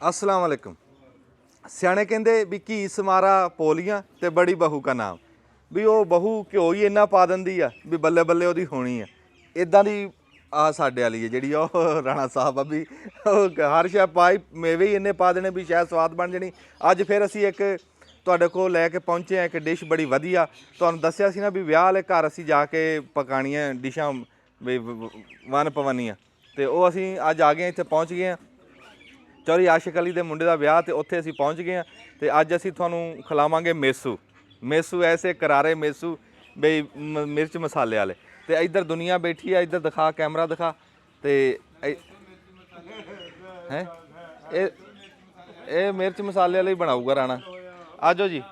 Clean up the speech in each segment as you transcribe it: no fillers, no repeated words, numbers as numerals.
अस्सलाम वालेकुम। सियाने कहते भी घी समारा पोलियां ते बड़ी बहू का नाम, भी वो बहू घ्यो ही इन्ना पा दिंदी आ भी बल्ले बल्ले ਉਹਦੀ होनी है। इदां दी आ साडे वाली है ਜਿਹੜੀ ਉਹ ਰਾਣਾ ਸਾਹਿਬ ਆ ਵੀ ਹਰ ਸ਼ੈ ਪਾਈ ਮੇਵੇ ਹੀ ਇੰਨੇ ਪਾ ਦੇਣੇ ਵੀ ਸ਼ਾਇਦ ਸਵਾਦ ਬਣ ਜਣੀ। ਅੱਜ ਫਿਰ ਅਸੀਂ ਇੱਕ ਤੁਹਾਡੇ ਕੋਲ ਲੈ ਕੇ ਪਹੁੰਚੇ ਆ ਇੱਕ ਡਿਸ਼ ਬੜੀ ਵਧੀਆ। ਤੁਹਾਨੂੰ ਦੱਸਿਆ ਸੀ ਨਾ ਵੀ ਵਿਆਹ ਵਾਲੇ ਘਰ ਅਸੀਂ ਜਾ ਕੇ ਪਕਾਣੀਆਂ ਡਿਸ਼ਾਂ ਵੀ ਵਨ ਪਵਨੀਆਂ, ਤੇ ਉਹ ਅਸੀਂ ਅੱਜ ਆ ਗਏ ਇੱਥੇ ਪਹੁੰਚ ਗਏ ਆ। ਚੌਧਰੀ ਆਸ਼ਿਕ ਅਲੀ ਦੇ ਮੁੰਡੇ ਦਾ ਵਿਆਹ ਤੇ ਉੱਥੇ ਅਸੀਂ ਪਹੁੰਚ ਗਏ ਹਾਂ ਤੇ ਅੱਜ ਅਸੀਂ ਤੁਹਾਨੂੰ ਖਿਲਾਵਾਂਗੇ ਮੇਸੂ ਐਸੇ ਕਰਾਰੇ ਮੇਸੂ ਬਈ ਮਿਰਚ ਮਸਾਲੇ ਵਾਲੇ। ਤੇ ਇੱਧਰ ਦੁਨੀਆ ਬੈਠੀ ਆ, ਇੱਧਰ ਦਿਖਾ ਕੈਮਰਾ ਦਿਖਾ। ਤੇ ਹੈ ਇਹ ਮਿਰਚ ਮਸਾਲੇ ਵਾਲੇ ਹੀ ਬਣਾਊਗਾ ਰਾਣਾ। ਆਜੋ ਜੀ,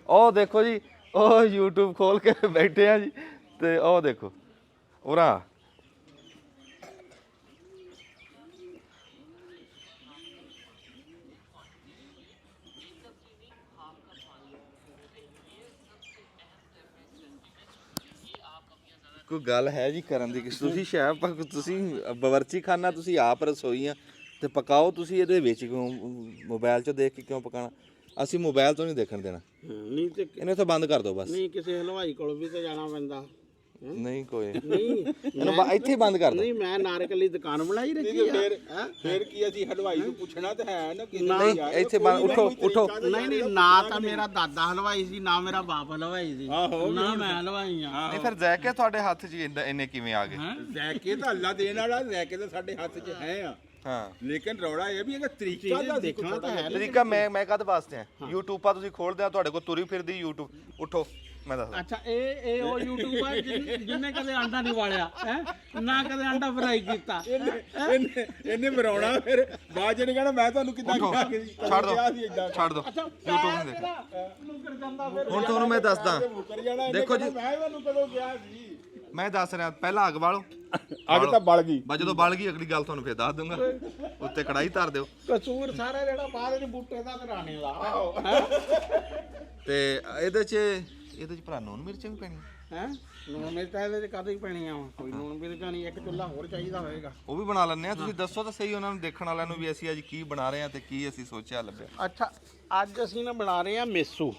ਉਹ ਦੇਖੋ ਜੀ, ਉਹ YouTube ਖੋਲ ਕੇ ਬੈਠੇ ਆ ਜੀ। ਤੇ ਉਹ ਦੇਖੋ ਉਰਾ ਕੋਈ ਗੱਲ ਹੈ ਜੀ ਕਰਨ ਦੀ ਕਿ ਤੁਸੀਂ ਸ਼ੈਫ, ਤੁਸੀਂ ਬਾਵਰਚੀ ਖਾਨਾ, ਤੁਸੀਂ ਆਪ ਰਸੋਈਆਂ ਤੇ ਪਕਾਓ। ਤੁਸੀਂ ਇਹਦੇ ਵਿੱਚ ਕਿਉਂ ਮੋਬਾਈਲ 'ਚੋਂ ਦੇਖ ਕੇ ਕਿਉਂ ਪਕਾਣਾ? ਅਸੀਂ ਮੋਬਾਈਲ ਤੋਂ ਨਹੀਂ ਦੇਖਣ ਦੇਣਾ। ਨਹੀਂ ਤੇ ਇਹਨੂੰ ਤਾਂ ਬੰਦ ਕਰ ਦਿਓ ਬਸ। ਨਹੀਂ ਕਿਸੇ ਹਲਵਾਈ ਕੋਲ ਵੀ ਤਾਂ ਜਾਣਾ ਪੈਂਦਾ। ਨਹੀਂ ਕੋਈ ਨਹੀਂ ਇਹਨੂੰ ਇੱਥੇ ਹੀ ਬੰਦ ਕਰ ਦਿਓ। ਨਹੀਂ ਮੈਂ ਨਾਰਕਲੀ ਦੁਕਾਨ ਬਣਾਈ ਰੱਖੀ ਆ। ਫਿਰ ਕੀ ਅਸੀਂ ਹਲਵਾਈ ਨੂੰ ਪੁੱਛਣਾ ਤਾਂ ਹੈ ਨਾ ਕਿ ਨਹੀਂ ਇੱਥੇ ਬੰਦ। ਉਠੋ ਨਹੀਂ ਨਾ ਤਾਂ ਮੇਰਾ ਦਾਦਾ ਹਲਵਾਈ ਸੀ, ਨਾ ਮੇਰਾ ਬਾਪ ਹਲਵਾਈ ਸੀ, ਨਾ ਮੈਂ ਹਲਵਾਈ ਆ। ਨਹੀਂ ਫਿਰ ਜ਼ੈਕੇ ਤੁਹਾਡੇ ਹੱਥ 'ਚ ਇੰਨੇ ਕਿਵੇਂ ਆ ਗਏ? ਜ਼ੈਕੇ ਤਾਂ ਅੱਲਾ ਦੇਣ ਵਾਲਾ, ਜ਼ੈਕੇ ਤਾਂ ਸਾਡੇ ਹੱਥ 'ਚ ਹੈ ਆ। ਹਾਂ ਲੇਕਿਨ ਰੌਲਾ ਇਹ ਵੀ ਹੈ ਕਿ ਤਰੀਕਾ ਦਾ ਦੇਖਣਾ ਤਾਂ ਹੈ। ਤਰੀਕਾ ਮੈਂ ਕਦ ਵਾਸਤੇ ਆ YouTube ਆ ਤੁਸੀਂ ਖੋਲਦੇ ਆ, ਤੁਹਾਡੇ ਕੋਲ ਤੁਰੀ ਫਿਰਦੀ YouTube। ਉਠੋ ਮੈਂ ਦੱਸਦਾ। ਅੱਛਾ ਇਹ ਉਹ YouTube ਆ ਜਿਹਨੇ ਕਦੇ ਆਂਡਾ ਨਹੀਂ ਵਾਲਿਆ ਹੈ, ਨਾ ਕਦੇ ਆਂਡਾ ਫਰਾਈ ਕੀਤਾ। ਇਹਨੇ ਮਰਾਉਣਾ, ਫਿਰ ਬਾਅਦ ਚ ਨਹੀਂ ਕਹਿਣਾ ਮੈਂ ਤੁਹਾਨੂੰ ਕਿੱਦਾਂ ਕਿਹਾ ਕਿ ਛੱਡ ਦੋ ਛੱਡ ਦੋ YouTube ਨਹੀਂ ਦੇਖੋ। ਮੁਕਰ ਜਾਂਦਾ ਫਿਰ। ਹੁਣ ਤੁਹਾਨੂੰ ਮੈਂ ਦੱਸਦਾ, ਮੁੱਕਰ ਜਾਣਾ। ਦੇਖੋ ਜੀ ਮੈਂ ਤੁਹਾਨੂੰ ਕਦੋਂ ਕਿਹਾ ਸੀ? ਮੈਂ ਦੱਸ ਰਿਹਾ, ਪਹਿਲਾਂ ਅੱਗ ਬਾਲੋ। ਅੱਗ ਤਾਂ ਬਲ ਗਈ, ਬਸ ਜਦੋਂ ਬਲ ਗਈ ਅਗਲੀ ਗੱਲ ਤੁਹਾਨੂੰ ਫਿਰ ਦੱਸ ਦੂੰਗਾ। ਉੱਤੇ ਕੜਾਈ ਧਰ ਦਿਓ। ਕਸੂਰ ਸਾਰਾ ਜਿਹੜਾ ਬਾਅਦ ਵਿੱਚ ਬੂਟੇ ਦਾ ਤੇ ਰਾਣੇ ਦਾ। ਤੇ ਇਹਦੇ 'ਚ ਭਰਾ ਨੂਨ ਮਿਰਚਾਂ ਵੀ ਪੈਣੀਆਂ ਹੈ। ਲੂਣ ਮਿਰਚਾਂ ਇਹਦੇ ਚ ਕਾਹਦੀ ਪੈਣੀਆਂ ਵਾ? ਕੋਈ ਲੂਣ ਮਿਰਚਾਂ ਨਹੀਂ, ਇੱਕ ਚੁੱਲ੍ਹਾ ਹੋਰ ਚਾਹੀਦਾ ਹੋਏਗਾ। ਉਹ ਵੀ ਬਣਾ ਲੈਂਦੇ ਆ। ਤੁਸੀਂ ਦੱਸੋ ਤਾਂ ਸਹੀ ਉਹਨਾਂ ਨੂੰ, ਦੇਖਣ ਵਾਲਿਆਂ ਨੂੰ ਵੀ ਅਸੀਂ ਅੱਜ ਕੀ ਬਣਾ ਰਹੇ ਆ ਤੇ ਕੀ ਅਸੀਂ ਸੋਚਿਆ ਲੱਭਿਆ। ਅੱਛਾ ਅੱਜ ਅਸੀਂ ਨਾ ਬਣਾ ਰਹੇ ਆ ਮੇਸੂ।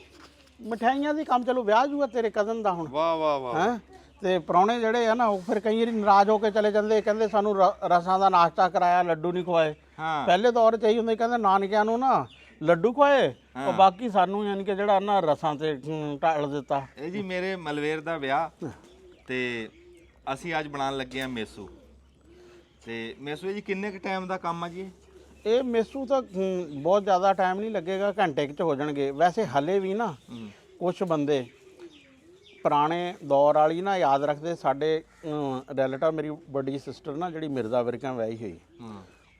ਮਠਿਆਈਆਂ ਦੀ ਕੰਮ ਚਲੋ ਵਿਆਹ ਜੂਗਾ ਤੇਰੇ ਕਜ਼ਨ ਦਾ ਹੁਣ। ਵਾਹ ਵਾਹ ਵਾਹ। ਹੈ ਤੇ ਪ੍ਰਾਹੁਣੇ ਜਿਹੜੇ ਆ ਨਾ ਉਹ ਫਿਰ ਕਈ ਵਾਰੀ ਨਾਰਾਜ਼ ਹੋ ਕੇ ਚਲੇ ਜਾਂਦੇ, ਕਹਿੰਦੇ ਸਾਨੂੰ ਰਸਾਂ ਦਾ ਨਾਸ਼ਤਾ ਕਰਾਇਆ, ਲੱਡੂ ਨਹੀਂ ਖਵਾਏ। ਹਾਂ ਪਹਿਲੇ ਦੌਰ 'ਚ ਇਹੀ ਹੁੰਦੇ, ਕਹਿੰਦੇ ਨਾਨਕਿਆਂ ਨੂੰ ਨਾ ਲੱਡੂ ਖਵਾਏ, ਉਹ ਬਾਕੀ ਸਾਨੂੰ ਯਾਨੀ ਕਿ ਜਿਹੜਾ ਨਾ ਰਸਾਂ ਤੇ ਢਾਲ ਦਿੱਤਾ। ਇਹ ਜੀ ਮੇਰੇ ਮਲਵੇਰ ਦਾ ਵਿਆਹ ਤੇ ਅਸੀਂ ਅੱਜ ਬਣਾਉਣ ਲੱਗੇ ਆ ਮੇਸੂ। ਤੇ ਮੇਸੂ ਜੀ ਕਿੰਨੇ ਕੁ ਟਾਈਮ ਦਾ ਕੰਮ ਆ ਜੀ ਇਹ ਮੇਸੂ ਤਾਂ ਬਹੁਤ ਜ਼ਿਆਦਾ ਟਾਈਮ ਨਹੀਂ ਲੱਗੇਗਾ, ਘੰਟੇ 'ਚ ਹੋ ਜਾਣਗੇ। ਵੈਸੇ ਹਲੇ ਵੀ ਨਾ ਕੁਝ ਬੰਦੇ ਪੁਰਾਣੇ ਦੌਰ ਵਾਲੀ ਨਾ ਯਾਦ ਰੱਖਦੇ। ਸਾਡੇ ਰਿਲੇਟਿਵ ਮੇਰੀ ਵੱਡੀ ਸਿਸਟਰ ਨਾ ਜਿਹੜੀ ਮਿਰਜ਼ਾ ਵਿਰਕਾਂ ਵਿਆਹੀ ਹੋਈ,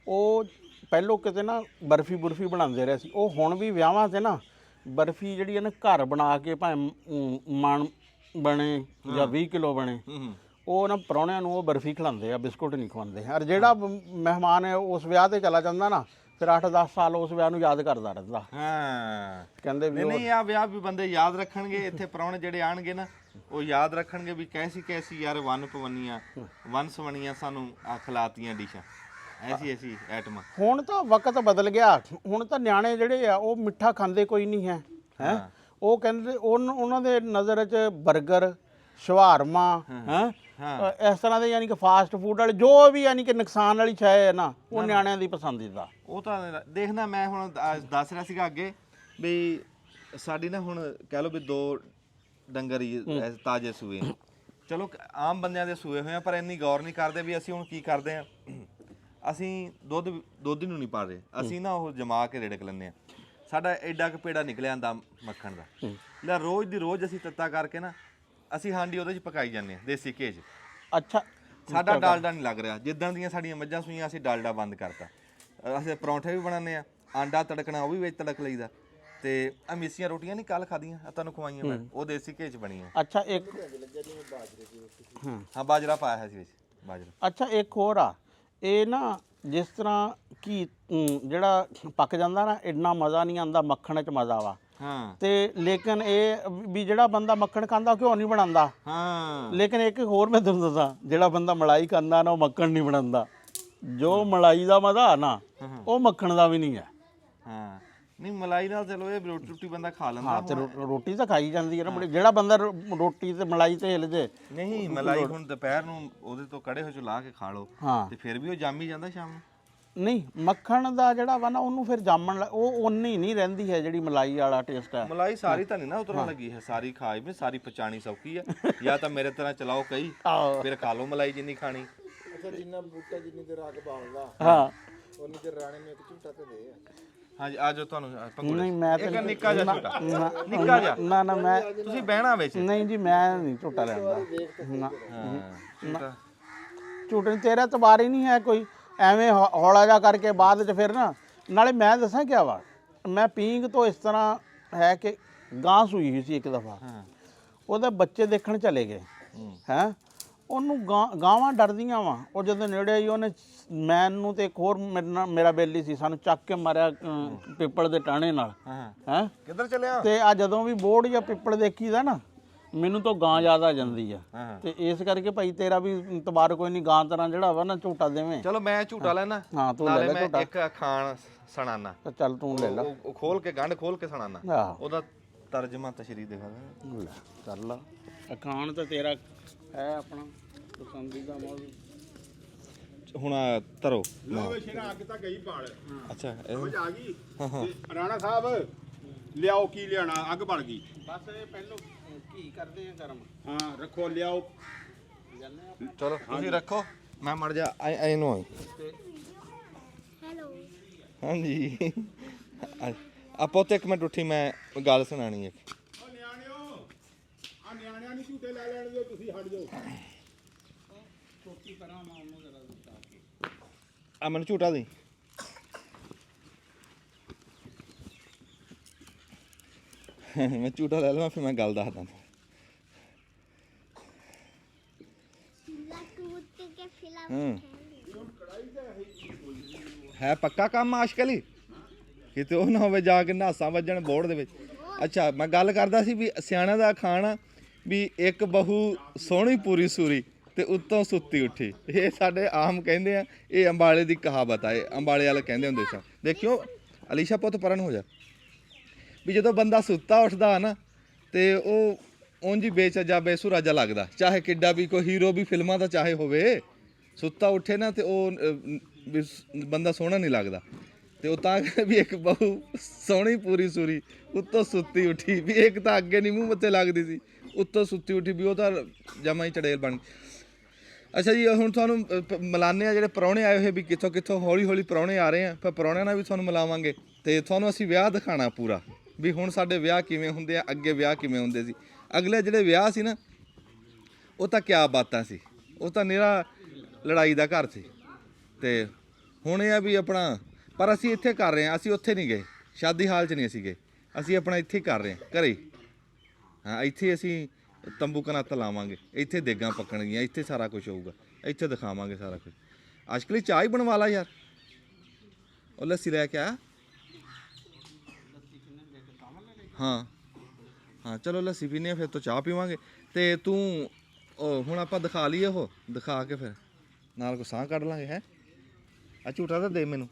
ਉਹ ਪਹਿਲੋਂ ਕਿਤੇ ਨਾ ਬਰਫੀ ਬੁਰਫੀ ਬਣਾਉਂਦੇ ਰਹੇ ਸੀ। ਉਹ ਹੁਣ ਵੀ ਵਿਆਹਾਂ 'ਤੇ ਨਾ ਬਰਫੀ ਜਿਹੜੀ ਹੈ ਨਾ ਘਰ ਬਣਾ ਕੇ, ਭਾਵੇਂ ਮਣ ਬਣੇ ਜਾਂ 20 ਕਿਲੋ ਬਣੇ, ਉਹ ਨਾ ਪ੍ਰਾਹੁਣਿਆਂ ਨੂੰ ਉਹ ਬਰਫੀ ਖਿਲਾਉਂਦੇ ਆ, ਬਿਸਕੁਟ ਨਹੀਂ ਖਵਾਉਂਦੇ। ਔਰ ਜਿਹੜਾ ਮਹਿਮਾਨ ਹੈ ਉਸ ਵਿਆਹ 'ਤੇ ਚਲਾ ਜਾਂਦਾ ਨਾ, ਫਿਰ 8-10 ਸਾਲ ਉਸ ਵਿਆਹ ਨੂੰ ਯਾਦ ਕਰਦਾ ਰਹਿੰਦਾ। ਹਾਂ ਕਹਿੰਦੇ ਵੀ ਨਹੀਂ ਆ ਵਿਆਹ ਵੀ ਬੰਦੇ ਯਾਦ ਰੱਖਣਗੇ। ਇੱਥੇ ਪ੍ਰਾਹੁਣੇ ਜਿਹੜੇ ਆਣਗੇ ਨਾ ਉਹ ਯਾਦ ਰੱਖਣਗੇ ਵੀ ਕੈਸੀ ਯਾਰ ਵਨ ਪਵਨੀਆਂ ਵਨ ਸਵਣੀਆਂ ਸਾਨੂੰ ਖਿਲਾਤੀਆਂ ਡਿਸ਼ਾਂ, ਐਸੀ ਆਈਟਮਾਂ। ਹੁਣ ਤਾਂ ਵਕਤ ਬਦਲ ਗਿਆ। ਹੁਣ ਤਾਂ ਨਿਆਣੇ ਜਿਹੜੇ ਆ ਉਹ ਮਿੱਠਾ ਖਾਂਦੇ ਕੋਈ ਨਹੀਂ ਹੈ। ਉਹ ਕਹਿੰਦੇ ਉਹਨਾਂ ਦੇ ਨਜ਼ਰ 'ਚ 버ਗਰ, ਸ਼ਵਾਰਮਾ ਇਸ ਤਰ੍ਹਾਂ ਦੇ ਯਾਨੀ ਕਿ ਫਾਸਟ ਫੂਡ ਵਾਲੇ ਜੋ ਵੀ ਯਾਨੀ ਕਿ ਨੁਕਸਾਨ ਵਾਲੀ ਸ਼ੈ ਹੈ ਨਾ, ਉਹ ਨਿਆਣਿਆਂ ਦੀ ਪਸੰਦੀਦਾ। ਉਹ ਤਾਂ ਦੇਖਣਾ ਮੈਂ ਹੁਣ ਦੱਸ ਰਿਹਾ ਸੀਗਾ ਅੱਗੇ ਵੀ ਸਾਡੀ ਨਾ ਹੁਣ ਕਹਿ ਲਓ ਵੀ 2 ਡੰਗਰ ਹੀ ਤਾਜ਼ੇ ਸੂਏ। ਚਲੋ ਆਮ ਬੰਦਿਆਂ ਦੇ ਸੂਏ ਹੋਏ ਆ, ਪਰ ਇੰਨੀ ਗੌਰ ਨਹੀਂ ਕਰਦੇ ਵੀ ਅਸੀਂ ਹੁਣ ਕੀ ਕਰਦੇ ਆ। ਅਸੀਂ ਦੁੱਧ ਨੂੰ ਨਹੀਂ ਪਾ ਰਹੇ, ਅਸੀਂ ਨਾ ਉਹ ਜਮਾ ਕੇ ਰਿੜਕ ਲੈਂਦੇ ਆ। ਸਾਡਾ ਐਡਾ ਕੁ ਪੇੜਾ ਨਿਕਲਿਆ ਆਂਦਾ ਮੱਖਣ ਦਾ। ਲੈ ਰੋਜ਼ ਦੀ ਰੋਜ਼ ਅਸੀਂ ਤੱਤਾ ਕਰਕੇ ਨਾ ਅਸੀਂ ਹਾਂਡੀ ਉਹਦੇ 'ਚ ਪਕਾਈ ਜਾਂਦੇ ਆ ਦੇਸੀ ਘੇ 'ਚ। ਅੱਛਾ ਸਾਡਾ ਡਾਲਡਾ ਨਹੀਂ ਲੱਗ ਰਿਹਾ। ਜਿੱਦਾਂ ਦੀਆਂ ਸਾਡੀਆਂ ਮੱਝਾਂ ਸੂਈਆਂ ਅਸੀਂ ਡਾਲਡਾ ਬੰਦ ਕਰਤਾ। ਅਸੀਂ ਪਰੌਂਠੇ ਵੀ ਬਣਾਉਂਦੇ ਆ, ਆਂਡਾ ਤੜਕਣਾ ਉਹ ਵੀ ਵਿੱਚ ਤੜਕ ਲਈਦਾ। ਤੇ ਆ ਮਿੱਸੀਆਂ ਰੋਟੀਆਂ ਨਹੀਂ ਕੱਲ ਖਾਧੀਆਂ, ਤੁਹਾਨੂੰ ਖਵਾਈਆਂ ਮੈਂ, ਉਹ ਦੇਸੀ ਘੇ 'ਚ ਬਣੀਆਂ। ਅੱਛਾ ਇੱਕ ਹਾਂ ਬਾਜਰਾ ਪਾਇਆ ਹੈ ਸੀ ਵਿੱਚ, ਬਾਜਰਾ। ਅੱਛਾ ਇੱਕ ਹੋਰ ਆ, ਇਹ ਨਾ ਜਿਸ ਤਰ੍ਹਾਂ ਘੀ ਜਿਹੜਾ ਪੱਕ ਜਾਂਦਾ ਨਾ, ਇੰਨਾ ਮਜ਼ਾ ਨਹੀਂ ਆਉਂਦਾ, ਮੱਖਣ 'ਚ ਮਜ਼ਾ ਵਾ। ਹਾਂ ਤੇ ਲੇਕਿਨ ਇਹ ਵੀ ਜਿਹੜਾ ਬੰਦਾ ਮੱਖਣ ਖਾਂਦਾ ਘਿਓ ਨਹੀਂ ਬਣਾਉਂਦਾ। ਹਾਂ ਲੇਕਿਨ ਇੱਕ ਹੋਰ ਮੈਂ ਤੁਹਾਨੂੰ ਦੱਸਾਂ, ਜਿਹੜਾ ਬੰਦਾ ਮਲਾਈ ਖਾਂਦਾ ਨਾ ਉਹ ਮੱਖਣ ਨਹੀਂ ਬਣਾਉਂਦਾ। ਜੋ ਮਲਾਈ ਦਾ ਮਜ਼ਾ ਨਾ ਉਹ ਮੱਖਣ ਦਾ ਵੀ ਨਹੀਂ ਹੈ। ਹਾਂ ਨਹੀਂ ਮਲਾਈ ਨਾਲ ਚਲੋ ਇਹ ਰੋਟੀ ਰੋਟੀ ਬੰਦਾ ਖਾ ਲੈਂਦਾ ਹਾਂ ਤੇ ਰੋਟੀ ਤਾਂ ਖਾਈ ਜਾਂਦੀ ਹੈ ਨਾ ਬੜੀ, ਜਿਹੜਾ ਬੰਦਾ ਰੋਟੀ ਤੇ ਮਲਾਈ ਤੇ ਹਿੱਲ ਜੇ। ਨਹੀਂ ਮਲਾਈ ਹੁਣ ਦੁਪਹਿਰ ਨੂੰ ਉਹਦੇ ਤੋਂ ਕੜੇ ਹੋਏ ਚ ਲਾ ਕੇ ਖਾ ਲਓ ਹਾਂ ਤੇ ਫਿਰ ਵੀ ਉਹ ਜੰਮ ਹੀ ਜਾਂਦਾ ਸ਼ਾਮ ਨੂੰ। ਨਹੀਂ ਮੱਖਣ ਦਾ ਜਿਹੜਾ ਵਾ ਨਾ ਉਹਨੂੰ ਫਿਰ ਜਾਮਣ ਉਹ ਓਨੀ ਨਹੀਂ ਰਹਿੰਦੀ ਹੈ ਜਿਹੜੀ ਮਲਾਈ ਵਾਲਾ ਟੇਸਟ ਹੈ। ਮਲਾਈ ਸਾਰੀ ਤਾਂ ਨਹੀਂ ਨਾ ਉਤਰਨ ਲੱਗੀ ਹੈ, ਸਾਰੀ ਖਾਈ ਵੀ ਸਾਰੀ ਪਚਾਣੀ ਸੌਖੀ ਹੈ। ਜਾਂ ਤਾਂ ਮੇਰੇ ਤਰ੍ਹਾਂ ਚਲਾਓ ਕਈ ਫਿਰ ਖਾ ਲਓ ਮਲਾਈ ਜਿੰਨੀ ਖਾਣੀ। ਅੱਛਾ ਜਿੰਨਾ ਬੂਟਾ ਜਿੰਨੀ ਦੇਰ ਅੱਗ ਬਾਲਦਾ ਹਾਂ ਉਨੀ ਦੇਰ ਰਾਣੇ ਨੂੰ ਇੱਕ ਝੂਟਾ ਤੇ ਦੇ। ਹਾਂਜੀ ਆ ਜਾਓ ਤੁਹਾਨੂੰ ਨਹੀਂ ਮੈਂ ਇੱਕ ਨਿੱਕਾ ਜਿਹਾ ਝੂਟਾ ਨਿੱਕਾ ਜਿਹਾ ਨਾ ਨਾ ਮੈਂ ਤੁਸੀਂ ਬਹਿਣਾ ਵਿੱਚ। ਨਹੀਂ ਜੀ ਮੈਂ ਨਹੀਂ ਝੂਟਾ ਲੈਂਦਾ। ਨਾ ਝੂਟਾ ਝੂਟੇ ਤੇਰਾ ਤਬਾਰ ਹੀ ਨਹੀਂ ਹੈ ਕੋਈ, ਐਵੇਂ ਹੌਲਾ ਜਾ ਕਰਕੇ ਬਾਅਦ ਚ ਫਿਰ ਨਾ। ਨਾਲੇ ਮੈਂ ਦੱਸਾਂ ਕਿਆ ਵਾ, ਮੈਂ ਪੀਂਗ ਤੋਂ ਇਸ ਤਰ੍ਹਾਂ ਹੈ ਕਿ ਗਾਂ ਸੂਈ ਹੋਈ ਸੀ ਇੱਕ ਦਫਾ, ਉਹਦੇ ਬੱਚੇ ਦੇਖਣ ਚਲੇ ਗਏ ਹੈ, ਉਹਨੂੰ ਗਾਵਾਂ ਡਰਦੀਆਂ ਵਾ। ਉਹ ਜਦੋਂ ਨੇੜੇ ਆਈ ਉਹਨੇ ਮੈਨੂੰ ਤੇ ਇੱਕ ਹੋਰ ਮੇਰਾ ਬੇਲੀ ਸੀ, ਸਾਨੂੰ ਚੱਕ ਕੇ ਮਾਰਿਆ ਪਿੱਪਲ ਦੇ ਟਾਣੇ ਨਾਲ ਹੈ। ਕਿੱਧਰ ਚੱਲਿਆ? ਤੇ ਆ ਜਦੋਂ ਵੀ ਬੋੜ ਜਾਂ ਪਿੱਪਲ ਦੇਖੀਦਾ ਨਾ ਮੈਨੂੰ ਤਾਂ ਗਾਂ ਯਾਦ ਆ ਜਾਂਦੀ ਆ। ਤੇ ਇਸ ਕਰਕੇ ਭਾਈ ਤੇਰਾ ਵੀ ਤਬਾਰ ਕੋਈ ਨਹੀਂ, ਗਾਂ ਤਰ੍ਹਾਂ ਜਿਹੜਾ ਵਾ ਨਾ ਝੂਟਾ ਦੇਵੇਂ। ਚਲੋ ਮੈਂ ਝੂਟਾ ਲੈਣਾ ਹਾਂ ਤੂੰ ਲੈ ਨਾਲੇ ਲੈ ਮੈਂ ਝੂਟਾ। ਇੱਕ ਖਾਣ ਸੁਣਾਣਾ। ਚੱਲ ਤੂੰ ਲੈ ਲੈ। ਉਹ ਖੋਲ ਕੇ ਗੰਢ ਖੋਲ ਕੇ ਸੁਣਾਣਾ, ਆਹ ਉਹਦਾ ਤਰਜਮਾ ਤਸ਼ਰੀਹ ਦਿਖਾ ਦੇ। ਲੈ ਕਰ ਲਾ। ਅਖਾਣ ਤਾਂ ਤੇਰਾ ਹੈ ਆਪਣਾ ਪਸੰਦੀਦਾ ਮੌਜੂ। ਹੁਣ ਧਰੋ। ਲਓ ਵੇ ਸ਼ੇਰਾ ਅੱਗ ਤਾਂ ਗਈ ਬਾਲ। ਅੱਛਾ ਸਮਝ ਆ ਗਈ ਤੇ ਰਾਣਾ ਸਾਹਿਬ ਲਿਆਓ ਕੀ ਲਿਆਣਾ, ਅੱਗ ਬਣ ਗਈ। ਬਸ ਇਹ ਪਹਿਲੋਂ ਕੀ ਕਰਦੇ ਆ ਗਰਮ। ਹਾਂ ਰੱਖੋ ਲਿਆਓ। ਚਲੋ ਤੁਸੀਂ ਰੱਖੋ ਮੈਂ ਮੜ ਜਾ ਇਹਨੂੰ ਹੈਲੋ ਹਾਂਜੀ ਆਪਾਂ ਉੱਥੇ ਇੱਕ ਮਿੰਟ ਉੱਠੀ, ਮੈਂ ਗੱਲ ਸੁਣਾਣੀ ਹੈ। ਓ ਨਿਆਣਿਓ ਆ ਨਿਆਣਿਆਂ ਨੂੰ ਝੂਟੇ ਲੈ ਲੈਣ ਦਿਓ, ਤੁਸੀਂ ਹਟ ਜਾਓ। ਛੋਟੀ ਕਰਾਂ ਮੈਂ ਉਹਨੂੰ ਜਰਾ ਦਿੱਤਾ। ਆ ਮੈਨੂੰ ਝੂਟਾ ਦੇ। ਮੈਂ ਝੂਟਾ ਲੈ ਲਵਾਂ ਫਿਰ ਮੈਂ ਗੱਲ ਦੱਸਦਾ। ਲੱਕੂਤ ਕੇ ਫਿਲਮ ਹੈ ਪੱਕਾ ਕੰਮ ਆਸ਼ਕਲੀ ਕਿਤੇ ਉਹ ਨਾ ਹੋਵੇ ਜਾ ਕੇ ਨਹਾਸਾਂ ਵੱਜਣ ਬੋਰਡ ਦੇ ਵਿੱਚ। ਅੱਛਾ ਮੈਂ ਗੱਲ ਕਰਦਾ ਸੀ ਵੀ ਸਿਆਣਾ ਦਾ ਖਾਣਾ ਵੀ ਇੱਕ ਬਹੂ ਸੋਹਣੀ ਪੂਰੀ ਸੂਰੀ ਤੇ ਉੱਤੋਂ ਸੁੱਤੀ ਉੱਠੀ। ਇਹ ਸਾਡੇ ਆਮ ਕਹਿੰਦੇ ਆ, ਇਹ ਅੰਬਾਲੇ ਦੀ ਕਹਾਵਤ ਆ, ਇਹ ਅੰਬਾਲੇ ਵਾਲੇ ਕਹਿੰਦੇ ਹੁੰਦੇ ਸਨ। ਦੇਖਿਓ ਅਲੀਸ਼ਾ ਪੁੱਤ ਪਰਨ ਹੋ ਜਾ, ਵੀ ਜਦੋਂ ਬੰਦਾ ਸੁੱਤਾ ਉੱਠਦਾ ਨਾ ਤੇ ਉਹ ਉਂਝ ਹੀ ਬੇਚੱਜਾ ਬੇਸੁਰਾ ਜਿਹਾ ਲੱਗਦਾ, ਚਾਹੇ ਕਿੱਡਾ ਵੀ ਕੋਈ ਹੀਰੋ ਵੀ ਫਿਲਮਾਂ ਦਾ ਚਾਹੇ ਹੋਵੇ। ਸੁੱਤਾ ਉੱਠੇ ਨਾ ਤੇ ਉਹ ਬੰਦਾ ਸੋਹਣਾ ਨਹੀਂ ਲੱਗਦਾ। ਤੇ ਉਹ ਤਾਂ ਵੀ ਇੱਕ ਬਹੂ ਸੋਹਣੀ ਪੂਰੀ ਸੂਰੀ ਉੱਤੋਂ ਸੁੱਤੀ ਉੱਠੀ, ਵੀ ਇੱਕ ਤਾਂ ਅੱਗੇ ਨਹੀਂ ਮੂੰਹ ਮੱਥੇ ਲੱਗਦੀ ਸੀ, ਉੱਤੋਂ ਸੁੱਤੀ ਉੱਠੀ, ਵੀ ਉਹ ਤਾਂ ਜਮਾ ਹੀ ਚੜੇਲ ਬਣ ਗਈ। ਅੱਛਾ ਜੀ ਹੁਣ ਤੁਹਾਨੂੰ ਮਿਲਾਨੇ ਆ ਜਿਹੜੇ ਪ੍ਰਾਹੁਣੇ ਆਏ ਹੋਏ ਵੀ ਕਿੱਥੋਂ ਕਿੱਥੋਂ ਹੌਲੀ ਹੌਲੀ ਪ੍ਰਾਹੁਣੇ ਆ ਰਹੇ ਆ, ਫਿਰ ਪ੍ਰਾਹੁਣਿਆਂ ਨਾਲ ਵੀ ਤੁਹਾਨੂੰ ਮਿਲਾਵਾਂਗੇ ਤੇ ਤੁਹਾਨੂੰ ਅਸੀਂ ਵਿਆਹ ਦਿਖਾਣਾ ਪੂਰਾ, ਵੀ ਹੁਣ ਸਾਡੇ ਵਿਆਹ ਕਿਵੇਂ ਹੁੰਦੇ ਆ, ਅੱਗੇ ਵਿਆਹ ਕਿਵੇਂ ਹੁੰਦੇ ਸੀ। ਅਗਲੇ ਜਿਹੜੇ ਵਿਆਹ ਸੀ ਨਾ ਉਹ ਤਾਂ ਕਿਆ ਬਾਤਾਂ ਸੀ, ਉਹ ਤਾਂ ਨਿਰਾ ਲੜਾਈ ਦਾ ਘਰ ਸੀ। ਤੇ ਹੁਣ ਇਹ ਆ ਵੀ ਆਪਣਾ, ਪਰ ਅਸੀਂ ਇੱਥੇ ਕਰ ਰਹੇ ਹਾਂ, ਅਸੀਂ ਉੱਥੇ ਨਹੀਂ ਗਏ, ਸ਼ਾਦੀ ਹਾਲ 'ਚ ਨਹੀਂ ਅਸੀਂ ਗਏ, ਅਸੀਂ ਆਪਣਾ ਇੱਥੇ ਹੀ ਕਰ ਰਹੇ ਹਾਂ ਘਰੇ। ਹਾਂ ਇੱਥੇ ਅਸੀਂ ਤੰਬੂ ਕਨਾਤ ਲਾਵਾਂਗੇ, ਇੱਥੇ ਦੇਗਾਂ ਪੱਕਣਗੀਆਂ, ਇੱਥੇ ਸਾਰਾ ਕੁਝ ਹੋਊਗਾ, ਇੱਥੇ ਦਿਖਾਵਾਂਗੇ ਸਾਰਾ ਕੁਝ। ਅਸ਼ਕਲੀ ਚਾਹ ਹੀ ਬਣਵਾ ਲਾ ਯਾਰ, ਉਹ ਲੱਸੀ ਲੈ ਕੇ ਆ। ਹਾਂ ਹਾਂ ਚਲੋ ਲੱਸੀ ਪੀਨੇ ਆ, ਫਿਰ ਤੋਂ ਚਾਹ ਪੀਵਾਂਗੇ। ਤੇ ਤੂੰ ਹੁਣ ਆਪਾਂ ਦਿਖਾ ਲਈਏ, ਉਹ ਦਿਖਾ ਕੇ ਫਿਰ ਨਾਲ ਕੋ ਸਾਹ ਕੱਢ ਲਾਂਗੇ। ਹੈ ਆ ਝੂਟਾ ਤਾਂ ਦੇ ਮੈਨੂੰ।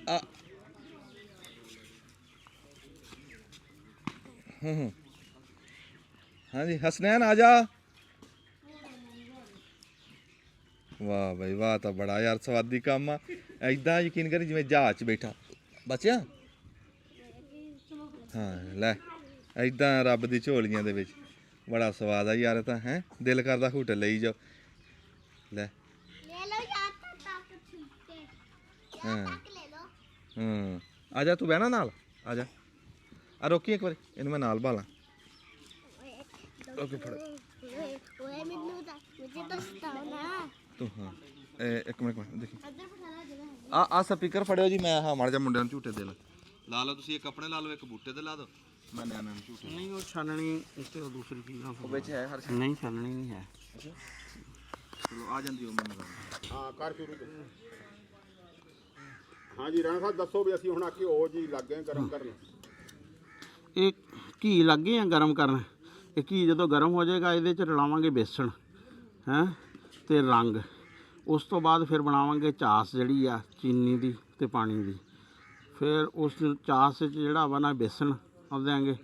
ਆ ਹਾਂਜੀ ਹਸਨੈਨ ਆ ਜਾ। ਵਾਹ ਬਈ ਵਾਹ, ਤਾਂ ਬੜਾ ਯਾਰ ਸਵਾਦੀ ਕੰਮ ਆ। ਐਦਾਂ ਯਕੀਨ ਕਰੀ ਜਿਵੇਂ ਜਹਾਜ਼ 'ਚ ਬੈਠਾ ਬਚਿਆ। ਹਾਂ ਲੈ ਐਦਾਂ ਰੱਬ ਦੀ ਝੋਲੀਆਂ ਦੇ ਵਿੱਚ ਬੜਾ ਸਵਾਦ ਆ ਯਾਰ। ਤਾਂ ਹੈ ਦਿਲ ਕਰਦਾ ਹੂਟ ਲਈ ਜਾਓ। ਲੈ ਲੈ ਲਓ ਯਾਰ ਤਾਂ ਛੁੱਟੇ ਹਾਂ ਤੱਕ ਲੈ ਲਓ। ਆ ਜਾ ਤੂੰ ਬਹਿਣਾ ਨਾਲ, ਆ ਜਾ। ਆ ਰੋਕੀ ਇੱਕ ਵਾਰੀ, ਇਹਨੂੰ ਮੈਂ ਨਾਲ ਭਾਲਾਂ। ਓਕੇ ਫੜ ਓਏ ਮੈਨੂੰ ਦੱਸਤਾ ਨਾ ਤੂੰ। ਹਾਂ ਇੱਕ ਮਿੰਟ ਦੇਖੀ ਅੱਧਰ ਪਠਾਣਾ ਜਗ੍ਹਾ ਆ ਸਪੀਕਰ ਫੜਿਓ ਜੀ। ਮੈਂ ਹਾਂ ਮਾੜਾ ਜਿਹਾ ਮੁੰਡਿਆਂ ਨੂੰ ਝੂਟੇ ਦੇ ਲਾ ਲਓ ਤੁਸੀਂ, ਇੱਕ ਆਪਣੇ ਲਾ ਲਓ, ਇੱਕ ਬੂਟੇ ਤੇ ਲਾ ਦਿਓ, ਮੈਂ ਨਿਆਣਿਆਂ ਨੂੰ ਝੂਟੇ। ਨਹੀਂ ਉਹ ਛਾਨਣੀ ਤੇ ਉਹ ਦੂਸਰੀ ਚੀਜ਼ ਆ ਉਹ ਵਿੱਚ ਹੈ ਹਰ ਨਹੀਂ ਛਾਨਣੀ ਨਹੀਂ ਹੈ। ਚਲੋ ਆ ਜਾਂਦੀ ਉਹ ਮੈਨੂੰ ਹਾਂ ਕਰ ਸ਼ੁਰੂ ਕਰ। ਹਾਂਜੀ ਰਾਣਾ ਸਾਹਿਬ ਦੱਸੋ ਵੀ ਅਸੀਂ ਹੁਣ ਆ ਘਿਓ ਜੀ ਲੱਗ ਗਏ ਗਰਮ ਕਰਨ। ਇਹ ਘੀ ਲੱਗੇ ਆ ਗਰਮ ਕਰਨ। ਇਹ ਘੀ ਜਦੋਂ ਗਰਮ ਹੋ ਜਾਏਗਾ ਇਹਦੇ ਚ ਰਲਾਵਾਂਗੇ ਬੇਸਣ ਹੈ ਤੇ ਰੰਗ। ਉਸ ਤੋਂ ਬਾਅਦ ਫਿਰ ਬਣਾਵਾਂਗੇ ਚਾਸ ਜਿਹੜੀ ਆ ਚੀਨੀ ਦੀ ਤੇ ਪਾਣੀ ਦੀ। ਫਿਰ ਉਸ ਚਾਸ 'ਚ ਜਿਹੜਾ ਵਾ ਨਾ ਬੇਸਣ ਪਾ ਦਿਆਂਗੇ,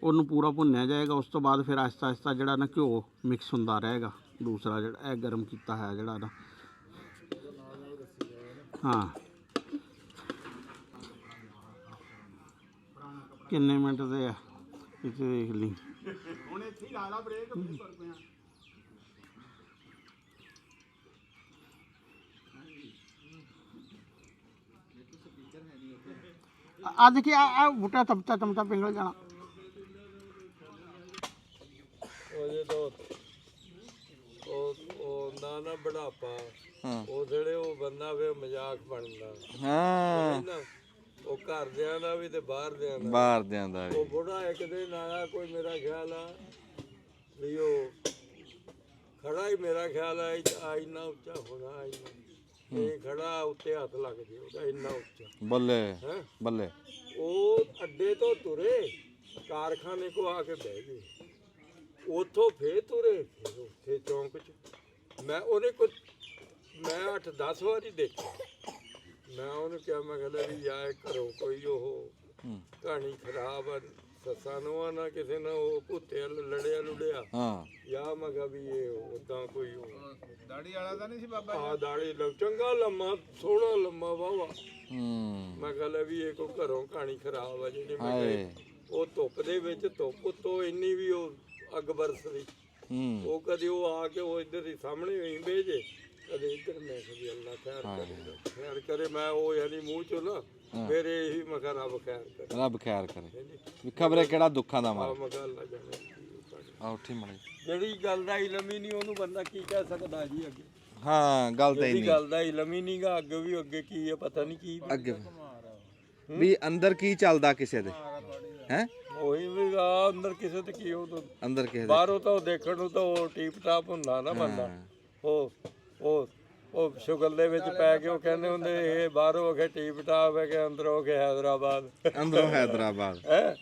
ਉਹਨੂੰ ਪੂਰਾ ਭੁੰਨਿਆ ਜਾਏਗਾ। ਉਸ ਤੋਂ ਬਾਅਦ ਫਿਰ ਆਹਿਸਤਾ ਆਹਿਸਤਾ ਜਿਹੜਾ ਨਾ ਘਿਓ ਮਿਕਸ ਹੁੰਦਾ ਰਹੇਗਾ, ਦੂਸਰਾ ਜਿਹੜਾ ਇਹ ਗਰਮ ਕੀਤਾ ਹੈ ਜਿਹੜਾ ਨਾ। ਹਾਂ, ਕਿੰਨੇ ਮਿੰਟ ਦੇ ਆ ਇੱਥੇ ਦੇਖ ਲਈ। ਹੁਣ ਇੱਥੇ ਹੀ ਲਾ ਲਾ ਬ੍ਰੇਕ ਫਿਰ ਤੁਰ ਪਿਆ। ਆ ਦੇਖੀ ਆ ਬੂਟਾ ਚਮਚਾ ਪਿੰਗਲ ਜਾਣਾ। ਉਹ ਨਾ ਬੁਢਾਪਾ ਹਾਂ ਉਹ ਜਿਹੜੇ ਉਹ ਬੰਦਾ ਵੇ ਮਜ਼ਾਕ ਬਣਦਾ ਹਾਂ ਨਾ, ਉਹ ਘਰਦਿਆਂ ਦਾ ਵੀ ਤੇ ਬਾਹਰਦਿਆਂ ਦਾ। ਬਾਹਰ ਦਿਆਂ ਦਾ ਉਹ ਬੁੜਾ ਇੱਕ ਦਿਨ ਆਇਆ, ਕੋਈ ਮੇਰਾ ਖਿਆਲ ਆ ਵੀ ਉਹ ਖੜਾ ਹੀ, ਮੇਰਾ ਖਿਆਲ ਆ ਇੰਨਾ ਉੱਚਾ ਹੋਣਾ, ਇਹ ਖੜਾ ਉੱਤੇ ਹੱਥ ਲੱਗ ਜੇ ਉਹਦਾ, ਇੰਨਾ ਉੱਚਾ। ਬੱਲੇ ਹੈ ਬੱਲੇ। ਉਹ ਅੱਡੇ ਤੋਂ ਤੁਰੇ, ਕਾਰਖਾਨੇ ਕੋ ਆ ਕੇ ਬਹਿ ਗਏ, ਉੱਥੋਂ ਫੇਰ ਤੁਰੇ, ਫਿਰ ਉੱਥੇ ਚੌਂਕ 'ਚ ਮੈਂ ਉਹਦੇ ਕੋਲ ਮੈਂ 8-10 ਵਾਰੀ ਦੇਖਿਆ। ਮੈਂ ਉਹਨੂੰ ਕਿਹਾ, ਮੈਂ ਕਹਿੰਦਾ ਵੀ ਯਾਰ ਘਰੋਂ ਕੋਈ ਉਹ ਕਹਾਣੀ ਖਰਾਬ ਆ, ਸੱਸਾਂ ਨੂੰ ਨਾ ਕਿਸੇ ਨਾਲ ਉਹ ਭੁੱਤੇ ਲੜਿਆ ਲੁੜਿਆ ਹਾਂ ਯਾ ਮੈਂ ਕਿਹਾ ਵੀ ਇਹ ਉਦਾਂ ਕੋਈ ਉਹ ਦਾੜੀ ਵਾਲਾ ਤਾਂ ਨਹੀਂ ਸੀ ਬਾਬਾ ਆ ਦਾੜੀ ਚੰਗਾ ਲੰਮਾ ਸੋਹਣਾ ਲੰਮਾ ਵਾਵਾ। ਹੂੰ ਮੈਂ ਕਹਿੰਦਾ ਵੀ ਇਹ ਕੋਈ ਘਰੋਂ ਕਹਾਣੀ ਖਰਾਬ ਆ ਜਿਹੜੀ। ਮੈਂ ਹਾਏ ਕਿਹਾ ਉਹ ਧੁੱਪ ਦੇ ਵਿੱਚ, ਧੁੱਪ ਉੱਤੋਂ ਇੰਨੀ ਵੀ ਉਹ ਅੱਗ ਬਰਸਦੀ, ਹੂੰ ਉਹ ਕਦੇ ਉਹ ਆ ਕੇ ਉਹ ਇੱਧਰ ਹੀ ਸਾਹਮਣੇ ਵੇਂਦੇ ਜੇ, ਕਦੇ ਇੱਧਰ। ਮੈਂ ਕਿਹਾ ਵੀ ਅੱਲਾ ਖੈਰ ਕਰੇ, ਖੈਰ ਕਰੇ। ਮੈਂ ਉਹ ਯਾਨੀ ਮੂੰਹ ਚੋਂ ਨਾ ਮੇਰੇ ਇਹੀ ਮੈਂ ਕਿਹਾ ਰੱਬ ਖੈਰ ਕਰੇ, ਰੱਬ ਖੈਰ ਕਰੇ। ਵੀ ਖਬਰੇ ਕਿਹੜਾ ਦੁੱਖਾਂ ਦਾ ਮਾਰ। ਮੈਂ ਗੱਲ ਨਾ ਜਾਣੇ ਆ ਉੱਠੀ ਮੜੇ। ਜਿਹੜੀ ਗੱਲ ਦਾ ਇਲਮ ਹੀ ਨਹੀਂ, ਉਹਨੂੰ ਬੰਦਾ ਕੀ ਕਹਿ ਸਕਦਾ ਜੀ ਅੱਗੇ। ਹਾਂ ਗੱਲ ਤਾਂ ਜਿਹੜੀ ਇੰਨੀ ਗੱਲ ਦਾ ਇਲਮ ਹੀ ਨਹੀਂਗਾ, ਅੱਗੇ ਵੀ ਅੱਗੇ ਕੀ ਹੈ ਪਤਾ ਨਹੀਂ ਕੀ। ਅੱਗੇ ਵੀ ਅੰਦਰ ਕੀ ਚੱਲਦਾ ਕਿਸੇ ਦੇ ਹੈ, ਉਹੀ ਵੀ ਆ ਅੰਦਰ ਕਿਸੇ ਤੇ ਕੀ, ਉਹ ਅੰਦਰ ਕਿਸੇ ਦੇ। ਬਾਹਰੋਂ ਤਾਂ ਉਹ ਦੇਖਣ ਨੂੰ ਤਾਂ ਉਹ ਟੀਪ ਟਾਪ ਹੁੰਦਾ ਨਾ ਬੰਦਾ। ਉਹ ਸ਼ੁਗਲ ਦੇ ਵਿੱਚ ਪੈ ਕੇ ਉਹ ਕਹਿੰਦੇ ਹੁੰਦੇ ਇਹ ਬਾਹਰੋਂ ਅਗੇ ਟੀਪ ਟਾਪ ਹੈ ਕਿ ਅੰਦਰੋਂ ਕੇ ਹੈਦਰਾਬਾਦ, ਅੰਦਰੋਂ ਹੈਦਰਾਬਾਦ ਹੈ।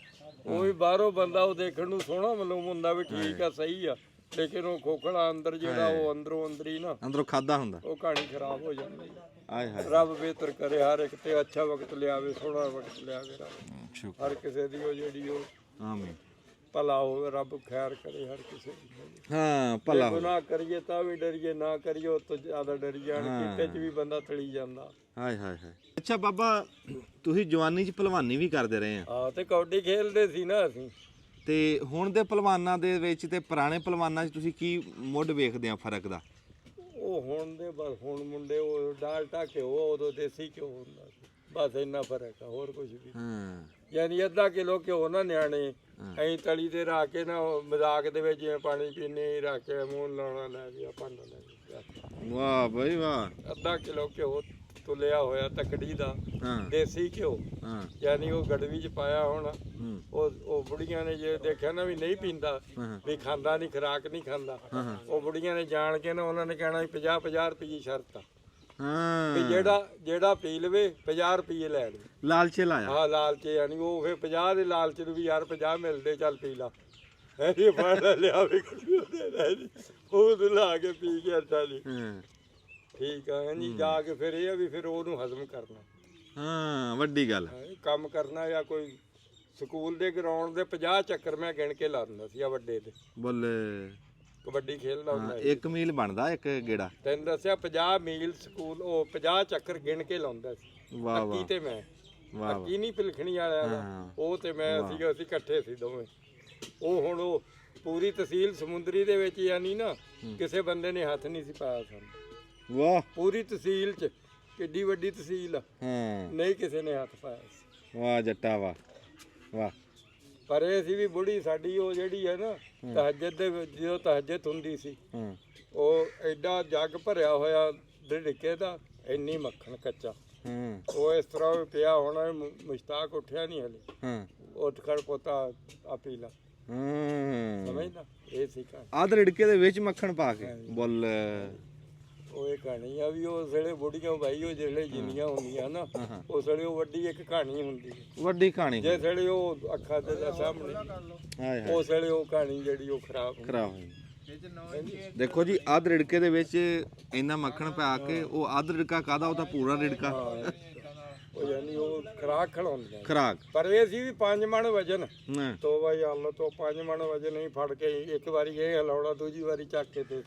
ਉਹ ਵੀ ਬਾਹਰੋਂ ਬੰਦਾ ਉਹ ਦੇਖਣ ਨੂੰ ਸੋਹਣਾ ਮਾਲੂਮ ਹੁੰਦਾ ਵੀ ਠੀਕ ਆ, ਸਹੀ ਆ, ਲੇਕਿਨ ਉਹ ਖੋਖਲਾ ਅੰਦਰ ਜਿਹੜਾ ਉਹ ਅੰਦਰੋਂ ਅੰਦਰੀ ਨਾ ਅੰਦਰੋਂ ਖਾਦਾ ਹੁੰਦਾ। ਉਹ ਕਹਾਣੀ ਖਰਾਬ ਹੋ ਜਾਂਦੀ। ਆਏ ਹਾਏ ਰੱਬ ਬਿਹਤਰ ਕਰੇ, ਹਰ ਇੱਕ ਤੇ ਅੱਛਾ ਵਕਤ ਲਿਆਵੇ, ਸੋਹਣਾ ਵਕਤ ਲਿਆਵੇ ਰੱਬ, ਸ਼ੁਕਰ ਹਰ ਕਿਸੇ ਦੀ ਉਹ ਜਿਹੜੀ ਉਹ ਆਮੀਨ। ਭਲਾ ਹੋਵੇ, ਰੱਬ ਖੈਰ ਕਰੇ ਹਰ ਕਿਸੇ ਦੀ। ਹਾਂ ਭਲਾ ਹੋ। ਗੁਨਾਹ ਕਰੀਏ ਤਾਂ ਵੀ ਡਰੀਏ, ਨਾ ਕਰੀਏ ਉਹ ਤੋਂ ਜ਼ਿਆਦਾ ਡਰੀ ਜਾਣ, ਕੀਤੇ 'ਚ ਵੀ ਬੰਦਾ ਥਲੀ ਜਾਂਦਾ। ਹਾਏ ਹਾਏ ਹਾਏ। ਅੱਛਾ ਬਾਬਾ, ਤੁਸੀਂ ਜਵਾਨੀ 'ਚ ਭਲਵਾਨੀ ਵੀ ਕਰਦੇ ਰਹੇ ਆ ਹਾਂ, ਤੇ ਕਬੱਡੀ ਖੇਲਦੇ ਸੀ ਨਾ ਅਸੀਂ। ਤੇ ਹੁਣ ਦੇ ਭਲਵਾਨਾਂ ਦੇ ਵਿੱਚ ਤੇ ਪੁਰਾਣੇ ਭਲਵਾਨਾਂ 'ਚ ਤੁਸੀਂ ਕੀ ਮੁੱਢ ਵੇਖਦੇ ਆ ਫਰਕ ਦਾ? ਉਹ ਹੁਣ ਦੇ ਬਸ ਹੁਣ ਮੁੰਡੇ ਉਹ ਡਾਲਟਾ ਘਿਓ, ਉਦੋਂ ਦੇਸੀ ਘਿਓ ਹੁੰਦਾ ਸੀ, ਬਸ ਇੰਨਾ ਫਰਕ ਆ, ਹੋਰ ਕੁਝ ਵੀ। ਹਾਂ ਯਾਨੀ ਅੱਧਾ ਕਿਲੋ ਘਿਓ ਨਾ ਨਿਆਣੇ ਐਂ ਤਲੀ ਤੇ ਰੱਖ ਕੇ ਨਾ, ਉਹ ਮਜ਼ਾਕ ਦੇ ਵਿੱਚ ਜਿਵੇਂ ਪਾਣੀ ਪੀਣੇ ਰੱਖ ਕੇ ਮੂੰਹ ਲਾਉਣਾ, ਲੈ ਗਿਆ ਭਾਂਡਾ ਲੈ ਗਿਆ। ਵਾਹ ਬਈ ਵਾਹ। ਅੱਧਾ ਕਿਲੋ ਘਿਓ ਤੁਲਿਆ ਹੋਇਆ ਤਕੜੀ ਦਾ ਹਾਂ ਦੇਸੀ ਘਿਓ, ਹਾਂ ਯਾਨੀ ਉਹ ਗੜਵੀ 'ਚ ਪਾਇਆ ਹੋਣਾ। ਹੂੰ ਉਹ ਬੁੜੀਆਂ ਨੇ ਜੇ ਦੇਖਿਆ ਨਾ ਵੀ ਨਹੀਂ ਪੀਂਦਾ, ਵੀ ਖਾਂਦਾ ਨਹੀਂ, ਖੁਰਾਕ ਨਹੀਂ ਖਾਂਦਾ, ਉਹ ਬੁੜੀਆਂ ਨੇ ਜਾਣ ਕੇ ਨਾ ਉਹਨਾਂ ਨੇ ਕਹਿਣਾ ਵੀ 50-50 ਰੁਪਏ ਸ਼ਰਤ ਆ ਵੀ ਹਾਂ ਜਿਹੜਾ ਪੀ ਲਵੇ 50 ਰੁਪਏ ਲੈ ਲਵੇ। ਲਾਲਚੇ ਲਾਇਆ। ਹਾਂ ਲਾਲਚੇ, ਯਾਨੀ ਉਹ ਫਿਰ 50 ਦੇ ਲਾਲਚ ਨੂੰ ਵੀ ਯਾਰ 50 ਮਿਲਦੇ, ਚੱਲ ਪੀ ਲਾ। ਇਹ ਫੜ ਲਿਆ ਵੀ ਉਹ ਲਾ ਕੇ ਪੀ ਕੇ ਅੱਛਾ ਜੀ ਹਾਂ ਠੀਕ ਆ ਜੀ। ਜਾ ਕੇ ਫਿਰ ਇਹ ਆ ਵੀ ਫਿਰ ਉਹਨੂੰ ਹਜ਼ਮ ਕਰਨਾ, ਹਾਂ ਵੱਡੀ ਗੱਲ। ਇਹ ਕੰਮ ਕਰਨਾ। ਜਾਂ ਕੋਈ ਸਕੂਲ ਦੇ ਗਰਾਊਂਡ ਦੇ 50 ਚੱਕਰ ਮੈਂ ਗਿਣ ਕੇ ਲਾ ਦਿੰਦਾ ਸੀ ਆ ਵੱਡੇ ਤੇ, ਬੋਲੇ ਕਬੱਡੀ ਖੇਡਦਾ ਹੁੰਦਾ ਸੀ। 1 ਮੀਲ ਬਣਦਾ ਇੱਕ ਗੇੜਾ। ਤੈਨੂੰ ਦੱਸਿਆ 50 ਮੀਲ ਸਕੂਲ, ਉਹ 50 ਚੱਕਰ ਗਿਣ ਕੇ ਲਾਉਂਦਾ ਸੀ। ਵਾਹ ਅੱਕੀ ਵਾਹ ਤੇ ਮੈਂ, ਵਾਹ ਅੱਕੀ ਨਹੀਂ ਪਿਲਖਣੀ ਵਾਲਿਆ ਦਾ, ਉਹ ਤੇ ਮੈਂ ਅਸੀਂ ਇਕੱਠੇ ਸੀ ਦੋਵੇਂ। ਉਹ ਹੁਣ ਉਹ ਪੂਰੀ ਤਹਿਸੀਲ ਸਮੁੰਦਰੀ ਦੇ ਵਿੱਚ ਯਾਨੀ ਨਾ ਕਿਸੇ ਬੰਦੇ ਨੇ ਹੱਥ ਨਹੀਂ ਸੀ ਪਾਇਆ ਸਾਨੂੰ, ਵਾਹ ਪੂਰੀ ਤਹਿਸੀਲ 'ਚ, ਕਿੱਡੀ ਵੱਡੀ ਤਹਿਸੀਲ ਆ, ਹਾਂ ਨਹੀਂ ਕਿਸੇ ਨੇ ਹੱਥ ਪਾਇਆ ਸੀ। ਵਾਹ ਜੱਟਾ ਵਾਹ ਵਾਹ। ਪਰ ਇਹ ਸੀ ਵੀ ਬੁੜੀ ਸਾਡੀ ਉਹ ਜਿਹੜੀ ਹੈ ਨਾ ਤਹਜਦ ਦੇ ਵਿੱਚ, ਜਦੋਂ ਤਹਜਦ ਹੁੰਦੀ ਸੀ ਹਾਂ ਉਹ ਐਡਾ ਜੱਗ ਭਰਿਆ ਹੋਇਆ ਡਿੱਕੇ ਦਾ, ਇੰਨੀ ਮੱਖਣ ਕੱਚਾ, ਹਾਂ ਉਹ ਇਸ ਤਰ੍ਹਾਂ ਵੀ ਪਿਆ ਹੋਣਾ, ਮੁਸ਼ਤਾਕ ਉੱਠਿਆ ਨਹੀਂ ਹਲੇ, ਹਾਂ ਉੱਠ ਖੜ ਪੋਤਾ ਆ ਪੀ ਲਾ, ਹਾਂ ਸਮਝਦਾ ਇਹ ਸੀ ਕਹਾਣੀ। ਆਦ ਰਿੜਕੇ ਦੇ ਵਿੱਚ ਮੱਖਣ ਪਾ ਕੇ ਬੋਲ। ਉਹ ਇਹ ਕਹਾਣੀ ਆ ਵੀ ਉਸ ਵੇਲੇ ਬੁੜੀਆਂ ਬਾਈ ਉਹ ਜਿਹੜੇ ਜਿੰਨੀਆਂ ਹੁੰਦੀਆਂ ਨਾ, ਉਸ ਵੇਲੇ ਉਹ ਵੱਡੀ ਇੱਕ ਕਹਾਣੀ ਹੁੰਦੀ ਹੈ, ਵੱਡੀ ਕਹਾਣੀ ਜਿਸ ਵੇਲੇ ਉਹ ਅੱਖਾਂ ਦੇ ਸਾਹਮਣੇ, ਹਾਏ ਹਾਏ ਉਸ ਵੇਲੇ ਉਹ ਕਹਾਣੀ ਜਿਹੜੀ ਉਹ ਖਰਾਬ ਹੁੰਦੀ। ਖਰਾਬ ਹੋਈ। ਦੇਖੋ ਜੀ ਅੱਧ ਰਿੜਕੇ ਦੇ ਵਿੱਚ ਇੰਨਾ ਮੱਖਣ ਪਾ ਕੇ ਉਹ ਅੱਧ ਰਿੜਕਾ ਕਾਦਾ, ਉਹ ਤਾਂ ਪੂਰਾ ਰਿੜਕਾ ਉਹ ਯਾਨੀ ਉਹ ਖਰਾਕ ਖਲਾਉਂਦੀਆਂ ਖਰਾਕ। ਪਰ ਇਹ ਸੀ ਵੀ 5 ਮਣ ਵਜਨ ਹਾਂ ਤੋ ਬਾਈ ਆਲੋ ਤੋਂ 5 ਮਣ ਵਜਨ ਹੀ ਫੜ ਕੇ ਇੱਕ ਵਾਰੀ ਇਹ ਹਲਾਉਣਾ, ਦੂਜੀ ਵਾਰੀ ਚੱਕ ਕੇ ਤੇ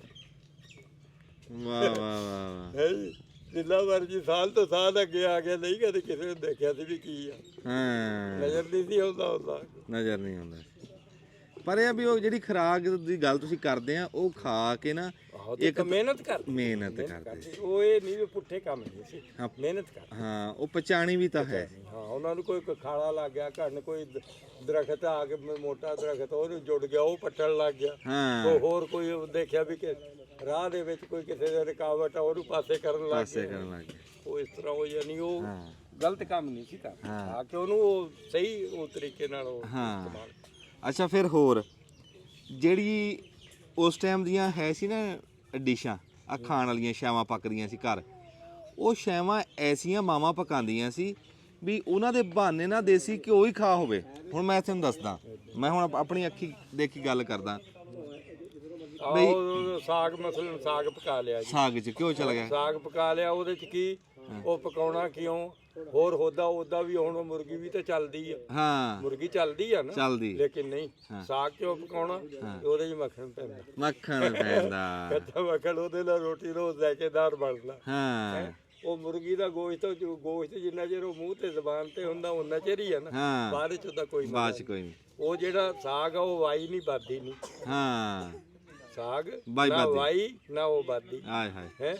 ਵਾਹ ਵਾਹ ਵਾਹ ਹੈ ਜੀ। ਜਿੰਨਾ ਮਰਜੀ ਸਾਲ ਤੋਂ ਸਾਲ ਅੱਗੇ ਆ ਗਿਆ, ਨਹੀਂ ਕਦੇ ਕਿਸੇ ਨੇ ਦੇਖਿਆ ਸੀ ਵੀ ਕੀ ਆ, ਹਾਂ ਨਜ਼ਰ ਨਹੀਂ ਸੀ ਆਉਂਦਾ ਨਜ਼ਰ ਨਹੀਂ ਆਉਂਦਾ। ਪਰ ਇਹ ਆ ਵੀ ਉਹ ਜਿਹੜੀ ਖਰਾਕ ਦੀ ਗੱਲ ਤੁਸੀਂ ਕਰਦੇ ਆ, ਉਹ ਖਾ ਕੇ ਨਾ ਇੱਕ ਮਿਹਨਤ ਕਰ ਮਿਹਨਤ ਕਰਦੇ। ਉਹ ਇਹ ਨਹੀਂ ਵੀ ਪੁੱਠੇ ਕੰਮ ਨਹੀਂ ਸੀ, ਹਾਂ। ਮਿਹਨਤ ਕਰ। ਹਾਂ ਉਹ ਪਛਾਣੀ ਵੀ ਤਾਂ ਹੈ। ਹਾਂ ਉਹਨਾਂ ਨੂੰ ਕੋਈ ਖਾਲਾ ਲੱਗ ਗਿਆ, ਘਰ ਨੂੰ ਕੋਈ ਦਰਖਤ ਆ ਕੇ ਮੋਟਾ ਦਰਖਤ ਉਹਨੂੰ ਜੁੜ ਗਿਆ, ਉਹ ਪੱਟਣ ਲੱਗ ਗਿਆ। ਹਾਂ ਹੋਰ ਕੋਈ ਦੇਖਿਆ ਵੀ ਕਿ ਰਾਹ ਦੇ ਵਿੱਚ ਕੋਈ ਕਿਸੇ ਦੇ ਰੁਕਾਵਟ ਆ, ਉਹਨੂੰ ਪਾਸੇ ਕਰਨ ਲੱਗ ਪਾਸੇ ਗਿਆ। ਕਰਨ ਲੱਗ ਗਏ। ਉਹ ਇਸ ਤਰ੍ਹਾਂ ਉਹ ਯਾਨੀ ਉਹ ਹਾਂ ਗਲਤ ਕੰਮ ਨਹੀਂ ਸੀ ਕਰਦਾ, ਆ ਕਿ ਉਹਨੂੰ ਉਹ ਸਹੀ ਉਹ ਤਰੀਕੇ ਨਾਲ ਉਹ ਹਾਂ। ਇਸਤੇਮਾਲ। ਅੱਛਾ ਫਿਰ ਹੋਰ ਜਿਹੜੀ ਉਸ ਟਾਈਮ ਦੀਆਂ ਹੈ ਸੀ ਨਾ ਡਿਸ਼ਾਂ, ਆ ਖਾਣ ਵਾਲੀਆਂ ਛਾਵਾਂ ਪੱਕਦੀਆਂ ਸੀ ਘਰ, ਉਹ ਛਾਵਾਂ ਐਸੀਆਂ ਮਾਵਾਂ ਪਕਾਉਂਦੀਆਂ ਸੀ ਵੀ ਉਹਨਾਂ ਦੇ ਬਹਾਨੇ ਨਾਲ ਦੇਸੀ ਘਿਓ ਹੀ ਖਾ ਹੋਵੇ। ਹੁਣ ਮੈਂ ਤੁਹਾਨੂੰ ਦੱਸਦਾ, ਮੈਂ ਹੁਣ ਆਪਣੀ ਅੱਖੀ ਦੇਖੀ ਗੱਲ ਕਰਦਾ। ਆਹ ਸਾਗ ਮਸਲਨ ਸਾਗ ਪਕਾ ਲਿਆ ਜੀ, ਸਾਗ 'ਚ ਘਿਓ ਚਲ ਗਿਆ। ਸਾਗ ਪਕਾ ਲਿਆ, ਉਹਦੇ ਚ ਕੀ ਉਹ ਪਕਾਉਣਾ ਕਿਉਂ ਹੋਰ ਉਹਦਾ ਵੀ ਹੁਣ ਮੁਰਗੀ ਵੀ ਤਾਂ ਚੱਲਦੀ ਆ, ਹਾਂ ਮੁਰਗੀ ਚੱਲਦੀ ਆ ਨਾ, ਚੱਲਦੀ। ਲੇਕਿਨ ਨਹੀਂ ਸਾਗ ਕਿਉਂ ਪਕਾਉਣਾ, ਉਹਦੇ ਚ ਮੱਖਣ ਪੈਂਦਾ, ਮੱਖਣ ਪੈਂਦਾ। ਕੱਚਾ ਮੱਖਣ, ਉਹਦੇ ਨਾਲ ਰੋਟੀ ਰੋਜ਼ ਜ਼ਾਇਕੇਦਾਰ ਬਣਦਾ। ਹਾਂ ਉਹ ਮੁਰਗੀ ਦਾ ਗੋਸ਼ਤ ਜਿੰਨਾ ਚਿਰ ਉਹ ਮੂੰਹ ਤੇ ਜ਼ਬਾਨ ਤੇ ਹੁੰਦਾ ਉਹਨਾਂ ਚਿਰ ਹੀ ਆ ਨਾ, ਹਾਂ ਬਾਅਦ ਚ ਉਹਦਾ ਕੋਈ ਬਾਅਦ 'ਚ ਕੋਈ ਨਹੀਂ। ਉਹ ਜਿਹੜਾ ਸਾਗ ਆ ਉਹ ਵਾਈ ਨਹੀਂ ਬਾਦੀ ਨਹੀਂ, ਹਾਂ ਸਾਗ ਬਾਈ ਨਾ ਬਾਦੀ। ਵਾਈ ਨਾ ਉਹ ਬਾਦੀ ਆਏ ਹਾਏ। ਹੈ।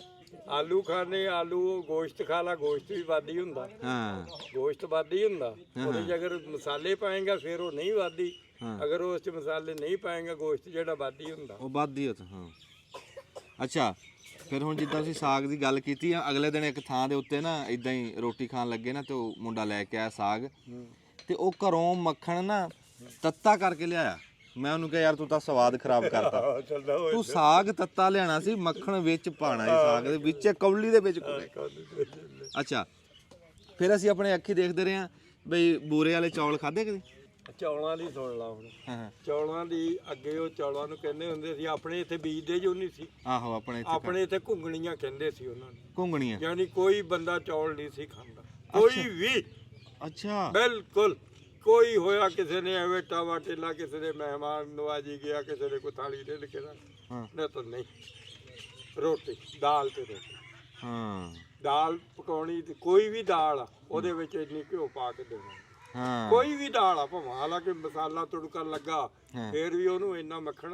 ਆਲੂ ਖਾਣੇ, ਆਲੂ ਗੋਸ਼ਤ ਖਾ ਲਾ, ਗੋਸ਼ਤ ਵੀ ਬਾਦੀ ਹੁੰਦਾ, ਹਾਂ ਗੋਸ਼ਤ ਬਾਦੀ ਹੁੰਦਾ। ਉਹਦੇ 'ਚ ਅਗਰ ਮਸਾਲੇ ਪਾਏਗਾ ਫਿਰ ਉਹ ਨਹੀਂ ਬਾਦੀ, ਅਗਰ ਉਸ 'ਚ ਮਸਾਲੇ ਨਹੀਂ ਪਾਏਗਾ ਗੋਸ਼ਤ ਜਿਹੜਾ ਬਾਦੀ ਹੁੰਦਾ ਉਹ ਬਾਦੀ ਹੋ ਤਾਂ। ਹਾਂ ਅੱਛਾ ਫਿਰ ਹੁਣ ਜਿੱਦਾਂ ਤੁਸੀਂ ਸਾਗ ਦੀ ਗੱਲ ਕੀਤੀ ਆ, ਅਗਲੇ ਦਿਨ ਇੱਕ ਥਾਂ ਦੇ ਉੱਤੇ ਨਾ ਇਦਾਂ ਹੀ ਰੋਟੀ ਖਾਣ ਲੱਗੇ ਨਾ, ਤੇ ਉਹ ਮੁੰਡਾ ਲੈ ਕੇ ਆਇਆ ਸਾਗ, ਤੇ ਉਹ ਘਰੋਂ ਮੱਖਣ ਨਾ ਤੱਤਾ ਕਰਕੇ ਲਿਆਇਆ। ਮੈਂ ਉਹਨੂੰ ਕਿਹਾ ਯਾਰ ਤੂੰ ਤਾਂ ਸਵਾਦ ਖਰਾਬ ਕਰਤਾ, ਚੱਲਦਾ ਹੋਏ ਤੂੰ ਸਾਗ ਤੱਤਾ ਲਿਆਣਾ ਸੀ, ਮੱਖਣ ਵਿੱਚ ਪਾਣਾ ਸੀ ਸਾਗ ਦੇ ਵਿੱਚ, ਕੌਲੀ ਦੇ ਵਿੱਚ ਕੋਲੇ। ਅੱਛਾ ਫਿਰ ਅਸੀਂ ਆਪਣੇ ਅੱਖੀ ਦੇਖਦੇ ਰਹੇ ਹਾਂ ਬਈ ਬੂਰੇ ਵਾਲੇ ਚੌਲ ਖਾਦੇ ਕਦੇ? ਚੌਲਾਂ ਦੀ ਸੁਣ ਲਾ ਹੁਣ, ਹਾਂ ਚੌਲਾਂ ਦੀ ਅੱਗੇ ਉਹ ਚੌਲਾਂ ਨੂੰ ਕਹਿੰਦੇ ਹੁੰਦੇ ਸੀ, ਆਪਣੇ ਇੱਥੇ ਬੀਜਦੇ ਜੋ ਨਹੀਂ ਸੀ, ਆਹੋ ਆਪਣੇ ਇੱਥੇ ਆਪਣੇ ਇੱਥੇ ਘੁੰਗਣੀਆਂ ਕਹਿੰਦੇ ਸੀ ਉਹਨਾਂ ਨੂੰ, ਘੁੰਗਣੀਆਂ। ਯਾਨੀ ਕੋਈ ਬੰਦਾ ਚੌਲ ਨਹੀਂ ਸੀ ਖਾਂਦਾ, ਕੋਈ ਵੀ, ਅੱਛਾ ਬਿਲਕੁਲ ਕੋਈ ਹੋਇਆ, ਕਿਸੇ ਨੇ ਐਵੇਂ ਟਾਵਾ ਟੇਲਾ, ਕਿਸੇ ਦੇ ਮਹਿਮਾਨ ਨਵਾਜੀ ਗਿਆ, ਕਿਸੇ ਦੇ ਕੋਈ ਥਾਲੀ ਦੇ ਲਿਖੇ ਨਾ, ਹਾਂ ਨਹੀਂ ਤਾਂ ਨਹੀਂ, ਰੋਟੀ ਦਾਲ ਤੇ ਰੋਟੀ, ਹਾਂ ਦਾਲ ਪਕਾਉਣੀ ਤੇ ਕੋਈ ਵੀ ਦਾਲ ਆ ਉਹਦੇ ਵਿੱਚ ਇੰਨੀ ਘਿਓ ਪਾ ਕੇ ਦੇਣਾ, ਹਾਂ ਕੋਈ ਵੀ ਦਾਲ ਆ ਭਾਵੇਂ ਹਾਲਾਂਕਿ ਮਸਾਲਾ ਤੁੜਕਣ ਲੱਗਾ ਫੇਰ ਵੀ ਉਹਨੂੰ ਇੰਨਾ ਮੱਖਣ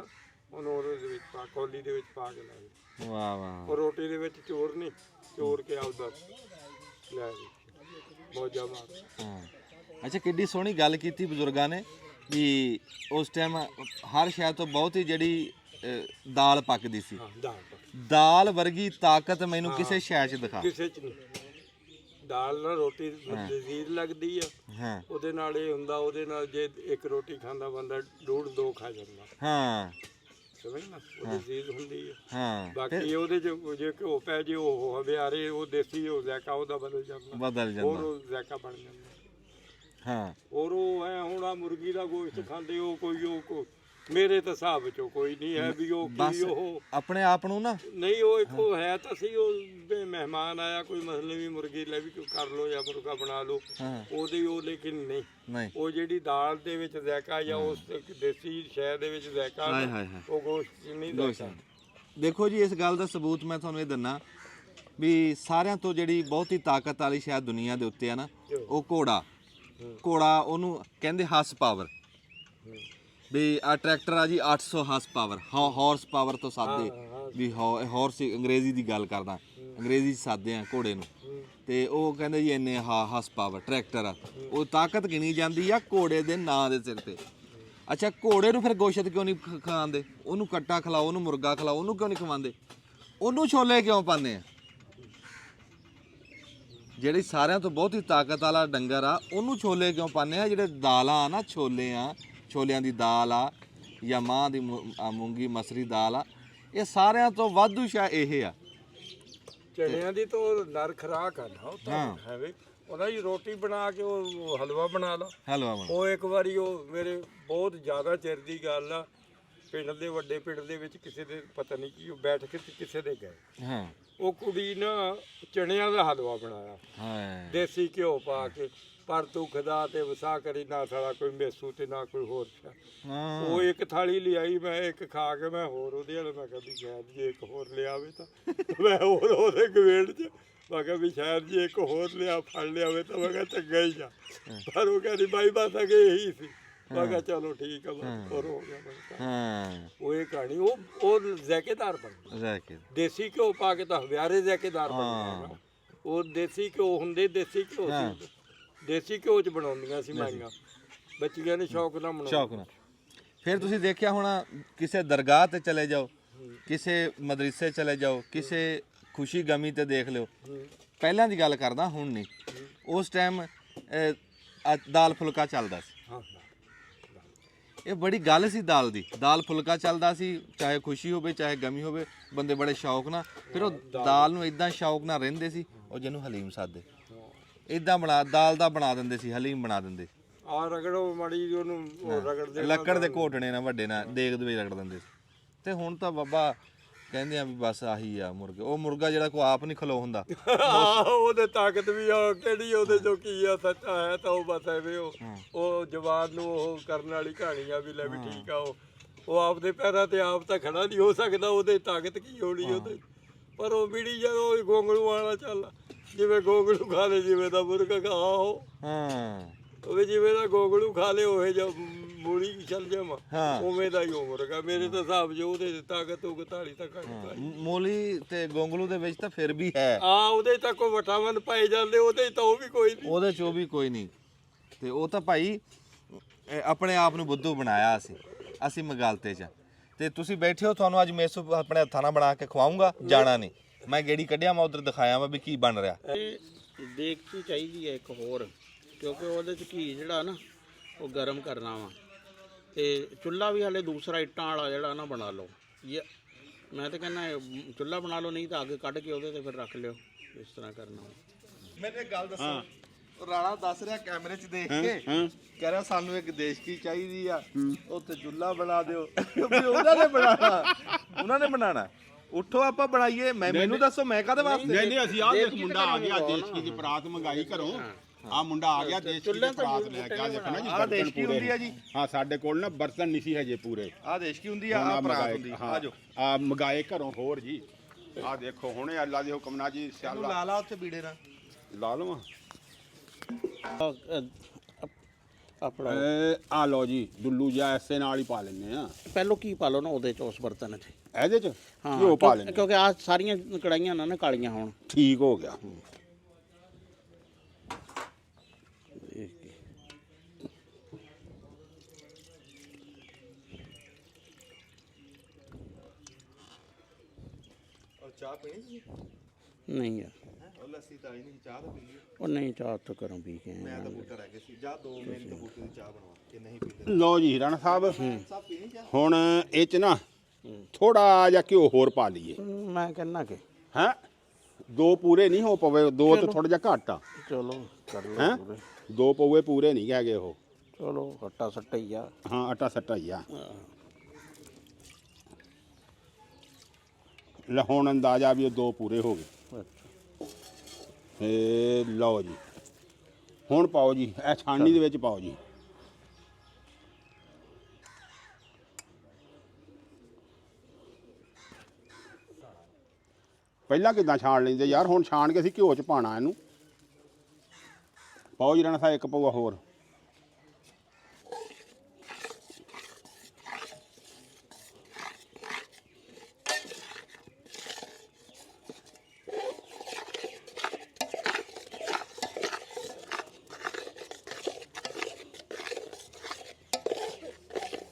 ਉਹਨੂੰ ਉਹਦੇ ਵਿੱਚ ਪਾ, ਕੌਲੀ ਦੇ ਵਿੱਚ ਪਾ ਕੇ ਲੈ ਵਾਹ ਵਾਹ। ਉਹ ਰੋਟੀ ਦੇ ਵਿੱਚ ਚੋਰ ਨਹੀਂ, ਚੋਰ ਕੇ ਆਪਦਾ ਲੈ ਗਏ ਮੌਜਾਂ ਮਾਰ। ਹਾਂ ਅੱਛਾ ਕਿੱਡੀ ਸੋਹਣੀ ਗੱਲ ਕੀਤੀ ਬਜ਼ੁਰਗਾਂ ਨੇ ਵੀ ਉਸ ਟਾਈਮ ਹਰ ਸ਼ਹਿਰ ਤੋਂ ਬਹੁਤ ਹੀ ਜਿਹੜੀ ਦਾਲ ਪੱਕਦੀ ਸੀ, ਹਾਂ ਦਾਲ ਪਾ, ਦਾਲ ਵਰਗੀ ਤਾਕਤ ਮੈਨੂੰ ਕਿਸੇ ਸ਼ਹਿਰ 'ਚ ਦਿਖਾ। ਕਿਸੇ ਚ ਨਹੀਂ, ਦਾਲ ਨਾਲ ਰੋਟੀ ਲਜ਼ੀਜ਼ ਲੱਗਦੀ ਆ, ਹਾਂ ਉਹਦੇ ਨਾਲ ਇਹ ਹੁੰਦਾ, ਉਹਦੇ ਨਾਲ ਜੇ ਇੱਕ ਰੋਟੀ ਖਾਂਦਾ ਬੰਦਾ ਡੂਢ ਦੋ ਖਾ ਜਾਂਦਾ, ਹਾਂ ਸਮਝ ਨਾ, ਉਹ ਲਜ਼ੀਜ਼ ਹੁੰਦੀ ਆ। ਹਾਂ ਬਾਕੀ ਉਹਦੇ ਚ ਜੇ ਘਿਓ ਪੈ ਜੇ ਉਹ ਹਵਿਆਰੇ, ਉਹ ਦੇਸੀ ਉਹ ਜ਼ਾਇਕਾ ਉਹਦਾ ਬਦਲ ਜਾਂਦਾ, ਬਦਲ ਹੋਰ ਜਾਂਦਾ। ਉਹ ਜ਼ਾਇਕਾ ਬਣ ਜਾਂਦਾ। ਹਾਂ ਹੋਰ ਉਹ ਐ ਹੁਣ ਆ ਮੁਰਗੀ ਦਾ ਗੋਸ਼ਤ ਖਾਂਦੇ, ਉਹ ਕੋਈ ਉਹ ਮੇਰੇ ਤਾਂ ਹਿਸਾਬ ਚੋਂ ਕੋਈ ਨਹੀਂ ਹੈ ਵੀ ਉਹ ਬਸ ਕੀ ਉਹ ਆਪਣੇ ਆਪ ਨੂੰ ਨਾ, ਨਹੀਂ, ਉਹ ਇੱਕ ਉਹ ਹੈ ਤਾਂ ਸੀ, ਉਹ ਵੀ ਮਹਿਮਾਨ ਆਇਆ ਕੋਈ ਮਸਲਵੀ ਮੁਰਗੀ ਲੈ ਵੀ ਕਰ ਲੋ ਜਾਂ ਮੁਰਗਾ ਬਣਾ ਲਓ, ਹਾਂ ਉਹਦੀ ਉਹ, ਲੇਕਿਨ ਨਹੀਂ, ਨਹੀਂ ਉਹ ਜਿਹੜੀ ਦਾਲ ਦੇ ਵਿੱਚ ਜ਼ਾਇਕਾ ਜਾਂ ਉਸ ਦੇਸੀ ਸ਼ਹਿ ਦੇ ਵਿੱਚ ਜ਼ਾਇਕਾ ਹਾਏ ਨਾ, ਹਾਏ ਹਾਏ। ਉਹ ਗੋਸ਼ਤ 'ਚ ਨਹੀਂ ਜ਼ਾਇਕਾ। ਦੇਖੋ ਜੀ ਇਸ ਗੱਲ ਦਾ ਸਬੂਤ ਮੈਂ ਤੁਹਾਨੂੰ ਇਹ ਦਿੰਨਾ ਵੀ ਸਾਰਿਆਂ ਤੋਂ ਜਿਹੜੀ ਬਹੁਤੀ ਤਾਕਤ ਵਾਲੀ ਸ਼ਾਇਦ ਦੁਨੀਆ ਦੇ ਉੱਤੇ ਆ ਨਾ, ਉਹ ਘੋੜਾ। ਘੋੜਾ ਉਹਨੂੰ ਕਹਿੰਦੇ ਹਾਰਸ ਪਾਵਰ, ਵੀ ਆ ਟਰੈਕਟਰ ਆ ਜੀ 800 ਹਾਰਸ ਪਾਵਰ, ਹਾਰਸ ਪਾਵਰ ਤੋਂ ਸਾਦੇ ਵੀ ਹਾਰਸ ਅੰਗਰੇਜ਼ੀ ਦੀ ਗੱਲ ਕਰਦਾ, ਅੰਗਰੇਜ਼ੀ 'ਚ ਸਾਦੇ ਆ ਘੋੜੇ ਨੂੰ, ਤੇ ਉਹ ਕਹਿੰਦੇ ਜੀ ਇੰਨੇ ਹਾਰਸ ਪਾਵਰ ਟਰੈਕਟਰ ਆ। ਉਹ ਤਾਕਤ ਗਿਣੀ ਜਾਂਦੀ ਆ ਘੋੜੇ ਦੇ ਨਾਂ ਦੇ ਸਿਰ ਤੇ। ਅੱਛਾ ਘੋੜੇ ਨੂੰ ਫਿਰ ਗੋਸ਼ਤ ਕਿਉਂ ਨਹੀਂ ਖਵਾਉਂਦੇ? ਉਹਨੂੰ ਕੱਟਾ ਖਿਲਾਓ, ਉਹਨੂੰ ਮੁਰਗਾ ਖਿਲਾਓ, ਉਹਨੂੰ ਕਿਉਂ ਨਹੀਂ ਖਵਾਉਂਦੇ? ਉਹਨੂੰ ਛੋਲੇ ਕਿਉਂ ਪਾਉਂਦੇ ਆ? ਜਿਹੜੀ ਸਾਰਿਆਂ ਤੋਂ ਬਹੁਤੀ ਤਾਕਤ ਵਾਲਾ ਡੰਗਰ ਆ ਉਹਨੂੰ ਛੋਲੇ ਕਿਉਂ ਪਾਉਂਦੇ ਆ? ਜਿਹੜੇ ਦਾਲਾਂ ਆ ਨਾ, ਛੋਲੇ ਆ, ਛੋਲਿਆਂ ਦੀ ਦਾਲ ਆ ਜਾਂ ਮਾਂ ਦੀ ਮੂੰਗੀ ਮਸਰੀ ਦਾਲ ਆ, ਇਹ ਸਾਰਿਆਂ ਤੋਂ ਵਾਧੂ ਸ਼ਾ ਇਹ ਆ। ਚਣਿਆਂ ਦੀ ਤਾਂ ਉਹ ਨਰ ਖਰਾਕ ਆ ਨਾ, ਉਹ ਤਾਂ ਹੈਵੇ ਉਹਨਾਂ ਦੀ ਰੋਟੀ ਬਣਾ ਕੇ ਉਹ ਹਲਵਾ ਬਣਾ ਲਾ, ਹਲਵਾ ਬਣਾ। ਉਹ ਇੱਕ ਵਾਰੀ ਉਹ ਮੇਰੇ ਬਹੁਤ ਜ਼ਿਆਦਾ ਚਿਰ ਦੀ ਗੱਲ ਆ, ਪਿੰਡ ਦੇ ਵੱਡੇ ਪਿੰਡ ਦੇ ਵਿੱਚ ਕਿਸੇ ਦੇ ਪਤਾ ਨਹੀਂ ਕੀ ਉਹ ਬੈਠ ਕੇ ਤੇ ਕਿਸੇ ਦੇ ਗਏ। ਹਾਂ ਉਹ ਕੁੜੀ ਨਾ ਚਣਿਆਂ ਦਾ ਹਲਵਾ ਬਣਾਇਆ ਹਾਂ ਦੇਸੀ ਘਿਓ ਪਾ ਕੇ, ਪਰ ਤੂੰ ਖੁਦਾ ਤੇ ਵਸਾ ਕਰੀ ਨਾ ਸਾਲਾ ਕੋਈ ਮੇਸੂ ਤੇ ਨਾ ਕੋਈ ਹੋਰ ਸ਼ਾ। ਹਾਂ ਉਹ ਇੱਕ ਥਾਲੀ ਲਿਆਈ, ਮੈਂ ਇੱਕ ਖਾ ਕੇ ਮੈਂ ਹੋਰ ਉਹਦੇ ਵਾਲੇ ਮੈਂ ਕਿਹਾ ਵੀ ਸ਼ਾਇਦ ਜੇ ਇੱਕ ਹੋਰ ਲਿਆਵੇ ਤਾਂ ਮੈਂ ਹੋਰ ਉਹਦੇ ਗਵੇੜ 'ਚ ਮੈਂ ਕਿਹਾ ਵੀ ਸ਼ਾਇਦ ਜੇ ਇੱਕ ਹੋਰ ਫੜ ਲਿਆਵੇ ਤਾਂ ਮੈਂ ਕਿਹਾ ਚੰਗਾ ਹੀ ਆ। ਪਰ ਉਹ ਕਹਿੰਦੀ ਬਾਈ ਬਸ ਅਗੇ ਇਹੀ ਸੀ। ਮੈਂ ਕਿਹਾ ਚਲੋ ਠੀਕ ਆ ਬਸ ਹੋਰ ਹੋ ਗਿਆ। ਮੈਂ ਕਿਹਾ ਹਾਂ ਉਹ ਇਹ ਕਹਾਣੀ ਉਹ ਜ਼ੈਕੇਦਾਰ ਬਣ ਰਹਿ ਕੇ ਦੇਸੀ ਘਿਓ ਪਾ ਕੇ ਤਾਂ ਹਵਿਆਰੇ ਜ਼ੈਕੇਦਾਰ ਬਣ ਗਿਆ। ਉਹ ਦੇਸੀ ਘਿਓ ਹੁੰਦੇ ਦੇਸੀ ਘਿਓ ਸੀ, ਦੇਸੀ ਘਿਓ 'ਚ ਬਣਾਉਂਦੀਆਂ ਸੀ ਮਾਈਆਂ, ਬੱਚੀਆਂ ਨੇ ਸ਼ੌਕ ਨਾਲ ਬਣਾਉਣਾ। ਸ਼ੌਕ ਨਾਲ। ਫਿਰ ਤੁਸੀਂ ਦੇਖਿਆ ਹੋਣਾ ਕਿਸੇ ਦਰਗਾਹ ਤੇ ਚਲੇ ਜਾਓ, ਕਿਸੇ ਮਦਰਸੇ ਚਲੇ ਜਾਓ, ਕਿਸੇ ਖੁਸ਼ੀ ਗਮੀ ਤੇ ਦੇਖ ਲਿਓ। ਪਹਿਲਾਂ ਦੀ ਗੱਲ ਕਰਦਾ, ਹੁਣ ਨਹੀਂ। ਉਸ ਟਾਈਮ ਦਾਲ ਫੁਲਕਾ ਚੱਲਦਾ ਸੀ। ਹਾਂ ਇਹ ਬੜੀ ਗੱਲ ਸੀ ਦਾਲ ਦੀ। ਦਾਲ ਫੁਲਕਾ ਚੱਲਦਾ ਸੀ, ਚਾਹੇ ਖੁਸ਼ੀ ਹੋਵੇ ਚਾਹੇ ਗਮੀ ਹੋਵੇ, ਬੰਦੇ ਬੜੇ ਸ਼ੌਕ ਨਾਲ ਫਿਰ ਉਹ ਦਾਲ ਨੂੰ ਇਦਾਂ ਸ਼ੌਕ ਨਾਲ ਰਹਿੰਦੇ ਸੀ। ਉਹ ਜਿਹਨੂੰ ਹਲੀਮ ਸਾਦੇ ਇਦਾਂ ਬਣਾ ਦਾਲ ਦਾ ਬਣਾ ਦਿੰਦੇ ਸੀ, ਹਲੀਮ ਬਣਾ ਦਿੰਦੇ। ਆ ਰਗੜੋ ਮਾੜੀ ਉਹਨੂੰ ਉਹ ਰਗੜਦੇ ਲੱਕੜ ਦੇ ਘੋਟਣੇ ਨਾਲ ਵੱਡੇ ਨਾਲ ਦੇਗ ਦੇ ਵਿੱਚ ਰਗੜ ਦਿੰਦੇ ਸੀ। ਤੇ ਹੁਣ ਤਾਂ ਬਾਬਾ ਕਹਿੰਦੇ ਆ ਵੀ ਬਸ ਆਹੀ ਆ ਮੁਰਗੇ। ਉਹ ਮੁਰਗਾ ਜਿਹੜਾ ਕੋ ਆਪ ਨਹੀਂ ਖਲੋ ਹੁੰਦਾ, ਉਹਦੇ ਤਾਕਤ ਵੀ ਆ ਕਿਹੜੀ, ਉਹਦੇ ਜੋ ਕੀ ਆ ਸੱਚਾ ਹੈ ਤਾਂ ਉਹ ਬਸ ਐਵੇਂ ਉਹ ਜਵਾਨ ਨੂੰ ਉਹ ਕਰਨ ਵਾਲੀ ਕਹਾਣੀ ਆ ਵੀ ਲੈ ਵੀ ਠੀਕ ਆ। ਉਹ ਆਪਦੇ ਪੈਰਾਂ ਤੇ ਆਪ ਤਾਂ ਖੜਾ ਨਹੀਂ ਹੋ ਸਕਦਾ, ਉਹਦੇ ਤਾਕਤ ਕੀ ਹੋਣੀ ਉਹਦੇ। ਪਰ ਉਹ ਬੀੜੀ ਜਦੋਂ ਗੋਂਗਲੂ ਵਾਲਾ ਚੱਲ, ਜਿਵੇਂ ਗੋਂਗਲੂ ਖਾ ਲੇ ਜਿਵੇਂ ਦਾ ਮੁਰਗਾ ਖਾਓ। ਹਾਂ ਉਹ ਜਿਵੇਂ ਦਾ ਗੋਂਗਲੂ ਖਾ ਲੇ ਉਹ ਜਾਂ ਮੂਲੀ ਚੱਲ ਜਾਵਾਂ ਉਵੇਂ ਦਾ ਹੀ ਉਹ ਮੁਰਗਾ। ਮੇਰੇ ਤਾਂ ਹਿਸਾਬ ਜੋ ਉਹਦੇ ਤਾਕਤ ਉਹ 41 ਤੱਕ ਆ। ਮੂਲੀ ਤੇ ਗੋਂਗਲੂ ਦੇ ਵਿੱਚ ਤਾਂ ਫਿਰ ਵੀ ਹੈ। ਉਹਦੇ ਤਾਂ ਕੋਈ ਵਿਟਾਮਿਨ ਪਾਏ ਜਾਂਦੇ, ਉਹਦੇ ਤਾਂ ਉਹ ਵੀ ਕੋਈ ਨਹੀਂ, ਉਹਦੇ ਚੋਂ ਵੀ ਕੋਈ ਨਹੀਂ। ਤੇ ਉਹ ਤਾਂ ਭਾਈ ਆਪਣੇ ਆਪ ਨੂੰ ਬੁੱਧੂ ਬਣਾਇਆ ਅਸੀਂ ਮਗਾਲਤੇ 'ਚ। ਤੇ ਤੁਸੀਂ ਬੈਠੇ ਹੋ, ਤੁਹਾਨੂੰ ਅੱਜ ਮੇਸੂ ਆਪਣੇ ਹੱਥਾਂ ਨਾਲ ਬਣਾ ਕੇ ਖਵਾਉਂਗਾ। ਜਾਣਾ ਨਹੀਂ, ਮੈਂ ਗੇੜੀ ਕੱਢਿਆ, ਮੈਂ ਉਧਰ ਦਿਖਾਇਆ ਵਾ ਵੀ ਕੀ ਬਣ ਰਿਹਾ। ਦੇਖਤੀ ਚਾਹੀਦੀ ਹੈ ਇੱਕ ਹੋਰ, ਕਿਉਂਕਿ ਉਹਦੇ 'ਚ ਘੀ ਜਿਹੜਾ ਨਾ ਉਹ ਗਰਮ ਕਰਨਾ ਵਾ। ਤੇ ਚੁੱਲ੍ਹਾ ਵੀ ਹਾਲੇ ਦੂਸਰਾ ਇੱਟਾਂ ਵਾਲਾ ਜਿਹੜਾ ਨਾ ਬਣਾ ਲਓ। ਮੈਂ ਤਾਂ ਕਹਿੰਦਾ ਚੁੱਲ੍ਹਾ ਬਣਾ ਲਓ, ਨਹੀਂ ਤਾਂ ਅੱਗ ਕੱਢ ਕੇ ਉਹਦੇ ਤੇ ਫਿਰ ਰੱਖ ਲਿਓ, ਇਸ ਤਰ੍ਹਾਂ ਕਰਨਾ। ਮੈਨੂੰ ਇੱਕ ਗੱਲ ਦੱਸੋ, ਰਾਣਾ ਦੱਸ ਰਿਹਾ ਕੈਮਰੇ 'ਚ ਦੇਖ ਕੇ, ਕਹਿ ਰਿਹਾ ਸਾਨੂੰ ਇੱਕ ਦੇਸ਼ਕੀ ਚਾਹੀਦੀ ਆ, ਉੱਥੇ ਚੁੱਲ੍ਹਾ ਬਣਾ ਦਿਓ। ਵੀ ਉਹਨਾਂ ਨੇ ਬਣਾਉਣਾ। ਉੱਠੋ ਆਪਾਂ ਬਣਾਈਏ। ਮੈਨੂੰ ਦੱਸੋ ਮੈਂ ਕਾਹਦੇ ਵਾਸਤੇ? ਨਹੀਂ ਅਸੀਂ ਆਹ ਦੇਖ ਮੁੰਡਾ ਆ ਗਿਆ, ਦੇਸ਼ਕੀ ਦੀ ਬਰਾਤ ਮੰਗਾਈ ਘਰੋਂ। ਆ ਮੁੰਡਾ ਆ ਗਿਆ ਦੇਸ਼ਕੀ ਦੀ ਬਰਾਤ ਲੈ ਕੇ। ਆ ਦੇਖੋ ਨਾ ਜੀ, ਆਹ ਦੇਸ਼ਕੀ ਹੁੰਦੀ ਆ ਜੀ। ਹਾਂ ਸਾਡੇ ਕੋਲ ਨਾ ਬਰਤਨ ਨਹੀਂ ਸੀ ਹਜੇ ਪੂਰੇ। ਆਹ ਦੇਸ਼ਕੀ ਹੁੰਦੀ ਆ, ਆਹ ਬਰਾਤ ਹੁੰਦੀ। ਆ ਜਾਓ, ਆ ਮੰਗਾਏ ਘਰੋਂ ਹੋਰ ਜੀ। ਆ ਦੇਖੋ ਹੁਣੇ ਅੱਲਾ ਦੇ ਹੁਕਮ ਨਾਲ ਜੀ ਸਿਆਲਾ ਲਾ ਲਾ ਉੱਥੇ ਬੀੜੇ ਨਾਲ ਲਾ ਲਵਾਂ। ਆਪਣਾ ਆ ਲਓ ਜੀ, ਦੁੱਲੂ ਜਿਹਾ ਐਸੇ ਨਾਲ ਹੀ ਪਾ ਲੈਂਦੇ ਆ। ਪਹਿਲੋਂ ਕੀ ਪਾ ਲਓ ਨਾ ਉਹਦੇ 'ਚ, ਉਸ ਬਰਤਨ 'ਚ। ਇਹਦੇ 'ਚ ਹਾਂ ਘਿਓ ਪਾ ਲੈਂਦੇ। ਕਿਉਂਕਿ ਆ ਸਾਰੀਆਂ ਕੜਾਈਆਂ ਨਾ ਕਾਲੀਆਂ ਹੋਣ। ਠੀਕ ਹੋ ਗਿਆ। ਚਾਹ ਪੀਣੀ ਸੀ? ਨਹੀਂ ਯਾਰ, ਉਹ ਲੱਸੀ ਤਾਂ ਆਈ ਨਹੀਂ, ਚਾਹ ਤਾਂ ਪੀ ਲਈ। ਉਹ ਨਹੀਂ, ਚਾਹ ਤਾਂ ਘਰੋਂ ਪੀ ਕੇ ਆਏ ਮੈਂ ਤਾਂ ਬੂਟਾ ਰਹਿ ਗਿਆ ਸੀ। ਜਾ 2 ਮਿੰਟ ਬੂਟੇ ਦੀ ਚਾਹ ਬਣਵਾ ਕੇ ਨਹੀਂ ਪੀਂਦੇ। ਲਓ ਜੀ ਰਾਣਾ ਸਾਹਿਬ, ਸਭ ਪੀਣੀ ਚਾਹ। ਹੁਣ ਇਹ 'ਚ ਨਾ ਥੋੜਾ ਜਿਹਾ ਘਿਓ ਹੋਰ ਪਾ ਲਈਏ। ਮੈਂ ਕਹਿੰਦਾ ਕਿ ਹੈ 2 ਪੂਰੇ ਨਹੀਂ ਹੋ ਪਵੇ, 2 ਤੇ ਥੋੜਾ ਜਿਹਾ ਘੱਟ ਆ। ਚਲੋ ਕਰ ਲਓ ਹੈਂ? ਪੂਰੇ। 2 ਪਊਏ ਪੂਰੇ ਨਹੀਂ ਹੈਗੇ ਉਹ। ਚਲੋ ਆਟਾ ਸੱਟਾ ਹੀ ਆ। ਹਾਂ ਆਟਾ ਸੱਟਾ ਹੀ ਆ। ਲੈ ਹੁਣ ਅੰਦਾਜ਼ਾ ਵੀ ਉਹ 2 ਪੂਰੇ ਹੋ ਗਏ। ਤੇ ਲਓ ਜੀ, ਹੁਣ ਪਾਓ ਜੀ, ਇਹ ਛਾਣਨੀ ਦੇ ਵਿੱਚ ਪਾਓ ਜੀ। ਪਹਿਲਾਂ ਕਿੱਦਾਂ ਛਾਣ ਲੈਂਦੇ ਯਾਰ, ਹੁਣ ਛਾਣ ਕੇ ਅਸੀਂ ਘਿਓ 'ਚ ਪਾਣਾ ਇਹਨੂੰ। ਪਾਓ ਜੀ ਰਾਣਾ ਸਾਹਿਬ, ਇੱਕ ਪਊਆ ਹੋਰ।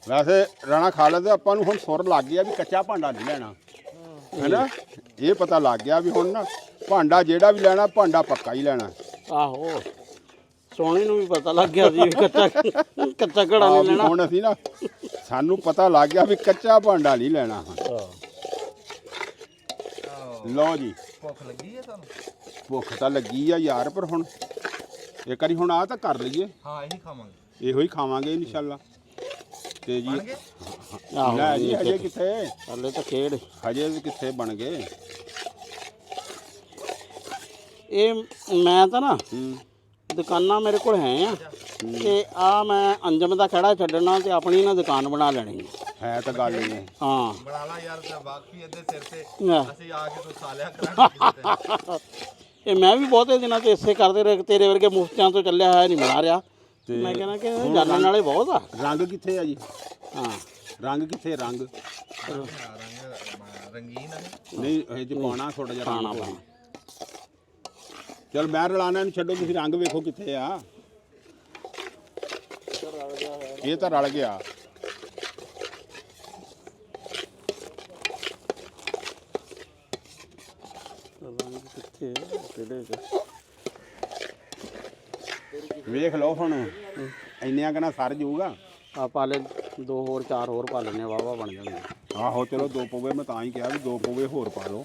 ਵੈਸੇ ਰਾਣਾ ਖਾ ਲੈਂਦੇ, ਆਪਾਂ ਨੂੰ ਹੁਣ ਸੁਰ ਲੱਗ ਗਿਆ ਵੀ ਕੱਚਾ ਭਾਂਡਾ ਨਹੀਂ ਲੈਣਾ, ਹੈਨਾ। ਇਹ ਪਤਾ ਲੱਗ ਗਿਆ ਵੀ ਹੁਣ ਨਾ ਭਾਂਡਾ ਜਿਹੜਾ ਵੀ ਲੈਣਾ, ਭਾਂਡਾ ਪੱਕਾ ਹੀ ਲੈਣਾ। ਆਹੋ, ਸੋਹਣੇ ਨੂੰ ਵੀ ਪਤਾ ਲੱਗ ਗਿਆ ਸੀ ਕੱਚਾ ਘੜਾ ਨਹੀਂ ਲੈਣਾ। ਹੁਣ ਅਸੀਂ ਨਾ ਸਾਨੂੰ ਪਤਾ ਲੱਗ ਗਿਆ ਵੀ ਕੱਚਾ ਭਾਂਡਾ ਨਹੀਂ ਲੈਣਾ। ਲਓ ਜੀ, ਭੁੱਖ ਲੱਗੀ ਹੈ ਤੁਹਾਨੂੰ? ਭੁੱਖ ਤਾਂ ਲੱਗੀ ਆ ਯਾਰ, ਪਰ ਹੁਣ ਇੱਕ ਵਾਰੀ ਹੁਣ ਆ ਤਾਂ ਕਰ ਲਈਏ। ਹਾਂ ਇਹੀ ਖਾਵਾਂਗੇ। ਇਹੋ ਹੀ ਖਾਵਾਂਗੇ ਇਨਸ਼ਾਅੱਲਾ। ਤੇ ਜੀ ਆਹੋ ਲੈ ਜੀ ਹਜੇ ਕਿੱਥੇ ਹਲੇ ਤਾਂ ਖੇਡ ਹਜੇ ਵੀ ਕਿੱਥੇ ਬਣ ਗਏ। ਇਹ ਮੈਂ ਤਾਂ ਨਾ ਹੂੰ ਦੁਕਾਨਾਂ ਮੇਰੇ ਕੋਲ ਹੈ ਆ ਤੇ ਆ ਮੈਂ ਅੰਜਮ ਦਾ ਖੜਾ ਛੱਡਣਾ ਤੇ ਆਪਣੀ ਨਾ ਦੁਕਾਨ ਬਣਾ ਲੈਣੀ ਹੈ ਤਾਂ ਗੱਲ ਇਹ ਹੈ। ਹਾਂ ਬਣਾ ਲਾ ਯਾਰ ਤੇ ਬਾਕੀ ਇਹਦੇ ਸਿਰ ਤੇ ਆਹ। ਅਸੀਂ ਆ ਕੇ ਤੂੰ ਸਾਲਿਆ ਕਰਾਂਗੇ। ਇਹ ਮੈਂ ਵੀ ਬਹੁਤੇ ਦਿਨਾਂ ਤੋਂ ਇਸੇ ਕਰਦੇ ਰਹੇ ਤੇਰੇ ਵਰਗੇ ਮੁਫਤਿਆਂ ਤੋਂ ਚੱਲਿਆ ਹੋਇਆ ਨਹੀਂ ਬਣਾ ਰਿਹਾ ਮੈਂ ਕਹਿੰਦਾ ਕਿ ਜਾਣਨ ਵਾਲੇ ਬਹੁਤ ਆ ਰੰਗ ਕਿੱਥੇ ਆ ਜੀ? ਹਾਂ ਰੰਗ ਕਿੱਥੇ ਰੰਗ? ਰੰਗ ਰੰਗੀਨ ਹੈ। ਨਹੀਂ ਇਹ ਚ ਪਾਣਾ ਥੋੜਾ ਜਿਹਾ ਖਾਣਾ ਰੰਗ ਪਾਣਾ ਚਲ ਮੈਂ ਰਲਾਣਾ ਨੂੰ ਛੱਡੋ, ਤੁਸੀਂ ਰੰਗ ਵੇਖੋ ਕਿੱਥੇ ਆ। ਇਹ ਤਾਂ ਰਲ ਗਿਆ। ਰੰਗ ਕਿੱਥੇ ਕਿਹੜੇ ਚ ਵੇਖ ਲਓ ਹੁਣ ਇੰਨਿਆਂ ਕਨਾ ਸਰ ਜਾਊਗਾ। ਆ ਪਾ ਲੈ 2 ਹੋਰ 4 ਹੋਰ ਪਾ ਲੈਣੇ ਵਾਵਾ ਬਣ ਜਾਣਗੇ। ਆਹੋ ਚਲੋ 2 ਪਊਏ, ਮੈਂ ਤਾਂ ਹੀ ਕਿਹਾ ਵੀ 2 ਪਊਏ ਹੋਰ ਪਾ ਲਓ।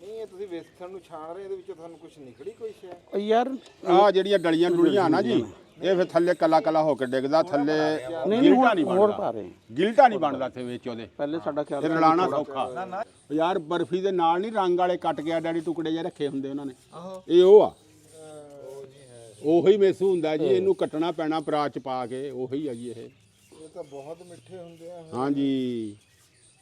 ਨਹੀਂ ਇਹ ਤੁਸੀਂ ਵੇਸਣ ਨੂੰ ਛਾਣ ਰਹੇ ਇਹਦੇ ਵਿੱਚੋਂ ਤੁਹਾਨੂੰ ਕੁਝ ਨਿਕਲੀ ਕੋਈ ਸ਼ੈ? ਉਹ ਯਾਰ ਆਹ ਜਿਹੜੀਆਂ ਡਲੀਆਂ ਡੁਲੀਆਂ ਨਾ ਜੀ ਇਹ ਫਿਰ ਥੱਲੇ ਕੱਲਾ ਕੱਲਾ ਹੋ ਕੇ ਡਿੱਗਦਾ ਥੱਲੇ। ਨਹੀਂ ਗਿਲਟਾ ਨਹੀਂ ਹੋਰ ਬਣਦਾ, ਪਾ ਰਹੇ ਗਿਲਟਾ ਨਹੀਂ ਬਣਦਾ ਇੱਥੇ ਵਿੱਚ ਉਹਦੇ। ਪਹਿਲੇ ਸਾਡਾ ਖਿਆਲ ਇਹ ਰਲਾਣਾ ਸੌਖਾ। ਯਾਰ ਬਰਫੀ ਦੇ ਨਾਲ ਨਹੀਂ ਰੰਗ ਵਾਲੇ ਕੱਟ ਕੇ ਡੈਡੀ ਟੁਕੜੇ ਜਿਹੇ ਰੱਖੇ ਹੁੰਦੇ ਉਹਨਾਂ ਨੇ, ਇਹ ਉਹ ਆ। ਉਹੀ ਮੇਸੂ ਹੁੰਦਾ ਜੀ, ਇਹਨੂੰ ਕੱਟਣਾ ਪੈਣਾ ਪਰਾਤ ਚ ਪਾ ਕੇ, ਉਹੀ ਆ ਜੀ ਇਹ। ਇਹ ਤਾਂ ਬਹੁਤ ਮਿੱਠੇ ਹੁੰਦੇ ਆ। ਹਾਂਜੀ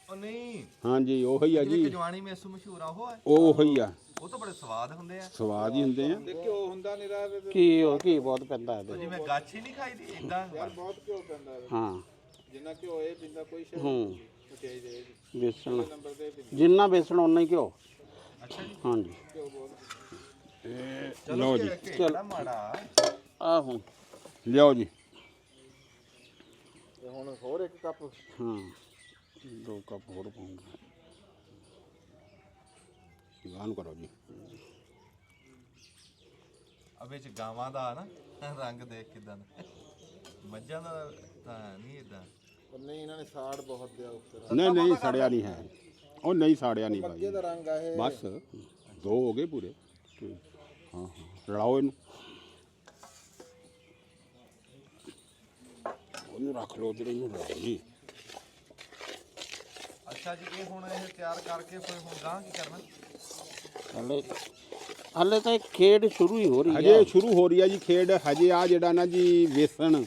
ਉਹ ਨਹੀਂ ਹਾਂਜੀ ਉਹੀ ਆ ਜੀ, ਜਵਾਨੀ ਮੇਸੂ ਮਸ਼ਹੂਰ ਆ ਉਹ ਹੈ। ਉਹ ਉਹੀ ਆ। ਉਹ ਤਾਂ ਬੜੇ ਸਵਾਦ ਹੁੰਦੇ ਆ। ਸਵਾਦ ਹੀ ਹੁੰਦੇ ਆ। ਤੇ ਘਿਓ ਹੁੰਦਾ ਨਿਰਾ ਇਹਦੇ ਵਿੱਚ। ਕੀ ਉਹ ਕੀ ਬਹੁਤ ਪੈਂਦਾ ਇਹਦੇ ਜਿਵੇਂ ਗਾਛੀ ਨਹੀਂ ਖਾਈਦੀ ਇਦਾਂ। ਬਹੁਤ ਘਿਓ ਪੈਂਦਾ ਇਹਦੇ। ਹਾਂ ਜਿੰਨਾ ਘਿਓ ਇਹ ਪਿੰਦਾ ਕੋਈ ਸ਼ੈ ਹੂੰ ਮਠਿਆਈ ਦੇ ਇਹਦੀ। ਬੇਸਣ ਨੰਬਰ ਤੇ ਪਿੰਦਾ ਜਿੰਨਾ ਬੇਸਣ ਓਨਾ ਹੀ ਘਿਓ। ਅੱਛਾ ਜੀ। ਹਾਂਜੀ ਘਿਓ ਬਹੁਤ। ਲਓ ਜੀ ਕਿਹੜਾ ਮਾੜਾ। ਆਹੋ ਲਿਆਓ ਜੀ। ਤੇ ਹੁਣ ਹੋਰ 1 ਕੱਪ। ਹਾਂ 2 ਕੱਪ ਹੋਰ ਪਾਉਂਗਾ। ਗਾਨ ਕਰੋ ਜੀ। ਅਬੇ ਚ ਗਾਵਾਂ ਦਾ ਨਾ ਰੰਗ ਦੇਖ ਕਿਦਾਂ ਦਾ। ਮੱਝਾਂ ਦਾ ਤਾਂ ਨਹੀਂ ਇਦਾਂ। ਪਰ ਨਹੀਂ ਇਹਨਾਂ ਨੇ ਸਾੜ ਬਹੁਤ ਦਿਆ ਉੱਪਰ। ਨਹੀਂ ਨਹੀਂ ਸੜਿਆ ਨਹੀਂ ਹੈ, ਉਹ ਨਹੀਂ ਸਾੜਿਆ ਨਹੀਂ ਭਾਈ। ਇਹਦਾ ਰੰਗ ਆ ਇਹ। ਬਸ 2 ਹੋ ਗਏ ਪੂਰੇ। ਹਾਂ ਹਾਂ ਰਲਾਓ ਇਹਨੂੰ, ਉਹਨੂੰ ਰੱਖ ਲਓ ਉਧਰ, ਇਹਨੂੰ ਰਲਾਓ ਜੀ। ਅੱਛਾ ਜੀ ਇਹ ਹੁਣ ਇਹ ਤਿਆਰ ਕਰਕੇ ਫਿਰ ਹੁਣ ਗਾਂ ਕੀ ਕਰਨਾ? ਹਲੇ ਤਾਂ ਇਹ ਖੇਡ ਸ਼ੁਰੂ ਹੀ ਹੋ ਰਹੀ ਹੈ। ਹਜੇ ਸ਼ੁਰੂ ਹੋ ਰਹੀ ਆ ਜੀ ਖੇਡ। ਹਜੇ ਆ ਜਿਹੜਾ ਨਾ ਜੀ ਵੇਸਣ,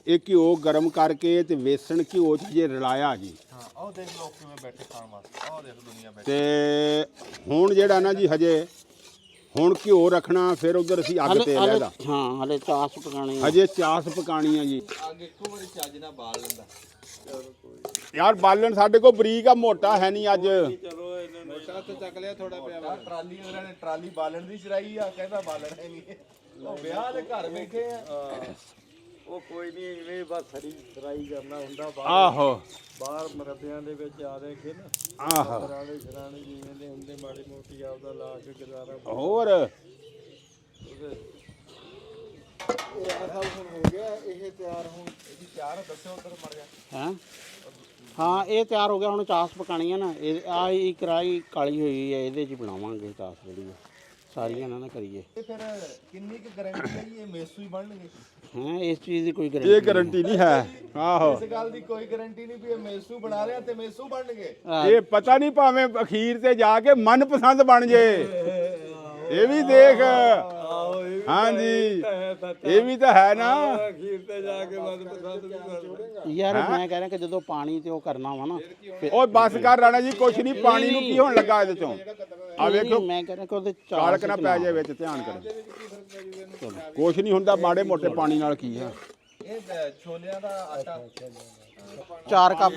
ਇਹ ਘਿਓ ਗਰਮ ਕਰਕੇ ਤੇ ਵੇਸਣ ਘਿਓ 'ਚ ਜੇ ਰਲਾਇਆ ਜੀ। ਹਾਂ ਆਹ ਦੇਖ ਲੋਕ ਕਿਵੇਂ ਬੈਠੇ ਖਾਣ ਵਾਸਤੇ। ਆਹ ਦੇਖ ਦੁਨੀਆ ਬੈਠੀ। ਤੇ ਹੁਣ ਜਿਹੜਾ ਨਾ ਜੀ ਹਜੇ ਹੁਣ ਘਿਓ ਰੱਖਣਾ, ਫਿਰ ਉਧਰ ਅਸੀਂ ਅੱਗ ਤੇ ਲੈਦਾ। ਹਾਂ ਹਲੇ ਚਾਸ ਪਕਾਣੀ ਹਜੇ ਚਾਸ ਪਕਾਣੀ ਆ ਜੀ। ਅੱਗ ਇੱਕੋ ਵਾਰੀ ਚੱਜ ਨਾਲ ਬਾਲ ਲੈਂਦਾ। ਯਾਰ ਬਾਲਣ ਸਾਡੇ ਕੋਲ ਬਰੀਕ ਆ, ਮੋਟਾ ਹੈ ਨਹੀਂ ਅੱਜ। ਮੋਟਾ ਤੇ ਚੱਕ ਲਿਆ ਥੋੜਾ ਪਿਆ ਵਾ। ਟਰਾਲੀ ਉਹਨਾਂ ਨੇ ਟਰਾਲੀ ਬਾਲਣ ਦੀ ਚਰਾਈ ਆ, ਕਹਿੰਦਾ ਬਾਲਣ ਹੈ ਨਹੀਂ। ਉਹ ਵਿਆਹ ਦੇ ਘਰ ਬੈਠੇ ਆ। ਉਹ ਕੋਈ ਨਹੀਂ ਇਵੇਂ ਬਸ ਹਰੀ ਫਰਾਈ ਕਰਨਾ ਹੁੰਦਾ ਆਹੋ ਬਾਹਰ ਮਰਬਿਆਂ ਦੇ ਵਿੱਚ ਆ ਰਹੇ ਕਿ ਨਾ ਆਹੋ ਪੁਰਾਣੇ ਘਰਾਣੇ ਜਿਵੇਂ ਦੇ ਹੁੰਦੇ ਮਾੜੀ ਮੋਟੀ ਆਪਦਾ ਲਾ ਕੇ ਗੁਜ਼ਾਰਾ। ਹੋਰ ਇਹ ਰਾਣਾ ਸਾਹਿਬ ਹੁਣ ਹੋ ਗਿਆ ਇਹ ਤਿਆਰ ਹੁਣ। ਇਹਦੀ ਤਿਆਰ ਦੱਸਿਓ ਉਧਰ ਮੜ ਜਾ। ਹੈ ਹਾਂ ਇਹ ਤਿਆਰ ਹੋ ਗਿਆ। ਹੁਣ ਚਾਸ ਪਕਾਣੀ ਹੈ ਨਾ। ਇਹ ਆ ਹੀ ਕੜਾਈ ਕਾਲੀ ਹੋਈ ਹੈ, ਇਹਦੇ 'ਚ ਬਣਾਵਾਂਗੇ ਚਾਸ ਜਿਹੜੀ ਸਾਰੀਆਂ ਇਹਨਾਂ ਨਾਲ ਕਰੀਏ। ਤੇ ਫਿਰ ਕਿੰਨੀ ਕੁ ਗਾਰੰਟੀ ਹੈ ਜੀ ਇਹ ਮੇਸੂ ਹੀ ਬਣਨਗੇ? ਹਾਂ ਇਸ ਚੀਜ਼ ਦੀ ਕੋਈ ਇਹ ਗਰੰਟੀ ਗਾਰੰਟੀ ਨਹੀਂ ਹੈ। ਆਹੋ ਇਸ ਗੱਲ ਦੀ ਕੋਈ ਗਾਰੰਟੀ ਨਹੀਂ ਵੀ ਇਹ ਮੇਸੂ ਬਣਾ ਰਿਹਾ ਤੇ ਮੇਸੂ ਬਣਨਗੇ। ਇਹ ਪਤਾ ਨਹੀਂ, ਭਾਵੇਂ ਅਖੀਰ ਤੇ ਜਾ ਕੇ ਮਨਪਸੰਦ ਬਣ ਜੇ। ਇਹ ਵੀ ਦੇਖ। ਹਾਂਜੀ ਇਹ ਵੀ ਤਾਂ ਹੈ ਨਾ। ਅਖੀਰ ਤੇ ਜਾ ਕੇ ਮਨਪਸੰਦ ਵੀ ਕਰਨਾ। ਯਾਰ ਮੈਂ ਕਹਿ ਰਿਹਾ ਕਿ ਜਦੋਂ ਪਾਣੀ ਤੇ ਉਹ ਕਰਨਾ ਵਾ ਨਾ ਓਏ ਬਸ ਕਰ ਰਾਣਾ ਜੀ, ਕੁਛ ਨਹੀਂ। ਪਾਣੀ ਨੂੰ ਕੀ ਹੋਣ ਲੱਗਾ ਇਹਦੇ ਚੋਂ? ਆ ਵੇਖੋ ਮੈਂ ਕਹਿ ਰਿਹਾ ਕਿ ਉਹਦੇ ਕਾਲਕ ਨਾ ਪੈ ਜਾਏ ਵਿੱਚ, ਧਿਆਨ ਕਰੋ। ਕੁਛ ਨਹੀਂ ਹੁੰਦਾ, ਮਾੜੇ ਮੋਟੇ ਪਾਣੀ ਨਾਲ ਕੀ ਆ। ਇਹ ਛੋਲਿਆਂ ਦਾ ਆਟਾ 4 ਕੱਪ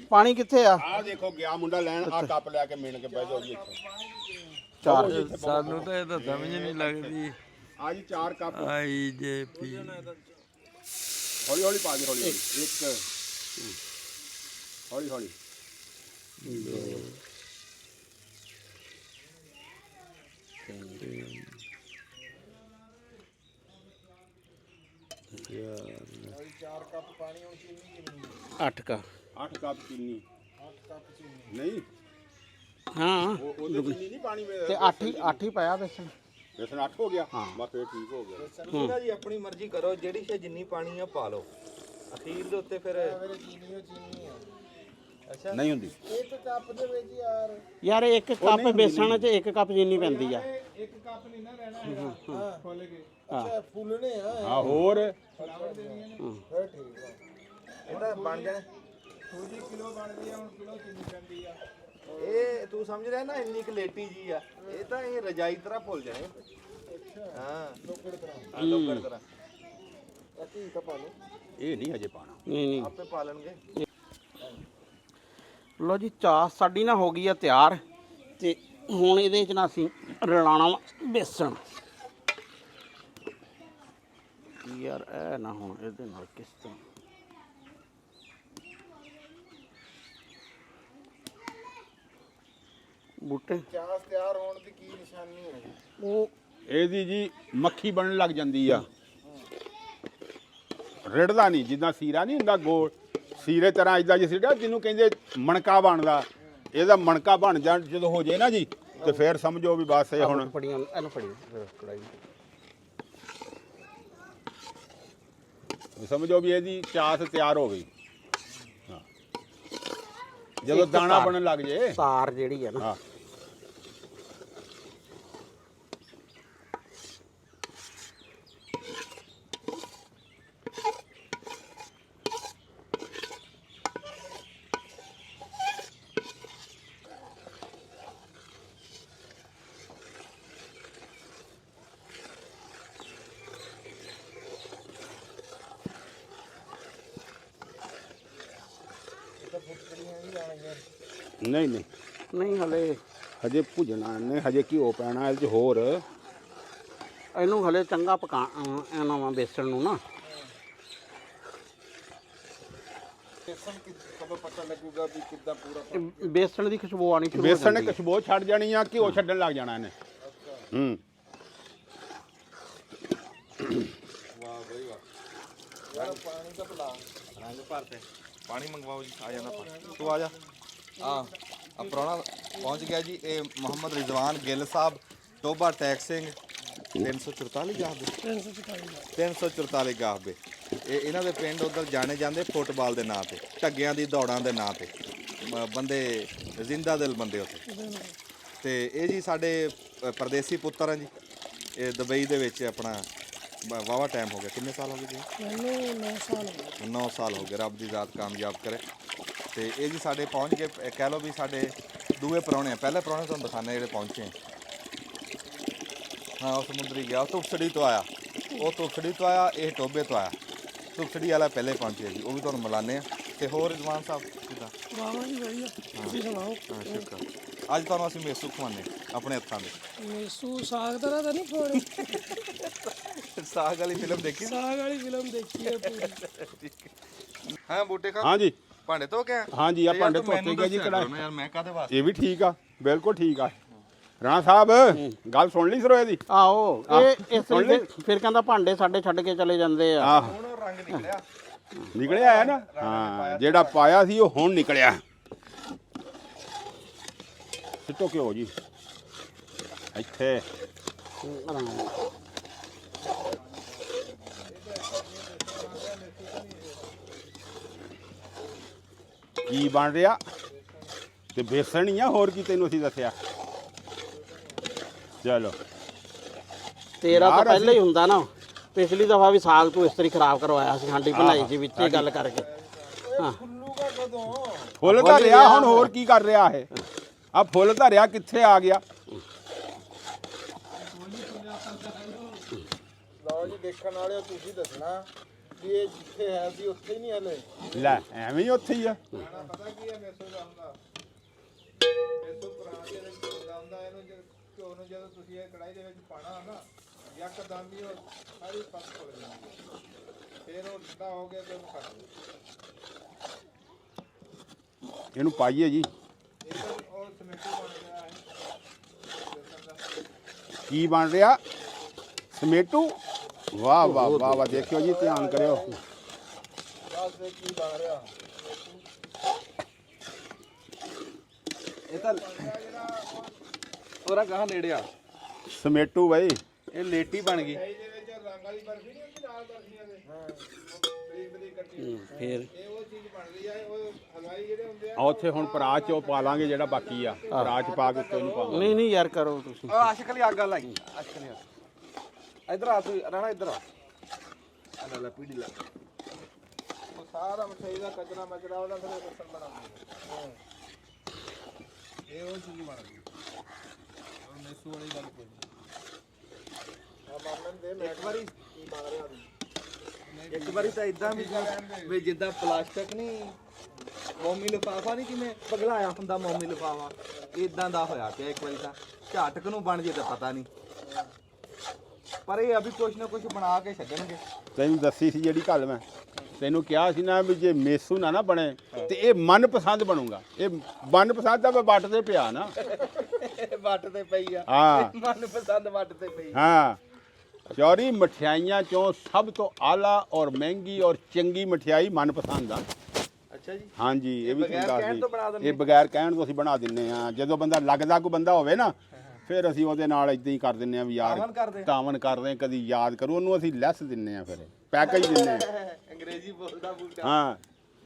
ਪਾਣੀ ਕਿੱਥੇ ਆ? ਆਹ ਦੇਖੋ ਗਿਆ ਮੁੰਡਾ ਲੈਣ, ਆ ਕੱਪ ਲੈ ਕੇ ਮਿਣ ਕੇ ਬਹਿ ਜਾਓ ਜੀ ਇੱਥੇ। 4 ਸਾਨੂੰ ਤਾਂ ਇਹ ਤਾਂ ਸਮਝ ਨਹੀਂ ਲੱਗਦੀ। ਆ ਜੀ 4 ਕੱਪ IJP ਹੌਲੀ ਹੌਲੀ ਪਾ ਦੇ, ਹੌਲੀ ਹੌਲੀ। 1 ਹੌਲੀ ਹੌਲੀ 4 ਕੱਪ ਪਾਣੀ ਹੁਣ ਚੀਨੀ ਕਿੰਨੀ? 8 ਕਾ 8 ਕੱਪ ਚੀਨੀ। 8 ਕੱਪ ਚੀਨੀ। ਨਹੀਂ ਹਾਂ ਉਹਦੇ ਚੀਨੀ ਨਹੀਂ ਪਾਣੀ ਵਿੱਚ। ਤੇ 8 ਹੀ ਪਾਇਆ ਬੇਸਣ। ਬੇਸਣ 8 ਹੋ ਗਿਆ। ਬਸ ਫੇਰ ਠੀਕ ਹੋ ਗਿਆ। ਤੁਸੀਂ ਨਾ ਜੀ ਆਪਣੀ ਮਰਜ਼ੀ ਕਰੋ, ਜਿਹੜੀ ਸ਼ੇ ਜਿੰਨੀ ਪਾਣੀ ਆ ਪਾ ਲਓ। ਅਖੀਰ ਦੇ ਉੱਤੇ ਫਿਰ ਮੇਰੇ ਚੀਨੀ ਉਹ ਚੀਨੀ ਆ ਅੱਛਾ ਨਹੀਂ ਹੁੰਦੀ ਇੱਕ ਕੱਪ ਦੇ ਵਿੱਚ ਯਾਰ ਯਾਰ ਇੱਕ ਕੱਪ ਬੇਸਣ 'ਚ ਇੱਕ ਕੱਪ ਚੀਨੀ ਪੈਂਦੀ ਆ। ਇੱਕ ਕੱਪ ਨਹੀਂ ਨਾ ਰਹਿਣਾ ਹੈਗਾ ਹਾਂ ਖੋਲ ਕੇ ਅੱਛਾ ਫੁੱਲਣੇ ਆ ਹਾਂ ਹੋਰ ਫਲਾਵਟ ਦੇਣੀਆਂ ਨੇ ਫਿਰ ਠੀਕ ਆ ਇਹਦਾ ਬਣ ਜਾਣਾ ਥੋੜੀ ਕਿਲੋ ਬਣਦੀ ਆ ਹੁਣ ਕਿਲੋ ਚੀਨੀ ਪੈਂਦੀ ਆ ਇਹ ਤੂੰ ਸਮਝ ਰਿਹਾ ਨਾ ਇੰਨੀ ਕੁ ਲੇਟੀ ਜੀ ਆ ਇਹ ਤਾਂ ਇਹ ਰਜਾਈ ਤਰ੍ਹਾਂ ਭੁੱਲ ਜਾਣੇ ਹਾਂ ਲੋਕੜ ਤਰ੍ਹਾਂ ਆ ਲੋਕੜ ਤਰ੍ਹਾਂ ਅੱਛੀ ਤਾਂ ਪਾ ਲਓ ਇਹ ਨਹੀਂ ਹਜੇ ਪਾਣਾ ਨਹੀਂ ਨਹੀਂ ਆਪੇ ਪਾ ਲੈਣਗੇ। ਲੋ ਜੀ ਚਾਹ ਸਾਡੀ ਨਾ ਹੋ ਗਈ ਆ ਤਿਆਰ ਤੇ ਹੁਣ ਇਹਦੇ 'ਚ ਨਾ ਅਸੀਂ ਰਲਾਣਾ ਵਾ ਬੇਸਣ। ਯਾਰ ਇਹ ਨਾ ਹੁਣ ਇਹਦੇ ਨਾਲ ਕਿਸ ਤਰ੍ਹਾਂ ਬੂਟੇ ਚਾਹ ਤਿਆਰ ਹੋਣ ਦੀ ਕੀ ਨਿਸ਼ਾਨੀ ਹੈ ਉਹ ਇਹਦੀ ਜੀ ਮੱਖੀ ਬਣਨ ਲੱਗ ਜਾਂਦੀ ਆ ਰਿੜਦਾ ਨਹੀਂ ਜਿੱਦਾਂ ਸੀਰਾ ਨਹੀਂ ਹੁੰਦਾ ਗੋਲ ਸੀਰੇ ਤਰ੍ਹਾਂ ਇਦਾਂ ਜਿਹਾ ਸੀਰਾ ਜਿਹਨੂੰ ਕਹਿੰਦੇ ਮਣਕਾ ਬਣਦਾ ਇਹਦਾ ਮਣਕਾ ਬਣ ਜਾਣ ਜਦੋਂ ਹੋ ਜੇ ਨਾ ਜੀ ਤੇ ਫਿਰ ਸਮਝੋ ਵੀ ਬਸ ਇਹ ਹੁਣ ਫੜੀਆਂ ਇਹਨੂੰ ਫੜੀ ਕੜਾਈ ਸਮਝੋ ਵੀ ਇਹਦੀ ਚਾਸ ਤਿਆਰ ਹੋ ਗਈ ਹਾਂ। ਜਦੋਂ ਇੱਕ ਦਾਣਾ ਤਾਰ। ਬਣਨ ਲੱਗ ਜੇ ਤਾਰ ਜਿਹੜੀ ਆ ਨਾ ਹਾਂ ਨਹੀਂ ਨਹੀਂ ਨਹੀਂ ਹਲੇ ਹਜੇ ਭੁਜਣਾ ਨੇ ਹਜੇ ਘਿਓ ਪੈਣਾ ਇਹਦੇ ਚ ਹੋਰ ਇਹਨੂੰ ਹਲੇ ਚੰਗਾ ਪਕਾ ਇਹਨਾਂ ਵਾ ਬੇਸਣ ਨੂੰ ਨਾ ਬੇਸਣ ਕਦੋਂ ਪਤਾ ਲੱਗੂਗਾ ਵੀ ਕਿੱਦਾਂ ਪੂਰਾ ਇਹ ਬੇਸਣ ਦੀ ਖੁਸ਼ਬੂ ਆਣੀ ਸ਼ੁਰੂ ਹੋ ਬੇਸਣ ਨੇ ਜਾਂਦੀ ਹੈ। ਖੁਸ਼ਬੂ ਛੱਡ ਜਾਣੀ ਆ ਘਿਓ ਛੱਡਣ ਲੱਗ ਜਾਣਾ ਇਹਨੇ ਹੂੰ ਯਾਰ ਪਾਣੀ ਤਾਂ ਪਿਲਾ ਰੰਗ ਭਰਤੇ ਪਾਣੀ ਮੰਗਵਾਓ ਜੀ ਆ ਜਾਂਦਾ ਪਾਣੀ ਤੂੰ ਆ ਜਾ ਆ ਪ੍ਰਾਹੁਣਾ ਪਹੁੰਚ ਗਿਆ ਜੀ ਇਹ ਮੁਹੰਮਦ ਰਿਜ਼ਵਾਨ ਗਿੱਲ ਸਾਹਿਬ ਟੋਬਾ ਟੈਕ ਸਿੰਘ 344 ਗਾਹਬੇ 344 ਗਾਹਬੇ ਇਹ ਇਹਨਾਂ ਦੇ ਪਿੰਡ ਉਧਰ ਜਾਣੇ ਜਾਂਦੇ ਫੁੱਟਬਾਲ ਦੇ ਨਾਂ ਤੇ ਢੱਗਿਆਂ ਦੀ ਦੌੜਾਂ ਦੇ ਨਾਂ ਤੇ ਬੰਦੇ ਜ਼ਿੰਦਾ ਦਿਲ ਬੰਦੇ ਉੱਥੇ ਤੇ ਇਹ ਜੀ ਸਾਡੇ ਪਰਦੇਸੀ ਪੁੱਤਰ ਆ ਜੀ ਇਹ ਦੁਬਈ ਦੇ ਵਿੱਚ ਆਪਣਾ ਵਾਵਾ ਟਾਈਮ ਹੋ ਗਿਆ ਕਿੰਨੇ ਸਾਲ ਹੋ ਗਏ ਜੀ ਮੈਨੂੰ 9 ਸਾਲ ਹੋ ਗਏ 9 ਸਾਲ ਹੋ ਗਏ ਰੱਬ ਦੀ ਜ਼ਾਤ ਕਾਮਯਾਬ ਕਰੇ ਤੇ ਇਹ ਜੀ ਸਾਡੇ ਪਹੁੰਚ ਗਏ ਕਹਿ ਲਓ ਵੀ ਸਾਡੇ ਦੂਏ ਪ੍ਰਾਹੁਣੇ ਆ ਪਹਿਲੇ ਪ੍ਰਾਹੁਣੇ ਤੁਹਾਨੂੰ ਦਿਖਾਣੇ ਜਿਹੜੇ ਪਹੁੰਚੇ ਹਾਂ ਉਹ ਸਮੁੰਦਰੀ ਗਿਆ ਉਹ ਧੁਪਸੜੀ ਤੋਂ ਆਇਆ ਉਹ ਧੁਪਸੜੀ ਤੋਂ ਆਇਆ ਇਹ ਟੋਬੇ ਤੋਂ ਆਇਆ ਧੁਪਸੜੀ ਵਾਲਾ ਪਹਿਲੇ ਪਹੁੰਚੇ ਜੀ ਉਹ ਵੀ ਤੁਹਾਨੂੰ ਮਿਲਾਨੇ ਆ ਤੇ ਹੋਰ ਰਿਜ਼ਵਾਨ ਸਾਹਿਬ ਕਿੱਦਾਂ ਵਾਵਾ ਜੀ ਵਧੀਆ ਤੁਸੀਂ ਸੁਣਾਓ ਹਾਂ ਸ਼ੁਕਰ ਅੱਜ ਤੁਹਾਨੂੰ ਅਸੀਂ ਮੇਸੂ ਖਵਾਨੇ ਆਪਣੇ ਹੱਥਾਂ ਦੇ ਮੇਸੂ ਸਾਗ ਤਰ੍ਹਾਂ ਤਾਂ ਨਹੀਂ ਖੋੜੇ ਸਾਗ ਵਾਲੀ ਫਿਲਮ ਦੇਖੀ ਸਾਗ ਵਾਲੀ ਫਿਲਮ ਦੇਖੀ ਹੈ ਪੂਰੀ ਹਾਂ ਬੂਟੇ ਖਾ ਹਾਂਜੀ ਭਾਂਡੇ ਧੋ ਕੇ ਆਇਆ? ਹਾਂਜੀ ਆ ਤੇ ਯਾਰ ਭਾਂਡੇ ਤੂੰ ਮੈਨੂੰ ਧੋਤੇ ਗਏ ਜੀ ਦੱਸਿਆ ਕੜਾਈ ਕਰੋ ਨਾ ਯਾਰ ਮੈਂ ਕਾਹਦੇ ਵਾਸਤੇ ਇਹ ਵੀ ਠੀਕ ਆ ਬਿਲਕੁਲ ਠੀਕ ਆ ਰਾਣਾ ਸਾਹਿਬ ਗੱਲ ਸੁਣ ਲਈ ਸਰੋਏ ਦੀ ਆਹੋ ਇਹ ਇਸ ਲਈ ਫਿਰ ਕਹਿੰਦਾ ਭਾਂਡੇ ਸਾਡੇ ਛੱਡ ਕੇ ਚਲੇ ਜਾਂਦੇ ਆ ਆਹ ਹੁਣ ਉਹ ਰੰਗ ਨਿਕਲਿਆ ਨਿਕਲਿਆ ਹੈ ਨਾ ਹਾਂ ਜਿਹੜਾ ਪਾਇਆ ਸੀ ਉਹ ਹੁਣ ਨਿਕਲਿਆ ਸਿੱਟੋ ਕਿਉਂ ਜੀ ਇੱਥੇ ਕੀ ਬਣ ਰਿਹਾ ਤੇ ਬੇਸਣ ਹੀ ਆ ਹੋਰ ਕੀ ਤੈਨੂੰ ਅਸੀਂ ਦੱਸਿਆ ਚਲੋ ਤੇਰਾ ਤਾਂ ਯਾਰ ਪਹਿਲਾਂ ਹੀ ਹੁੰਦਾ ਨਾ ਪਿਛਲੀ ਦਫਾ ਵੀ ਸਾਗ ਤੂੰ ਇਸ ਤਰੀ ਖਰਾਬ ਕਰਵਾਇਆ ਸੀ ਹਾਂਡੀ ਬਣਾਈ ਸੀ ਵਿੱਚ ਹੀ ਗੱਲ ਕਰਕੇ ਹਾਂ ਖੁੱਲੂਗਾ ਕਦੋਂ ਫੁੱਲ ਤਾਂ ਰਿਹਾ ਹੁਣ ਹੋਰ ਕੀ ਕਰ ਰਿਹਾ ਇਹ ਆ ਫੁੱਲ ਤਾਂ ਰਿਹਾ ਕਿੱਥੇ ਆ ਗਿਆ ਲਓ ਜੀ ਦੇਖਣ ਵਾਲਿਓ ਤੁਸੀਂ ਦੱਸਣਾ ਵੀ ਇਹ ਜਿੱਥੇ ਹੈ ਸੀ ਉੱਥੇ ਹੀ ਨਹੀਂ ਹਲੇ ਲੈ ਐਵੇਂ ਹੀ ਉੱਥੇ ਹੀ ਆ ਖਾਣਾ ਪਤਾ ਕੀ ਹੈ ਮੇਸੋ ਦਾ ਹੁੰਦਾ ਮੇਸੋ ਪੁਰਾਣੇ ਦੇ ਵਿੱਚ ਹੁੰਦਾ ਹੁੰਦਾ ਇਹਨੂੰ ਘਿਓ ਨੂੰ ਜਦੋਂ ਤੁਸੀਂ ਇਹ ਕੜਾਈ ਦੇ ਵਿੱਚ ਪਾਣਾ ਨਾ ਯਕਦਮ ਹੀ ਉਹ ਸਾਰੀ ਪੱਕ ਖੁੱਲ ਜਾਂਦੀ ਹੈ ਫਿਰ ਉਹ ਠੰਡਾ ਹੋ ਗਿਆ ਤੇ ਉਹਨੂੰ ਕੱਟ ਦਿਓ ਇਹਨੂੰ ਪਾਈਏ ਜੀ ਇਹ ਤਾਂ ਉਹ ਸਮੇਟੀ ਬਣ ਗਿਆ ਹੈ ਬੇਸਣ ਦਾ ਕੀ ਬਣ ਰਿਹਾ ਸਮੇਟੂ ਵਾਹ ਵਾਹ ਵਾਹ ਵਾਹ ਦੇਖਿਓ ਜੀ ਧਿਆਨ ਕਰਿਓ ਬਸ ਇਹ ਕੀ ਬਣ ਰਿਹਾ ਇਹ ਤਾਂ ਉਹਰਾ ਕਹਾਂ ਨੇੜੇ ਆ ਸਮੇਟੂ ਬਈ ਇਹ ਲੇਟੀ ਬਣ ਗਈ ਇਹਦੇ ਵਿੱਚ ਰੰਗ ਵਾਲੀ ਬਰਫੀ ਨਹੀਂ ਹੁੰਦੀ ਨਾਲ ਬਰਫੀਆਂ ਦੇ ਹਾਂ ਬਰੀਕ ਬਰੀਕ ਕੱਟੀ ਫਿਰ ਇਹ ਉਹ ਚੀਜ਼ ਬਣ ਗਈ ਆ ਉਹ ਹਲਵਾਈ ਜਿਹੜੇ ਹੁੰਦੇ ਆ ਆ ਉੱਥੇ ਹੁਣ ਪਰਾਤ ਚ ਉਹ ਪਾ ਲਾਂਗੇ ਜਿਹੜਾ ਬਾਕੀ ਆ ਪਰਾਤ ਚ ਪਾ ਕੇ ਉੱਤੇ ਨੂੰ ਪਾਵਾਂਗੇ। ਨਹੀਂ ਯਾਰ ਕਰੋ ਤੁਸੀਂ ਆਸ਼ਕ ਲਈ ਅੱਗ ਲਾਈ ਆਸ਼ਕ ਲਈ ਇਧਰ ਆ ਤੂੰ ਰਾਣਾ ਇਧਰ ਆ ਲੈ ਲੈ ਪੀੜੀ ਲੈ ਉਹ ਸਾਰਾ ਮਠਿਆਈ ਦਾ ਕਚਰਾ ਮਚਰਾ ਉਹਦਾ ਫਿਰ ਰਸਮ ਬਣਾਉਂਦੇ ਇਹ ਉਹ ਚੀਜ਼ ਬਣ ਗਈ ਉਹ ਮੇਸੂ ਵਾਲੀ ਗੱਲ ਕੋਈ ਨਹੀਂ ਆ ਮਾਮਨ ਦੇ ਮੈਂ ਇੱਕ ਵਾਰੀ ਕੀ ਬਣ ਰਿਹਾ ਇੱਕ ਵਾਰੀ ਤਾਂ ਇਦਾਂ ਵੀ ਜਿੱਦਾਂ ਪਲਾਸਟਿਕ ਨਹੀਂ ਮੋਮੀ ਲਿਫਾਫਾ ਨਹੀਂ ਕਿਵੇਂ ਪਗਲਾਇਆ ਹੁੰਦਾ ਮੋਮੀ ਲਿਫਾਫਾ ਇਦਾਂ ਦਾ ਹੋਇਆ ਪਿਆ ਇੱਕ ਵਾਰੀ ਤਾਂ ਝਾਟਕ ਨੂੰ ਬਣ ਜੇ ਤਾਂ ਪਤਾ ਨਹੀਂ ਪਰ ਇਹ ਅਭੀ ਕੁਛ ਨਾ ਕੁਛ ਬਣਾ ਕੇ ਛੱਡਣਗੇ ਤੈਨੂੰ ਦੱਸੀ ਸੀ ਜਿਹੜੀ ਗੱਲ ਮੈਂ ਤੈਨੂੰ ਕਿਹਾ ਸੀ ਨਾ ਵੀ ਜੇ ਮੇਸੂ ਨਾ ਬਣੇ ਤੇ ਇਹ ਮਨਪਸੰਦ ਬਣੂਗਾ। ਇਹ ਮਨਪਸੰਦ ਦਾ ਵੱਟ ਤੇ ਪਿਆ ਨਾ ਵੱਟ ਤੇ ਪਈ ਆ ਹਾਂ ਮਨਪਸੰਦ ਵੱਟ ਤੇ ਪਈ ਹਾਂ ਚੌਰੀ ਮਠਿਆਈਆਂ ਚੋਂ ਸਭ ਤੋਂ ਆਲਾ ਔਰ ਮਹਿੰਗੀ ਔਰ ਚੰਗੀ ਮਠਿਆਈ ਮਨਪਸੰਦ ਆ। ਅੱਛਾ ਜੀ ਹਾਂਜੀ ਇਹ ਵੀ ਬਗੈਰ ਕਹਿਣ ਤੋਂ ਬਣਾ ਦਿੰਦੇ ਇਹ ਬਗੈਰ ਕਹਿਣ ਤੋਂ ਅਸੀਂ ਬਣਾ ਦਿੰਨੇ ਆ। ਜਦੋਂ ਬੰਦਾ ਲੱਗਦਾ ਕੋਈ ਬੰਦਾ ਹੋਵੇ ਨਾ ਫਿਰ ਅਸੀਂ ਉਹਦੇ ਨਾਲ ਇਦਾਂ ਹੀ ਕਰ ਦਿੰਨੇ ਆ ਵੀ ਯਾਰ ਤਾਵਨ ਕਰਦੇ ਕਦੀ ਯਾਦ ਕਰੂ ਉਹਨੂੰ ਅਸੀਂ ਲੈਸ ਦਿੰਨੇ ਆ ਫਿਰ ਪੈਕੇਜ ਦਿੰਨੇ ਆ ਅੰਗਰੇਜ਼ੀ ਬੋਲਦਾ ਬੂਟਾ ਹਾਂ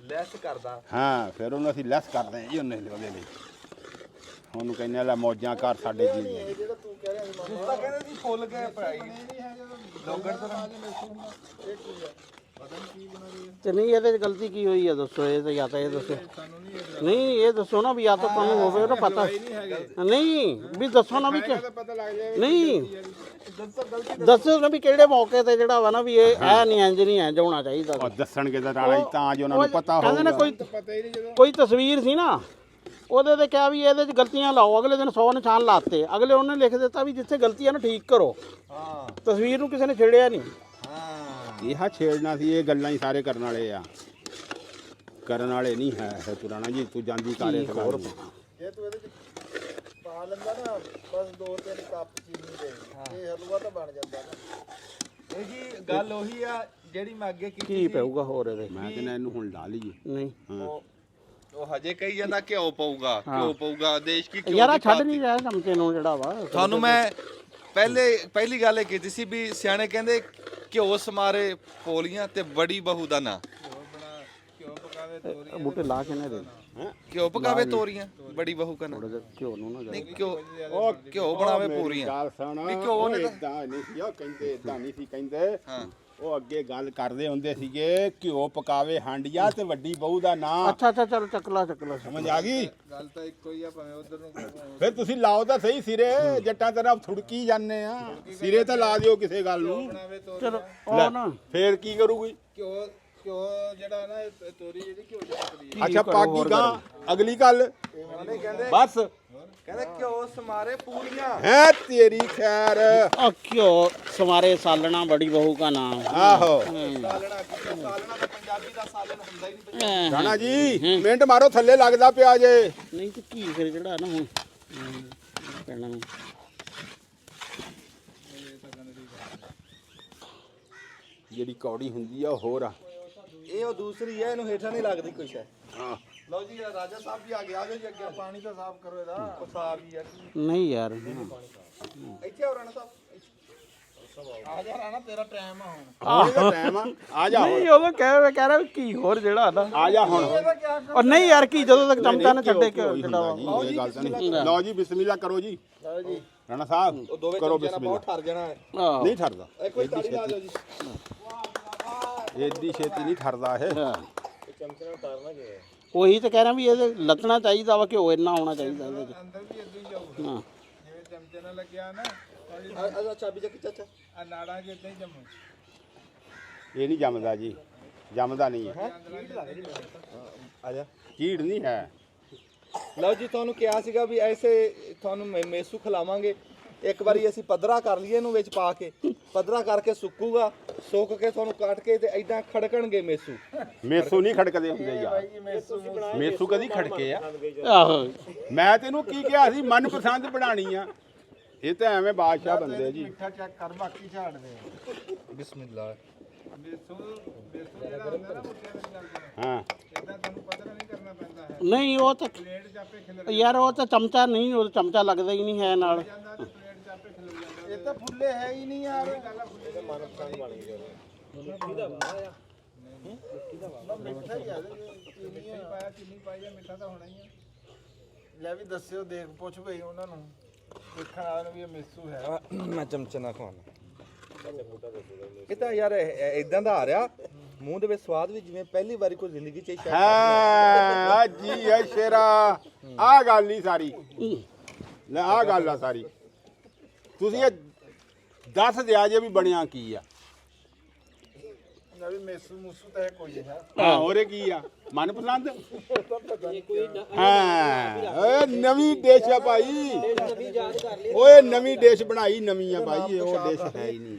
ਲੈਸ ਕਰਦਾ ਹਾਂ ਫਿਰ ਉਹਨੂੰ ਅਸੀਂ ਲੈਸ ਕਰਦੇ ਆ ਜੀ ਉਹਨੇ ਉਹਦੇ ਲਈ ਉਹਨੂੰ ਕਹਿੰਦੇ ਆ ਲੈ ਮੌਜਾਂ ਕਰ ਸਾਡੇ ਜੀ ਦੀਆਂ। ਜਿਹੜਾ ਤੂੰ ਕਹਿ ਰਿਹਾ ਸੀ ਤੁਸੀਂ ਤਾਂ ਕਹਿੰਦੇ ਸੀ ਫੁੱਲ ਕੇ ਪੜਾਈ ਨਹੀਂ ਹੈ ਜਦੋਂ ਲੋਗੜ ਤੋਂ ਆ ਕੇ ਮੇਸੂ ਹੁੰਦਾ ਇਹ ਕੀ ਹੈ ਪਤਾ ਨਹੀਂ ਕੀ ਬਣਾ ਰਹੀ ਹੈ ਤੇ ਨਹੀਂ ਇਹਦੇ 'ਚ ਗਲਤੀ ਕੀ ਹੋਈ ਹੈ ਦੱਸੋ ਇਹ ਤਾਂ ਜਾਂ ਤਾਂ ਇਹ ਦੱਸੋ ਸਾਨੂੰ ਨਹੀਂ ਇਹ ਨਹੀਂ ਇਹ ਦੱਸੋ ਨਾ ਵੀ ਜਾਂ ਤਾਂ ਤੁਹਾਨੂੰ ਹੋਵੇ ਉਹਦਾ ਪਤਾ ਨਹੀਂ ਹੈਗੇ ਨਹੀਂ ਵੀ ਦੱਸੋ ਨਾ ਵੀ ਤਾਂ ਪਤਾ ਲੱਗ ਜਾਏ ਨਹੀਂ ਦੱਸੋ ਨਾ ਵੀ ਕਿਹੜੇ ਮੌਕੇ ਤੇ ਜਿਹੜਾ ਵਾ ਨਾ ਵੀ ਇਹ ਨਹੀਂ ਇੰਜ ਨਹੀਂ ਇੰਜ ਹੋਣਾ ਚਾਹੀਦਾ ਉਹ ਦੱਸਣਗੇ ਤਾਂ ਰਾਣਾ ਜੀ ਤਾਂ ਜੋ ਉਹਨਾਂ ਨੂੰ ਪਤਾ ਕਹਿੰਦੇ ਨੇ ਹੋਊਗਾ। ਪਤਾ ਹੀ ਨਹੀਂ ਜਦੋਂ ਕੋਈ ਤਸਵੀਰ ਸੀ ਨਾ ਉਹਦੇ ਤੇ ਕਿਹਾ ਵੀ ਇਹਦੇ 'ਚ ਗਲਤੀਆਂ ਲਾਓ ਅਗਲੇ ਦਿਨ 100 ਨਿਸ਼ਾਨ ਲਾਤੇ ਅਗਲੇ ਉਹਨੇ ਲਿਖ ਦਿੱਤਾ ਵੀ ਜਿੱਥੇ ਗਲਤੀ ਹੈ ਨਾ ਠੀਕ ਕਰੋ। ਹਾਂ ਤਸਵੀਰ ਨੂੰ ਕਿਸੇ ਨੇ ਛੇੜਿਆ ਨਹੀਂ। ਹਾਂ ਇਹ ਛੇੜਨਾ ਸੀ ਇਹ ਗੱਲਾਂ ਹੀ ਸਾਰੇ ਕਰਨ ਵਾਲੇ ਆ ਕਰਨ ਵਾਲੇ ਨਹੀਂ ਹੈ ਇਹ ਪੁਰਾਣਾ ਜੀ ਤੂੰ ਜਾਂਦੀ ਕਾਰੇ ਹੋਰ ਜੇ ਤੂੰ ਇਹਦੇ ਚ ਪਾ ਲੈਂਦਾ ਨਾ ਬਸ 2-3 ਕੱਪ ਚੀਨੀ ਦੇ ਇਹ ਹਲਵਾ ਤਾਂ ਬਣ ਜਾਂਦਾ ਨਾ ਇਹ ਜੀ ਗੱਲ ਉਹੀ ਆ ਜਿਹੜੀ ਮੈਂ ਅੱਗੇ ਕੀਤੀ ਕੀ ਪਊਗਾ ਹੋਰ ਇਹਦੇ ਮੈਂ ਕਹਿੰਦਾ ਇਹਨੂੰ ਹੁਣ ਲਾ ਲਈਏ ਨਹੀਂ ਉਹ ਹਜੇ ਕਹੀ ਜਾਂਦਾ ਘਿਓ ਪਊਗਾ ਦੇਸ਼ ਕੀ ਘਿਓ ਯਾਰ ਦੀ ਛੱਡ ਨਹੀਂ ਰਿਹਾ ਚਮਚੇ ਨੂੰ ਜਿਹੜਾ ਵਾ ਤੁਹਾਨੂੰ ਮੈਂ ਪਹਿਲੀ ਗੱਲ ਇਹ ਕੀਤੀ ਸੀ ਵੀ ਸਿਆਣੇ ਕਹਿੰਦੇ ਘਿਓ ਸਮਾਰੇ ਪੋਲੀਆਂ ਤੇ ਬੜੀ ਬਹੂ ਦਾ ਨਾਂ ਘਿਓ ਪਕਾਵੇ ਤੋਰੀ ਬੂਟੇ ਲਾ ਕੇ ਨੇ ਦੇ ਘਿਓ ਪਕਾਵੇ ਤੋਰੀਆਂ ਬੜੀ ਬਹੂ ਕਾ ਨਾਂ ਘਿਓ ਨੂੰ ਨਾ ਨਹੀਂ ਘਿਓ ਬਣਾਵੇ ਪੂਰੀਆਂ ਗੱਲ ਸੁਣ ਵੀ ਘਿਓ ਨੇ ਇਦਾਂ ਨਹੀਂ ਸੀ ਉਹ ਕਹਿੰਦੇ ਇਦਾਂ ਨਹੀਂ ਸੀ ਕਹਿੰਦੇ ਹਾਂ ਉਹ ਅੱਗੇ ਗੱਲ ਕਰਦੇ ਹੁੰਦੇ ਸੀਗੇ ਘਿਓ ਪਕਾਵੇ ਹਾਂਡੀਆਂ ਤੇ ਵੱਡੀ ਬਹੂ ਦਾ ਨਾਂ ਅੱਛਾ ਚਲ ਚੱਕਲਾ ਸਮਝ ਆ ਗਈ ਗੱਲ ਤਾਂ ਇੱਕੋ ਹੀ ਆ ਭਾਵੇਂ ਉਧਰ ਨੂੰ ਫਿਰ ਤੁਸੀਂ ਲਾਓ ਤਾਂ ਸਹੀ ਸਿਰੇ ਜੱਟਾਂ ਤਰ੍ਹਾਂ ਥੁੜਕੀ ਜਾਂਦੇ ਆ ਸਿਰੇ ਤਾਂ ਲਾ ਦਿਓ ਕਿਸੇ ਗੱਲ ਨੂੰ ਬਣਾਵੇ ਤੋਰੀ ਚਲੋ ਉਹ ਨਾ ਫੇਰ ਕੀ ਕਰੂਗੀ ਘਿਓ ਜਿਹੜਾ ਨਾ ਇਹ ਤੋਰੀ ਜਿਹੜੀ ਘਿਓ ਚ ਪਕਦੀ ਹੈ ਅੱਛਾ ਪਾਗੀ ਗਾਂ ਅਗਲੀ ਗੱਲ ਬਸ ਕਹਿੰਦੇ ਘਿਓ ਸਮਾਰੇ ਪੂਰੀਆਂ ਹੈ ਤੇਰੀ ਖੈਰ ਘਿਓ ਸਵਾਰੇ ਸਾਲਣਾ ਬੜੀ ਬਹੂ ਦਾ ਨਾਮ ਆਹੋ ਸਾਲਣਾ ਤਾਂ ਪੰਜਾਬੀ ਦਾ ਸਾਲਣ ਹੁੰਦਾ ਹੀ ਨਹੀਂ ਰਾਣਾ ਜੀ ਮਿੰਟ ਮਾਰੋ ਥੱਲੇ ਲੱਗਦਾ ਪਿਆ ਜੇ ਨਹੀਂ ਤੇ ਕੀ ਫਿਰ ਜਿਹੜਾ ਨਾ ਹੁਣ ਕਹਿਣਾ ਨਹੀਂ ਜਿਹੜੀ ਕੌੜੀ ਹੁੰਦੀ ਆ ਉਹ ਹੋਰ ਆ ਇਹ ਉਹ ਦੂਸਰੀ ਹੈ ਇਹਨੂੰ ਹੇਠਾਂ ਨਹੀਂ ਲੱਗਦੀ ਕੁਛ ਹੈ ਹਾਂ ਲਓ ਜੀ ਰਾਜਾ ਸਾਹਿਬ ਵੀ ਆ ਗਏ ਆ ਜਾਓ ਜੀ ਅੱਗੇ ਪਾਣੀ ਤਾਂ ਸਾਫ਼ ਕਰੋ ਇਹਦਾ ਉਹ ਸਾਹਿਬ ਹੀ ਆ ਨਹੀਂ ਯਾਰ ਇੱਥੇ ਆਓ ਰਾਣਾ ਸਾਹਿਬ ਆ ਜਾ ਰਾਣਾ ਤੇਰਾ ਟਾਈਮ ਆ ਹੁਣ ਇਹਦਾ ਟਾਈਮ ਆ ਜਾ ਹੁਣ ਨਹੀਂ ਉਹ ਕਹਿ ਰਿਹਾ ਵੀ ਕੀ ਹੋਰ ਜਿਹੜਾ ਨਾ ਆ ਜਾ ਹੁਣ ਔਰ ਨਹੀਂ ਯਾਰ ਕੀ ਜਦੋਂ ਤੱਕ ਚਮਚਾ ਨਾ ਛੱਡੇ ਕਿ ਜਿਹੜਾ ਵਾ ਇਹ ਗੱਲ ਤਾਂ ਨਹੀਂ ਲਓ ਜੀ ਬਿਸਮਿਲ੍ਲਾ ਕਰੋ ਜੀ ਲਓ ਜੀ ਰਾਣਾ ਸਾਹਿਬ ਉਹ ਦੋਵੇਂ ਕਰੋ ਚਮਚਿਆਂ ਨਾਲ ਬਹੁਤ ਬਿਸਮਿਲ੍ਲਾ ਠਰ ਜਾਣਾ ਹੈ ਆਹ ਨਹੀਂ ਠਰਦਾ ਇੱਕ ਵਾਰੀ ਤਾੜੀ ਲਾ ਦਿਓ ਜੀ ਏਡੀ ਛੇਤੀ ਨਹੀਂ ਠਰਦਾ ਇਹ ਚਮਚੇ ਨਾਲ ਉਤਾਰਨਾ ਕਿਵੇਂ ਉਹੀ ਤਾਂ ਕਹਿ ਰਿਹਾ ਵੀ ਇਹਦੇ ਲੱਤਣਾ ਚਾਹੀਦਾ ਵਾ ਘਿਓ ਇੰਨਾ ਹੋਣਾ ਚਾਹੀਦਾ ਇਹਦੇ 'ਚ ਅੰਦਰ ਵੀ ਇਦਾਂ ਹੀ ਜਾਊਗਾ ਹਾਂ ਜਿਵੇਂ ਚਮਚੇ ਨਾਲ ਲੱਗਿਆ ਨਾ ਆ ਚਾਬੀ ਚੱਕ ਚਾਚਾ ਆ ਨਾੜਾਂ ਚ ਇਦਾਂ ਹੀ ਜੰਮੂ ਇਹ ਨਹੀਂ ਜੰਮਦਾ ਜੀ ਜੰਮਦਾ ਨਹੀਂ ਹੈ ਆ ਜਾ ਕੀੜ ਨਹੀਂ ਹੈ ਲਓ ਜੀ ਤੁਹਾਨੂੰ ਕਿਹਾ ਸੀਗਾ ਵੀ ਐਸੇ ਤੁਹਾਨੂੰ ਮੇਸੂ ਖਿਲਾਵਾਂਗੇ ਇੱਕ ਵਾਰੀ ਅਸੀਂ ਪੱਧਰਾ ਕਰ ਲਈਏ ਇਹਨੂੰ ਵਿੱਚ ਪਾ ਕੇ ਪੱਧਰਾ ਕਰਕੇ ਸੁੱਕੂਗਾ ਸੁੱਕ ਕੇ ਤੁਹਾਨੂੰ ਕੱਟ ਕੇ ਤੇ ਐਦਾਂ ਖੜਕਣਗੇ ਮੇਸੂ ਮੇਸੂ ਨਹੀਂ ਖੜਕਦੇ ਹੁੰਦੇ ਯਾਰ ਮੇਸੂ ਕਦੀ ਖੜਕੇ ਆ ਆਹੋ ਮੈਂ ਤੈਨੂੰ ਕੀ ਕਿਹਾ ਸੀ ਮਨਪਸੰਦ ਬਣਾਣੀ ਆ ਇਹ ਤਾਂ ਐਵੇਂ ਬਾਦਸ਼ਾਹ ਬੰਦੇ ਜੀ ਮਿੱਠਾ ਚੈੱਕ ਕਰ ਬਾਕੀ ਝਾੜ ਦੇ ਬਿਸਮਿਲ੍ਲਾ ਬੇਸੂ ਜਿਹੜਾ ਹੁੰਦਾ ਨਾ ਮੁੱਠਿਆਂ ਵਿੱਚ ਲੱਗਦਾ ਹਾਂ ਇਦਾਂ ਤੁਹਾਨੂੰ ਪਤਾ ਨਹੀਂ ਕਰਨਾ ਪੈਂਦਾ ਹੈ ਨਹੀਂ ਉਹ ਤਾਂ ਪਲੇਟ ਚਾਪੇ ਖਿਲਰ ਯਾਰ ਉਹ ਤਾਂ ਚਮਚਾ ਨਹੀਂ ਉਹ ਚਮਚਾ ਲੱਗਦਾ ਹੀ ਨਹੀਂ ਹੈ ਨਾਲ ਜਾਂਦਾ ਤੇ ਪਲੇਟ ਚਾਪੇ ਖਿਲਰ ਜਾਂਦਾ ਇਹ ਤਾਂ ਫੁੱਲੇ ਹੈ ਹੀ ਨਹੀਂ ਯਾਰ ਮਨਪਸੰਦ ਬਣ ਗਈ ਮਿੱਠਾ ਹੀ ਆ ਚੀਨੀ ਹੀ ਪਾਇਆ, ਚੀਨੀ ਪਾਈ ਜਾਂ ਮਿੱਠਾ ਤਾਂ ਹੋਣਾ ਹੀ ਆ। ਲੈ ਵੀ ਦੱਸਿਓ, ਦੇਖ ਪੁੱਛ ਭਈ ਉਹਨਾਂ ਨੂੰ ਦੇਖਣ ਵਾਲਿਆਂ ਨੂੰ ਵੀ ਇਹ ਮੇਸੂ ਹੈ। ਮੈਂ ਚਮਚੇ ਨਾਲ ਖਵਾਉਣਾ। ਇਹ ਤਾਂ ਯਾਰ ਇਦਾਂ ਦਾ ਆ ਰਿਹਾ ਮੂੰਹ ਦੇ ਵਿੱਚ ਸਵਾਦ ਵੀ ਜਿਵੇਂ ਪਹਿਲੀ ਵਾਰੀ ਕੋਈ ਜ਼ਿੰਦਗੀ 'ਚ ਸ਼ਾਇਦ ਹਾਂ ਜੀ ਐ ਸ਼ੇਰਾ, ਆ ਗੱਲ ਨਹੀਂ ਸਾਰੀ, ਲੈ ਆ ਗੱਲ ਆ ਸਾਰੀ। ਤੁਸੀਂ ਇਹ ਦੱਸ ਦਿਆ ਜੇ ਵੀ ਬਣਿਆ ਕੀ ਆ। ਲੈ ਵੀ ਮੇਸੂ ਮੂਸੂ ਤਾਂ ਇਹ ਕੋਈ ਹੈ। ਹਾਂ ਹੋਰ ਇਹ ਕੀ ਆ, ਮਨਪਸੰਦ। ਹਾਂ ਓਏ ਨਵੀਂ ਡਿਸ਼ ਆ ਭਾਈ, ਓਏ ਨਵੀਂ ਡਿਸ਼ ਬਣਾਈ ਨਵੀਂ ਆ ਭਾਈ, ਇਹ ਉਹ ਡਿਸ਼ ਹੈ ਹੀ ਨਹੀਂ।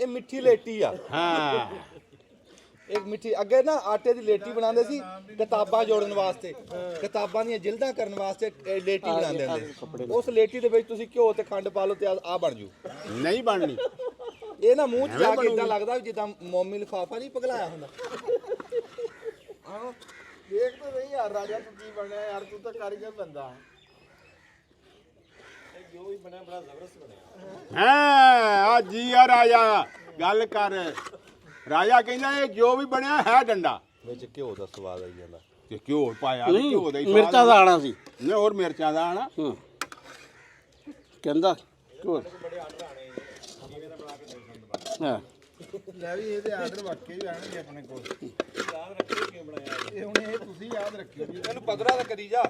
ਇਹ ਮਿੱਠੀ ਲੇਟੀ ਆ। ਹਾਂ ਇੱਕ ਮਿੱਠੀ ਅੱਗੇ ਨਾ ਆਟੇ ਦੀ ਲੇਟੀ ਬਣਾਉਂਦੇ ਸੀ ਕਿਤਾਬਾਂ ਜੋੜਨ ਵਾਸਤੇ, ਕਿਤਾਬਾਂ ਦੀਆਂ ਜਿਲਦਾਂ ਕਰਨ ਵਾਸਤੇ ਲੇਟੀ ਬਣਾਉਂਦੇ ਹੁੰਦੇ। ਉਸ ਲੇਟੀ ਦੇ ਵਿੱਚ ਤੁਸੀਂ ਘਿਓ ਤੇ ਖੰਡ ਪਾ ਲਓ ਤੇ ਆ ਬਣ ਜੂ। ਨਹੀਂ ਬਣਨੀ। ਇਹ ਨਾ ਮੂੰਹ 'ਚ ਜਾ ਕੇ ਇਦਾਂ ਲੱਗਦਾ ਵੀ ਜਿੱਦਾਂ ਮੋਮੀ ਲਿਫਾਫਾ ਨਹੀਂ ਪਗਲਾਇਆ ਹੁੰਦਾ। ਦੇਖ ਤਾਂ ਸਹੀ ਯਾਰ ਰਾਜਾ, ਤੂੰ ਕੀ ਬਣਿਆ ਯਾਰ, ਤੂੰ ਤਾਂ ਕਾਰੀਗਰ ਬੰਦਾ। ਹਾਂ ਆ ਜੀ ਆ ਰਾਜਾ, ਗੱਲ ਕਰ। ਰਾਜਾ ਕਹਿੰਦਾ ਇਹ ਜੋ ਵੀ ਬਣਿਆ ਹੈ ਡੰਡਾ। ਵਿੱਚ ਘਿਓ ਦਾ ਸਵਾਦ ਆਈ ਜਾਂਦਾ। ਤੇ ਘਿਓ ਪਾਇਆ, ਘਿਓ ਦਾ ਹੀ ਸਵਾਦ ਮਿਰਚਾਂ ਦਾ ਆਣਾ ਸੀ। ਨਹੀਂ ਹੋਰ ਮਿਰਚਾਂ ਦਾ ਆਣਾ। ਕਹਿੰਦਾ ਕਿਉਂ ਹਾਂ ਲੈ ਵੀ ਇਹਦੇ ਆਰਡਰ ਵਾਕਈ ਵੀ ਆਣਗੇ ਆਪਣੇ ਕੋਲ। ਯਾਦ ਰੱਖਿਓ ਕਿਉਂ ਬਣਾਇਆ ਇਹ, ਹੁਣ ਇਹ ਤੁਸੀਂ ਯਾਦ ਰੱਖਿਓ ਵੀ ਇਹਨੂੰ ਪਧਰਾ ਤਾਂ ਕਰੀ ਜਾ।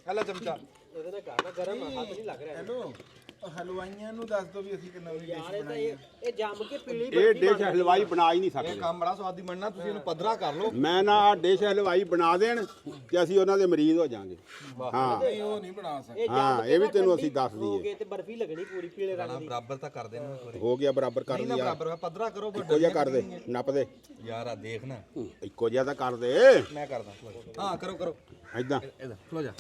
ਹਲਾ ਚਮਚਾ ਹੈਲੋ ਹਲਵਾਈਆਂ ਨੂੰ ਦੱਸ ਦਿਓ ਵੀ ਅਸੀਂ ਕਿ ਨਵੀਂ ਡਿਸ਼ ਬਣਾਈ ਹੈ। ਇਹ ਜੰਮ ਕੇ ਪੀਲੀ ਇਹ ਡਿਸ਼ ਹਲਵਾਈ ਬਣਾ ਹੀ ਨਹੀਂ ਇਹ ਸਕਦੇ। ਕੰਮ ਬੜਾ ਸਵਾਦੀ ਬਣਨਾ, ਤੁਸੀਂ ਇਹਨੂੰ ਪਧਰਾ ਕਰ ਲਓ। ਮੈਂ ਨਾ ਆ ਡਿਸ਼ ਹਲਵਾਈ ਬਣਾ ਦੇਣ ਤੇ ਅਸੀਂ ਉਹਨਾਂ ਦੇ ਮਰੀਜ਼ ਹੋ ਜਾਾਂਗੇ। ਹਾਂ ਨਹੀਂ ਉਹ ਨਹੀਂ ਬਣਾ ਸਕਦੇ। ਹਾਂ ਇਹ ਵੀ ਤੈਨੂੰ ਅਸੀਂ ਦੱਸ ਦਈਏ। ਤੇ ਬਰਫੀ ਲੱਗਣੀ ਪੂਰੀ ਪੀਲੇ ਰੰਗ ਦੀ। ਬਰਾਬਰ ਤਾਂ ਕਰ ਦੇਣਾ ਇੱਕ ਵਾਰੀ। ਹੋ ਗਿਆ ਬਰਾਬਰ ਕਰ ਨਹੀਂ ਨਾ ਲਿਆ, ਬਰਾਬਰ ਪਧਰਾ ਕਰੋ। ਇੱਕੋ ਜਿਹਾ ਕਰ ਦੇ, ਨੱਪ ਦੇ, ਯਾਰ ਆ ਦੇਖ ਨਾ, ਇੱਕੋ ਜਿਹਾ ਤਾਂ ਕਰ ਦੇ। ਮੈਂ ਕਰਦਾ। ਹਾਂ ਕਰੋ ਕਰੋ ਐਦਾਂ ਇਧਰ ਖਲੋ ਜਾ।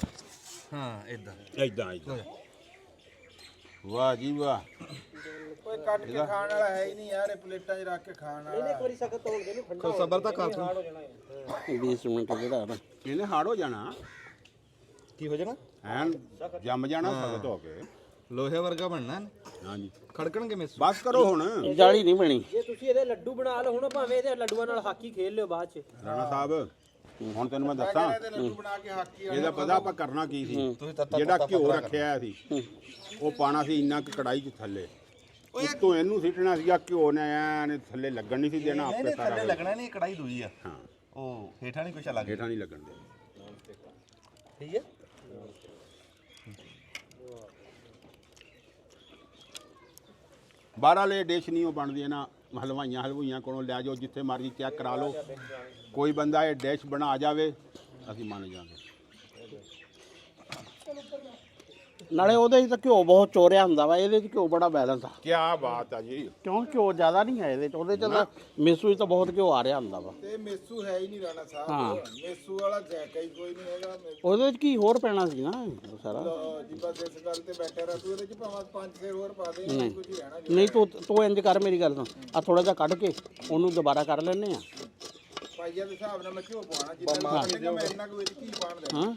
ਹਾਂ ਇਦਾਂ ਐਦਾਂ ਐਦਾਂ। ਵਾਹ ਜੀ ਵਾਹ। ਕੋਈ ਕੱਟ ਕੇ ਖਾਣ ਵਾਲਾ ਹੈ ਹੀ ਨਹੀਂ ਯਾਰ, ਇਹ ਪਲੇਟਾਂ 'ਚ ਰੱਖ ਕੇ ਖਾਣ ਵਾਲਾ। ਇੱਕ ਵਾਰੀ ਸਖਤ ਹੋਣ ਦੇ ਨੂੰ ਠੰਡਾ ਸਬਰ ਤਾਂ ਕਰ ਤੂੰ। 20 ਮਿੰਟ ਜਿਹੜਾ ਨਾ ਇਹਨੇ ਹਾਰਡ ਹੋ ਜਾਣਾ, ਕੀ ਹੋ ਜਾਣਾ? ਐਨ ਜੰਮ ਜਾਣਾ ਸਖਤ ਹੋ ਕੇ। ਲੋਹੇ ਵਰਗਾ ਬਣਨਾ ਇਹਨੇ। ਹਾਂਜੀ ਖੜਕਣਗੇ ਮਿਸ। ਬਸ ਕਰੋ ਹੁਣ। ਜਾਲੀ ਨਹੀਂ ਬਣੀ। ਜੇ ਤੁਸੀਂ ਇਹਦੇ ਲੱਡੂ ਬਣਾ ਲਓ ਹੁਣ, ਭਾਵੇਂ ਇਹਦੇ ਲੱਡੂਆਂ ਨਾਲ ਹਾਕੀ ਖੇਡ ਲਿਓ ਬਾਅਦ ਚ। ਰਾਣਾ ਸਾਹਿਬ ਹੁਣ ਤੈਨੂੰ ਮੈਂ ਦੱਸਾਂ, ਇਹਦੇ ਲੱਡੂ ਬਣਾ ਕੇ ਹਾਕੀ ਇਹਦਾ ਪਤਾ ਆਪਾਂ ਕਰਨਾ ਕੀ ਸੀ। ਤੁਸੀਂ ਤਾਂ ਜਿਹੜਾ ਘਿਓ ਰੱਖਿਆ ਸੀ ਉਹ ਪਾਣਾ ਸੀ ਇੰਨਾ ਕੁ ਕੜਾਈ 'ਚ ਥੱਲੇ, ਉੱਤੋਂ ਇਹਨੂੰ ਸਿੱਟਣਾ ਸੀਗਾ ਘਿਓ ਨੇ, ਐਨ ਥੱਲੇ ਲੱਗਣ ਨਹੀਂ ਸੀ ਦੇਣਾ ਆਪੇ ਸਾਰਾ। ਥੱਲੇ ਲੱਗਣਾ ਨਹੀਂ, ਕੜਾਈ ਦੂਈ ਆ। ਹਾਂ ਉਹ ਹੇਠਾਂ ਨਹੀਂ ਕੁਛ ਲੱਗ ਹੇਠਾਂ ਨਹੀਂ ਲੱਗਣ ਦੇ। ਠੀਕ ਹੈ। ਬਾਹਰ ਵਾਲੇ ਡਿਸ਼ ਨਹੀਂ ਉਹ ਬਣਦੀ ਨਾ, ਹਲਵਾਈਆਂ ਕੋਲੋਂ ਲੈ ਜਾਓ, ਜਿੱਥੇ ਮਰਜ਼ੀ ਚੈੱਕ ਕਰਾ ਲਓ। ਕੋਈ ਬੰਦਾ ਇਹ ਡਿਸ਼ ਬਣਾ ਜਾਵੇ ਅਸੀਂ ਮੰਨ ਜਾਵਾਂਗੇ। ਨਾਲੇ ਉਹਦੇ 'ਚ ਤਾਂ ਘਿਓ ਬਹੁਤ ਚੋਰਿਆ ਹੁੰਦਾ ਵਾ, ਇਹਦੇ 'ਚ ਘਿਓ ਬੜਾ ਬੈਲੈਂਸ ਆ। ਕੀ ਬਾਤ ਆ ਜੀ। ਕਿਉਂ ਘਿਓ ਜ਼ਿਆਦਾ ਨਹੀਂ ਹੈ ਇਹਦੇ 'ਚ, ਉਹਦੇ 'ਚ ਤਾਂ ਮੇਸੂ 'ਚ ਤਾਂ ਬਹੁਤ ਘਿਓ ਆ ਰਿਹਾ ਹੁੰਦਾ ਵਾ। ਤੇ ਮੇਸੂ ਹੈ ਹੀ ਨਹੀਂ ਰਾਣਾ ਸਾਹਿਬ। ਹਾਂ। ਮੇਸੂ ਵਾਲਾ ਜੈਕਾ ਹੀ ਕੋਈ ਨਹੀਂ ਹੈਗਾ। ਉਹਦੇ 'ਚ ਕੀ ਹੋਰ ਪੈਣਾ ਸੀ ਨਾ ਉਹ ਸਾਰਾ। ਜੀ ਬਸ ਇਸ ਗੱਲ ਤੇ ਬੈਠਾ ਰਹਿ, ਤੂੰ ਇਹਦੇ 'ਚ ਭਾਵੇਂ 5-6 ਹੋਰ ਪਾ ਦੇ, ਕੁਝ ਹੀ ਰਹਿਣਾ। ਨਹੀਂ ਤੂੰ ਇੰਜ ਕਰ, ਮੇਰੀ ਗੱਲ ਸੁਣ, ਆ ਥੋੜਾ ਜਿਹਾ ਕੱਢ ਕੇ ਉਹਨੂੰ ਦੁਬਾਰਾ ਕਰ ਲੈਣੇ ਆ। ਪਾਈਆ ਦੇ ਹਿਸਾਬ ਨਾਲ ਮੈਂ ਘਿਓ ਪਾਉਣਾ, ਜਿੰਨਾ ਮੈਂ ਇੰਨਾ ਕੁ ਵਿੱਚ ਕੀ ਪਾਣ ਦੇਣਾ। ਹਾਂ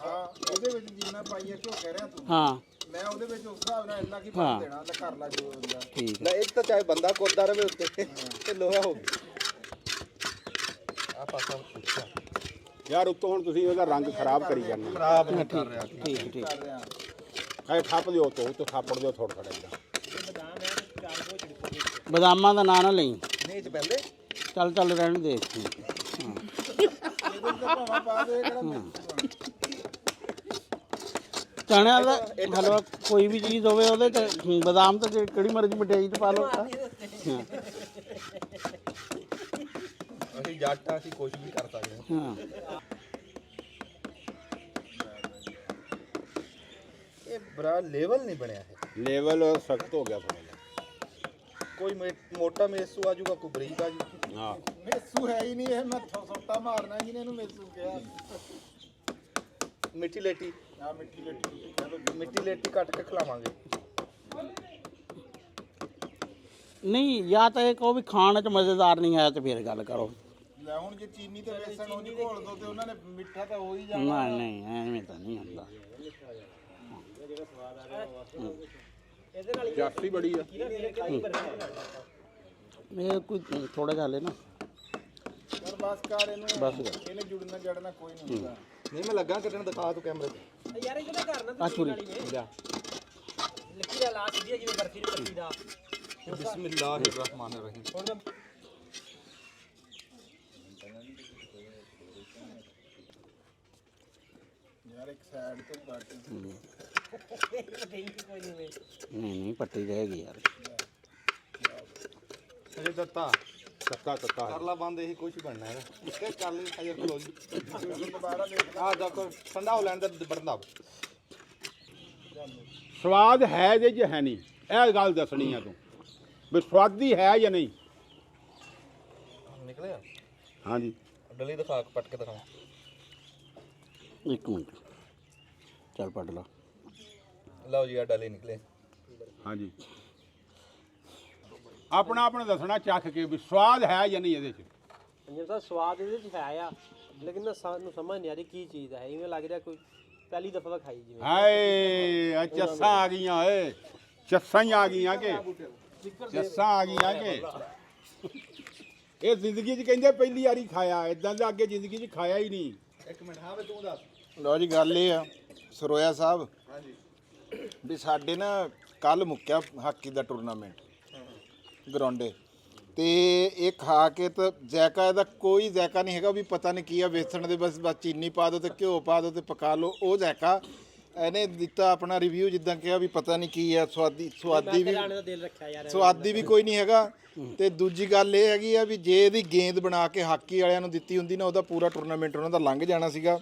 ਹਾਂ ਉਹਦੇ ਵਿੱਚ ਜਿੰਨਾ ਪਾਈਆ ਘਿਓ ਕਹਿ ਰਿਹਾ ਤੂੰ, ਹਾਂ ਮੈਂ ਉਹਦੇ ਵਿੱਚ ਉਸ ਹਿਸਾਬ ਨਾਲ ਇੰਨਾ ਕੀ ਪਾ ਦੇਣਾ ਤੇ ਕਰ ਲਾ ਜੋ ਹੁੰਦਾ। ਠੀਕ ਲੈ ਇੱਕ ਤਾਂ ਚਾਹੇ ਬੰਦਾ ਕੋਦਾ ਰਵੇ ਉੱਤੇ ਤੇ ਲੋਹਾ ਹੋ ਗਿਆ। ਆ ਪਾਸਾ ਉੱਚਾ ਯਾਰ ਉੱਤੋਂ ਹੁਣ ਤੁਸੀਂ ਉਹਦਾ ਰੰਗ ਖਰਾਬ ਕਰੀ ਜਾਂਦੇ। ਖਰਾਬ ਨਹੀਂ ਕਰ ਰਿਹਾ। ਠੀਕ ਕਰ ਰਿਹਾ ਐ ਠੱਪ ਦਿਓ ਉੱਤੋਂ ਥਾਪੜ ਦਿਓ ਥੋੜਾ ਥੋੜਾ ਜਿਹਾ। ਬਦਾਮਾਂ ਦਾ ਨਾਂ ਨਾ ਲਈ। ਨਹੀਂ ਚ ਪੈਂਦੇ। ਚੱਲ ਰਹਿਣ ਦੇ। ਇਹਦੇ ਵਿੱਚ ਭਾਵੇਂ ਪਾ ਦੇ, ਕਿਹੜਾ ਚਣਿਆਂ ਦਾ ਹਲਵਾ ਕੋਈ ਵੀ ਚੀਜ਼ ਹੋਵੇ ਉਹਦੇ ਚ ਬਦਾਮ ਤਾਂ ਕਿਹੜੀ ਮਰਜ਼ੀ ਮਠਿਆਈ ਚ ਪਾ ਲਓ। ਅਸੀਂ ਜੱਟ ਆ, ਅਸੀਂ ਕੁਝ ਵੀ ਕਰ ਸਕਦੇ ਹਾਂ। ਹਾਂ ਇਹ ਬੜਾ ਲੈਵਲ ਨਹੀਂ ਬਣਿਆ ਹੈ। ਲੈਵਲ ਸਖਤ ਹੋ ਗਿਆ ਥੋੜਾ ਜਿਹਾ। ਕੋਈ ਮੋਟਾ ਮੇਸੂ ਆ ਜਾਊਗਾ, ਕੋਈ ਬਰੀਕ ਆ ਜੂ। ਹਾਂ ਮੇਸੂ ਹੈ ਹੀ ਨਹੀਂ ਇਹ, ਮੈਂ ਸੋਟਾ ਮਾਰਨਾ ਜਿਹਨੇ ਇਹਨੂੰ ਮੇਸੂ ਕਿਹਾ। ਮਿੱਠੀ ਲੇਟੀ। ਆ ਮਿੱਠੀ ਲੱਟੀ ਕਹਿ ਲੋ। ਮਿੱਠੀ ਲੇਟੀ ਕੱਟ ਕੇ ਖਿਲਾਵਾਂਗੇ। ਨਹੀਂ, ਜਾਂ ਤਾਂ ਇਹ ਕਹੋ ਵੀ ਖਾਣ ਚ ਮਜ਼ੇਦਾਰ ਨਹੀਂ ਆਇਆ ਤੇ ਫਿਰ ਗੱਲ ਕਰੋ। ਲੈ ਹੁਣ ਜੇ ਚੀਨੀ ਤੇ ਬੇਸਣ ਉਹਦੀ ਘੋਲ ਦੋ ਤੇ ਉਹਨਾਂ ਨੇ ਮਿੱਠਾ ਤਾਂ ਹੋ ਹੀ ਜਾਣਾ। ਨਹੀਂ ਐਵੇਂ ਤਾਂ ਨਹੀਂ ਹੁੰਦਾ। ਜਾਸਤੀ ਬੜੀ ਆ। ਇਹ ਕੋਈ ਥੋੜਾ ਜਿਹਾ ਹਲੇ ਨਾ ਬਸ ਕਰ ਇਹਨੂੰ ਬਸ ਕਰ। ਇਹਨੇ ਜੁੜਨਾ ਜੜਨਾ ਕੋਈ ਨਹੀਂ ਹੁੰਦਾ ਨਹੀਂ ਮੈਂ ਲੱਗਾ ਕੱਢਣ, ਦਿਖਾ ਤੂੰ ਕੈਮਰੇ ਤੇ। ਯਾਰ ਇਹ ਕਿਹਦਾ ਕਰਨਾ ਆ ਛੁਰੀ ਲੱਕੀ ਦਾ ਲਾ ਸਿੱਧੀ ਜਿਵੇਂ ਬਰਫੀ ਦੀ ਪੱਤੀ ਦਾ ਬਿਸਮਿਲ੍ਲਾਹਿਰਰਹਿਮਾਨਿਰਰਹੀਮ। ਯਾਰ ਇੱਕ ਸਾਈਡ ਤੋਂ ਕੱਟ ਨਹੀਂ ਪੱਟੀ ਰਹੇਗੀ ਯਾਰ। ਅਜੇ ਦਿੱਤਾ ਤੱਤਾ ਤੱਤਾ ਕਰ ਲਾ ਬੰਦ, ਇਹੀ ਕੁਝ ਬਣਨਾ ਹੈਗਾ। ਇਹ ਕਰ ਲਈ ਅਜੇ ਖਲੋ ਜੀ। ਆਹ ਦੇਖੋ ਠੰਡਾ ਹੋ ਲੈਣ ਦੇ ਬੜਨਾ। ਸਵਾਦ ਹੈ ਜੇ ਹੈ ਨਹੀਂ, ਇਹ ਗੱਲ ਦੱਸਣੀ ਆ ਤੂੰ ਵੀ ਸਵਾਦੀ ਹੈ ਜਾਂ ਨਹੀਂ। ਨਿਕਲਿਆ ਹਾਂਜੀ ਡਲੀ ਦਿਖਾ ਕੇ ਪੱਟ ਕੇ ਦਿਖਾ। ਇੱਕ ਮਿੰਟ ਚੱਲ ਪੱਟ ਲਾ। ਲਓ ਜੀ ਆ ਡਲੀ ਨਿਕਲੇ। ਹਾਂਜੀ ਆਪਣਾ ਆਪਣਾ ਦੱਸਣਾ ਚੱਖ ਕੇ ਵੀ ਸਵਾਦ ਹੈ ਜਾਂ ਨਹੀਂ ਇਹਦੇ 'ਚ। ਅੰਜਰ ਦਾ ਸਵਾਦ ਇਹਦੇ ਚ ਹੈ ਆ, ਲੇਕਿਨ ਸਾਨੂੰ ਸਮਝ ਨਹੀਂ ਆ ਰਹੀ ਕੀ ਚੀਜ਼ ਹੈ। ਇਵੇਂ ਲੱਗ ਰਿਹਾ ਕੋਈ ਪਹਿਲੀ ਦਫਾ ਖਾਈ ਜਿਵੇਂ। ਹਾਏ ਆ ਚੱਸਾਂ ਆ ਗਈਆਂ ਓਏ, ਚੱਸਾਂ ਹੀ ਆ ਗਈਆਂ ਕਿ ਚੱਸਾਂ ਆ ਗਈਆਂ ਕਿ ਇਹ ਜ਼ਿੰਦਗੀ 'ਚ ਕਹਿੰਦੇ ਪਹਿਲੀ ਵਾਰੀ ਖਾਇਆ, ਇਦਾਂ ਦਾ ਅੱਗੇ ਜ਼ਿੰਦਗੀ 'ਚ ਖਾਇਆ ਹੀ ਨਹੀਂ। ਇੱਕ ਮਿੰਟ ਹਾਂ ਵੇ ਤੂੰ ਦੱਸ। ਲਓ ਜੀ ਗੱਲ ਇਹ ਆ ਸਰੋਇਆ ਸਾਹਿਬ ਵੀ ਸਾਡੇ ਨਾ ਕੱਲ ਮੁੱਕਿਆ ਹਾਕੀ ਦਾ ਟੂਰਨਾਮੈਂਟ ਗਰਾਉਂਡੇ ਤੇ ਇਹ ਖਾ ਕੇ ਤਾਂ ਜ਼ਾਇਕਾ ਇਹਦਾ ਕੋਈ ਜ਼ਾਇਕਾ ਨਹੀਂ ਹੈਗਾ ਵੀ ਪਤਾ ਨਹੀਂ ਕੀ ਆ ਵੇਸਣ ਦੇ ਬਸ ਚੀਨੀ ਪਾ ਦਿਓ ਤੇ ਘਿਓ ਪਾ ਦਿਓ ਤੇ ਪਕਾ ਲਓ, ਉਹ ਜ਼ਾਇਕਾ ਇਹਨੇ ਦਿੱਤਾ ਆਪਣਾ ਰਿਵਿਊ ਜਿੱਦਾਂ ਕਿਹਾ ਵੀ ਪਤਾ ਨਹੀਂ ਕੀ ਆ, ਸਵਾਦੀ ਵੀ ਲਾਣੇ ਦਾ ਦਿਲ ਰੱਖਿਆ ਯਾਰ। ਸਵਾਦੀ ਵੀ ਕੋਈ ਨਹੀਂ ਹੈਗਾ। ਤੇ ਦੂਜੀ ਗੱਲ ਇਹ ਹੈਗੀ ਆ ਵੀ ਜੇ ਇਹਦੀ ਗੇਂਦ ਬਣਾ ਕੇ ਹਾਕੀ ਵਾਲਿਆਂ ਨੂੰ ਦਿੱਤੀ ਹੁੰਦੀ ਨਾ ਉਹਦਾ ਪੂਰਾ ਟੂਰਨਾਮੈਂਟ ਉਹਨਾਂ ਦਾ ਲੰਘ ਜਾਣਾ ਸੀਗਾ।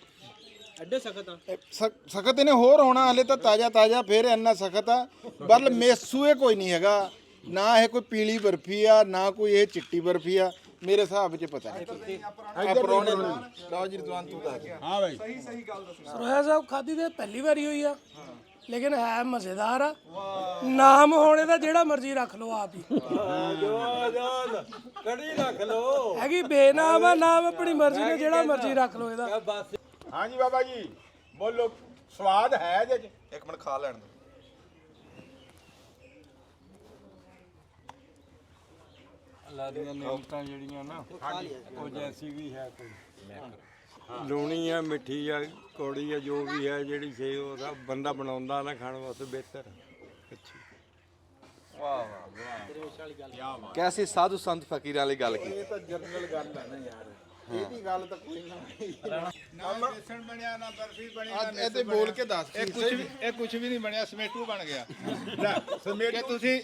ਐਡੇ ਸਖਤ ਆ। ਸਖਤ ਇਹਨੇ ਹੋਰ ਹੋਣਾ, ਹਲੇ ਤਾਂ ਤਾਜ਼ਾ ਫਿਰ ਇੰਨਾ ਸਖਤ ਆ। ਪਰ ਮੇਸੂਏ ਕੋਈ ਨਹੀਂ ਹੈਗਾ, ਨਾ ਇਹ ਕੋਈ ਪੀਲੀ ਬਰਫੀ ਆ ਨਾ ਕੋਈ ਇਹ ਚਿੱਟੀ ਬਰਫੀ ਆ, ਮੇਰੇ ਹਿਸਾਬ ਵਿੱਚ ਪਤਾ ਨਹੀਂ। ਲਓ ਜੀ ਰਜ਼ਵਾਨ ਤੂੰ ਦੱਸ। ਹਾਂ ਬਾਈ ਸਰੋਇਆ ਸਾਹਿਬ ਖਾਦੀ ਤੇ ਪਹਿਲੀ ਵਾਰੀ ਹੋਈ ਆ, ਲੇਕਿਨ ਹੈ ਮਜ਼ੇਦਾਰ ਆ। ਨਾਮ ਹੋਣੇ ਦਾ ਜਿਹੜਾ ਮਰਜ਼ੀ ਰੱਖ ਲਓ ਆਪ ਹੀ। ਕੜੀ ਰੱਖ ਲੋ। ਹੈਗੀ ਬੇਨਾਮ ਆ, ਨਾਮ ਆਪਣੀ ਮਰਜ਼ੀ ਨੇ ਜਿਹੜਾ ਮਰਜ਼ੀ ਰੱਖ ਲਓ ਇਹਦਾ। ਹਾਂਜੀ ਬਾਬਾ ਜੀ ਬੋਲੋ, ਸਵਾਦ ਹੈ ਇਹਦੇ 'ਚ। ਇੱਕ ਮਿੰਟ ਖਾ ਲੈਣ ਦੇ। ਅੱਲਾ ਦੀਆਂ ਨਿਯਮਤਾਂ ਜਿਹੜੀਆਂ ਨਾ ਉਹ ਜੈਸੀ ਵੀ ਹੈ ਕੋਈ ਲੂਣੀ ਆ, ਮਿੱਠੀ ਆ, ਕੌੜੀ ਆ, ਜੋ ਵੀ ਹੈ ਜਿਹੜੀ ਛੇ ਉਹਦਾ ਬੰਦਾ ਬਣਾਉਂਦਾ ਨਾ ਖਾਣ ਵਾਸਤੇ ਬਿਹਤਰ ਅੱਛੀ। ਕੈਸੀ ਸਾਧੂ ਸੰਤ ਫਕੀਰਾਂ ਵਾਲੀ ਗੱਲ ਕੀ। ਇਹ ਤਾਂ ਜਰਨਲ ਗੱਲ ਆ ਨਾ ਯਾਰ, ਇਹਦੀ ਗੱਲ ਤਾਂ ਕੋਈ ਨਾ ਵੇਸਣ ਬਣਿਆ ਨਾ ਬਰਫੀ ਬਣੀ ਇਹ ਤੇ ਬੋਲ ਕੇ ਦੱਸ। ਇਹ ਕੁਝ ਵੀ ਨਹੀਂ ਬਣਿਆ, ਸਮੇਟੂ ਬਣ ਗਿਆ। ਲੈ ਸਮੇਟੂ ਤੁਸੀਂ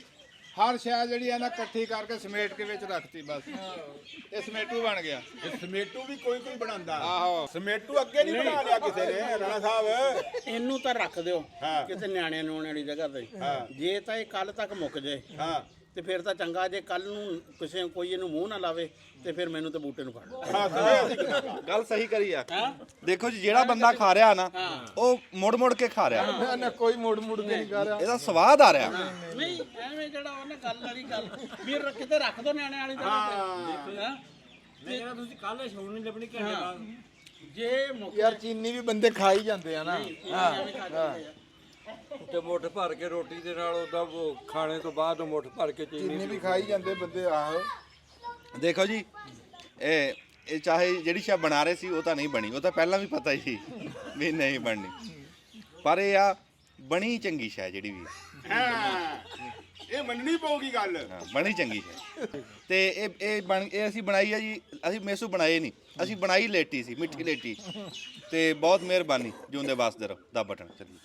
ਹਰ ਸ਼ੈ ਜਿਹੜੀ ਆ ਨਾ ਇਕੱਠੀ ਕਰਕੇ ਸਮੇਟ ਕੇ ਵਿੱਚ ਰੱਖਤੀ, ਬਸ ਇਹ ਸਮੇਟੂ ਬਣ ਗਿਆ। ਇਹ ਸਮੇਟੂ ਵੀ ਕੋਈ ਬਣਾਉਂਦਾ। ਆਹੋ ਸਮੇਟੂ ਅੱਗੇ ਨਹੀਂ ਬਣਾ ਲਿਆ ਕਿਸੇ ਨੇ ਰਾਣਾ ਸਾਹਿਬ। ਇਹਨੂੰ ਤਾਂ ਰੱਖ ਦਿਓ ਹਾਂ। ਕਿਤੇ ਨਿਆਣੇ ਨੂਣੇ ਵਾਲੀ ਜਗ੍ਹਾ ਤੇ। ਜੇ ਤਾਂ ਇਹ ਕੱਲ ਤੱਕ ਮੁੱਕ ਜੇ ਹਾਂ ਤੇ ਫਿਰ ਤਾਂ ਚੰਗਾ, ਜੇ ਕੱਲ ਨੂੰ ਕਿਸੇ ਕੋਈ ਇਹਨੂੰ ਮੂੰਹ ਨਾ ਲਾਵੇ ਤੇ ਫਿਰ ਮੈਨੂੰ ਤੇ ਬੂਟੇ ਨੂੰ ਫੜ ਲਓ। ਗੱਲ ਸਹੀ ਕਰੀ ਆ। ਦੇਖੋ ਜੀ ਜਿਹੜਾ ਬੰਦਾ ਖਾ ਰਿਹਾ ਨਾ ਉਹ ਮੁੜ ਮੁੜ ਕੇ ਖਾ ਰਿਹਾ, ਨਾ ਕੋਈ ਮੋੜ ਕੇ ਨਹੀਂ ਕਰ ਰਿਹਾ। ਇਹਦਾ ਸਵਾਦ ਆ ਰਿਹਾ। ਨਹੀਂ ਐਵੇਂ ਜਿਹੜਾ ਉਹਨੇ ਗੱਲ ਵਾਲੀ ਗੱਲ ਵੀਰ ਕਿਤੇ ਰੱਖ ਦੋ ਨਿਆਣੇ ਵਾਲੀ ਜਗ੍ਹਾ ਤੇ। ਹਾਂ ਮੇਰਾ ਤੁਸੀਂ ਕੱਲ ਸ਼ੋਰ ਨਹੀਂ ਲੱਭਣੀ ਘੰਟੇ ਬਾਅਦ। ਜੇ ਮੁੱਕ ਯਾਰ ਚੀਨੀ ਵੀ ਬੰਦੇ ਖਾ ਹੀ ਜਾਂਦੇ ਆ ਨਾ। ਤੇ ਮੁੱਠ ਭਰ ਕੇ ਰੋਟੀ ਦੇ ਨਾਲ ਉਹਦਾ ਖਾਣੇ ਤੋਂ ਬਾਅਦ ਮੁੱਠ ਭਰ ਕੇ ਚੀਨੀ ਵੀ ਖਾ ਹੀ ਜਾਂਦੇ ਬੰਦੇ। ਆਹੋ ਦੇਖੋ ਜੀ ਇਹ ਚਾਹੇ ਜਿਹੜੀ ਸ਼ੈ ਬਣਾ ਰਹੇ ਸੀ ਉਹ ਤਾਂ ਨਹੀਂ ਬਣੀ, ਉਹ ਤਾਂ ਪਹਿਲਾਂ ਵੀ ਪਤਾ ਹੀ ਸੀ ਵੀ ਨਹੀਂ ਬਣਨੀ, ਪਰ ਇਹ ਆ ਬਣੀ ਚੰਗੀ ਸ਼ੈ ਜਿਹੜੀ ਵੀ ਹਾਂ ਇਹ ਮੰਨਣੀ ਪਊਗੀ ਗੱਲ। ਹਾਂ ਬਣੀ ਚੰਗੀ ਸ਼ੈ। ਤੇ ਇਹ ਅਸੀਂ ਬਣਾਈ ਆ ਜੀ, ਅਸੀਂ ਮੇਸੂ ਬਣਾਏ ਨਹੀਂ, ਅਸੀਂ ਬਣਾਈ ਲੇਟੀ ਸੀ, ਮਿੱਠੀ ਲੇਟੀ। ਤੇ ਬਹੁਤ ਮਿਹਰਬਾਨੀ, ਜਿਉਂਦੇ ਵਾਸਤੇ ਰਹੋ ਦਾ ਬਟਨ ਚੱਲੀ।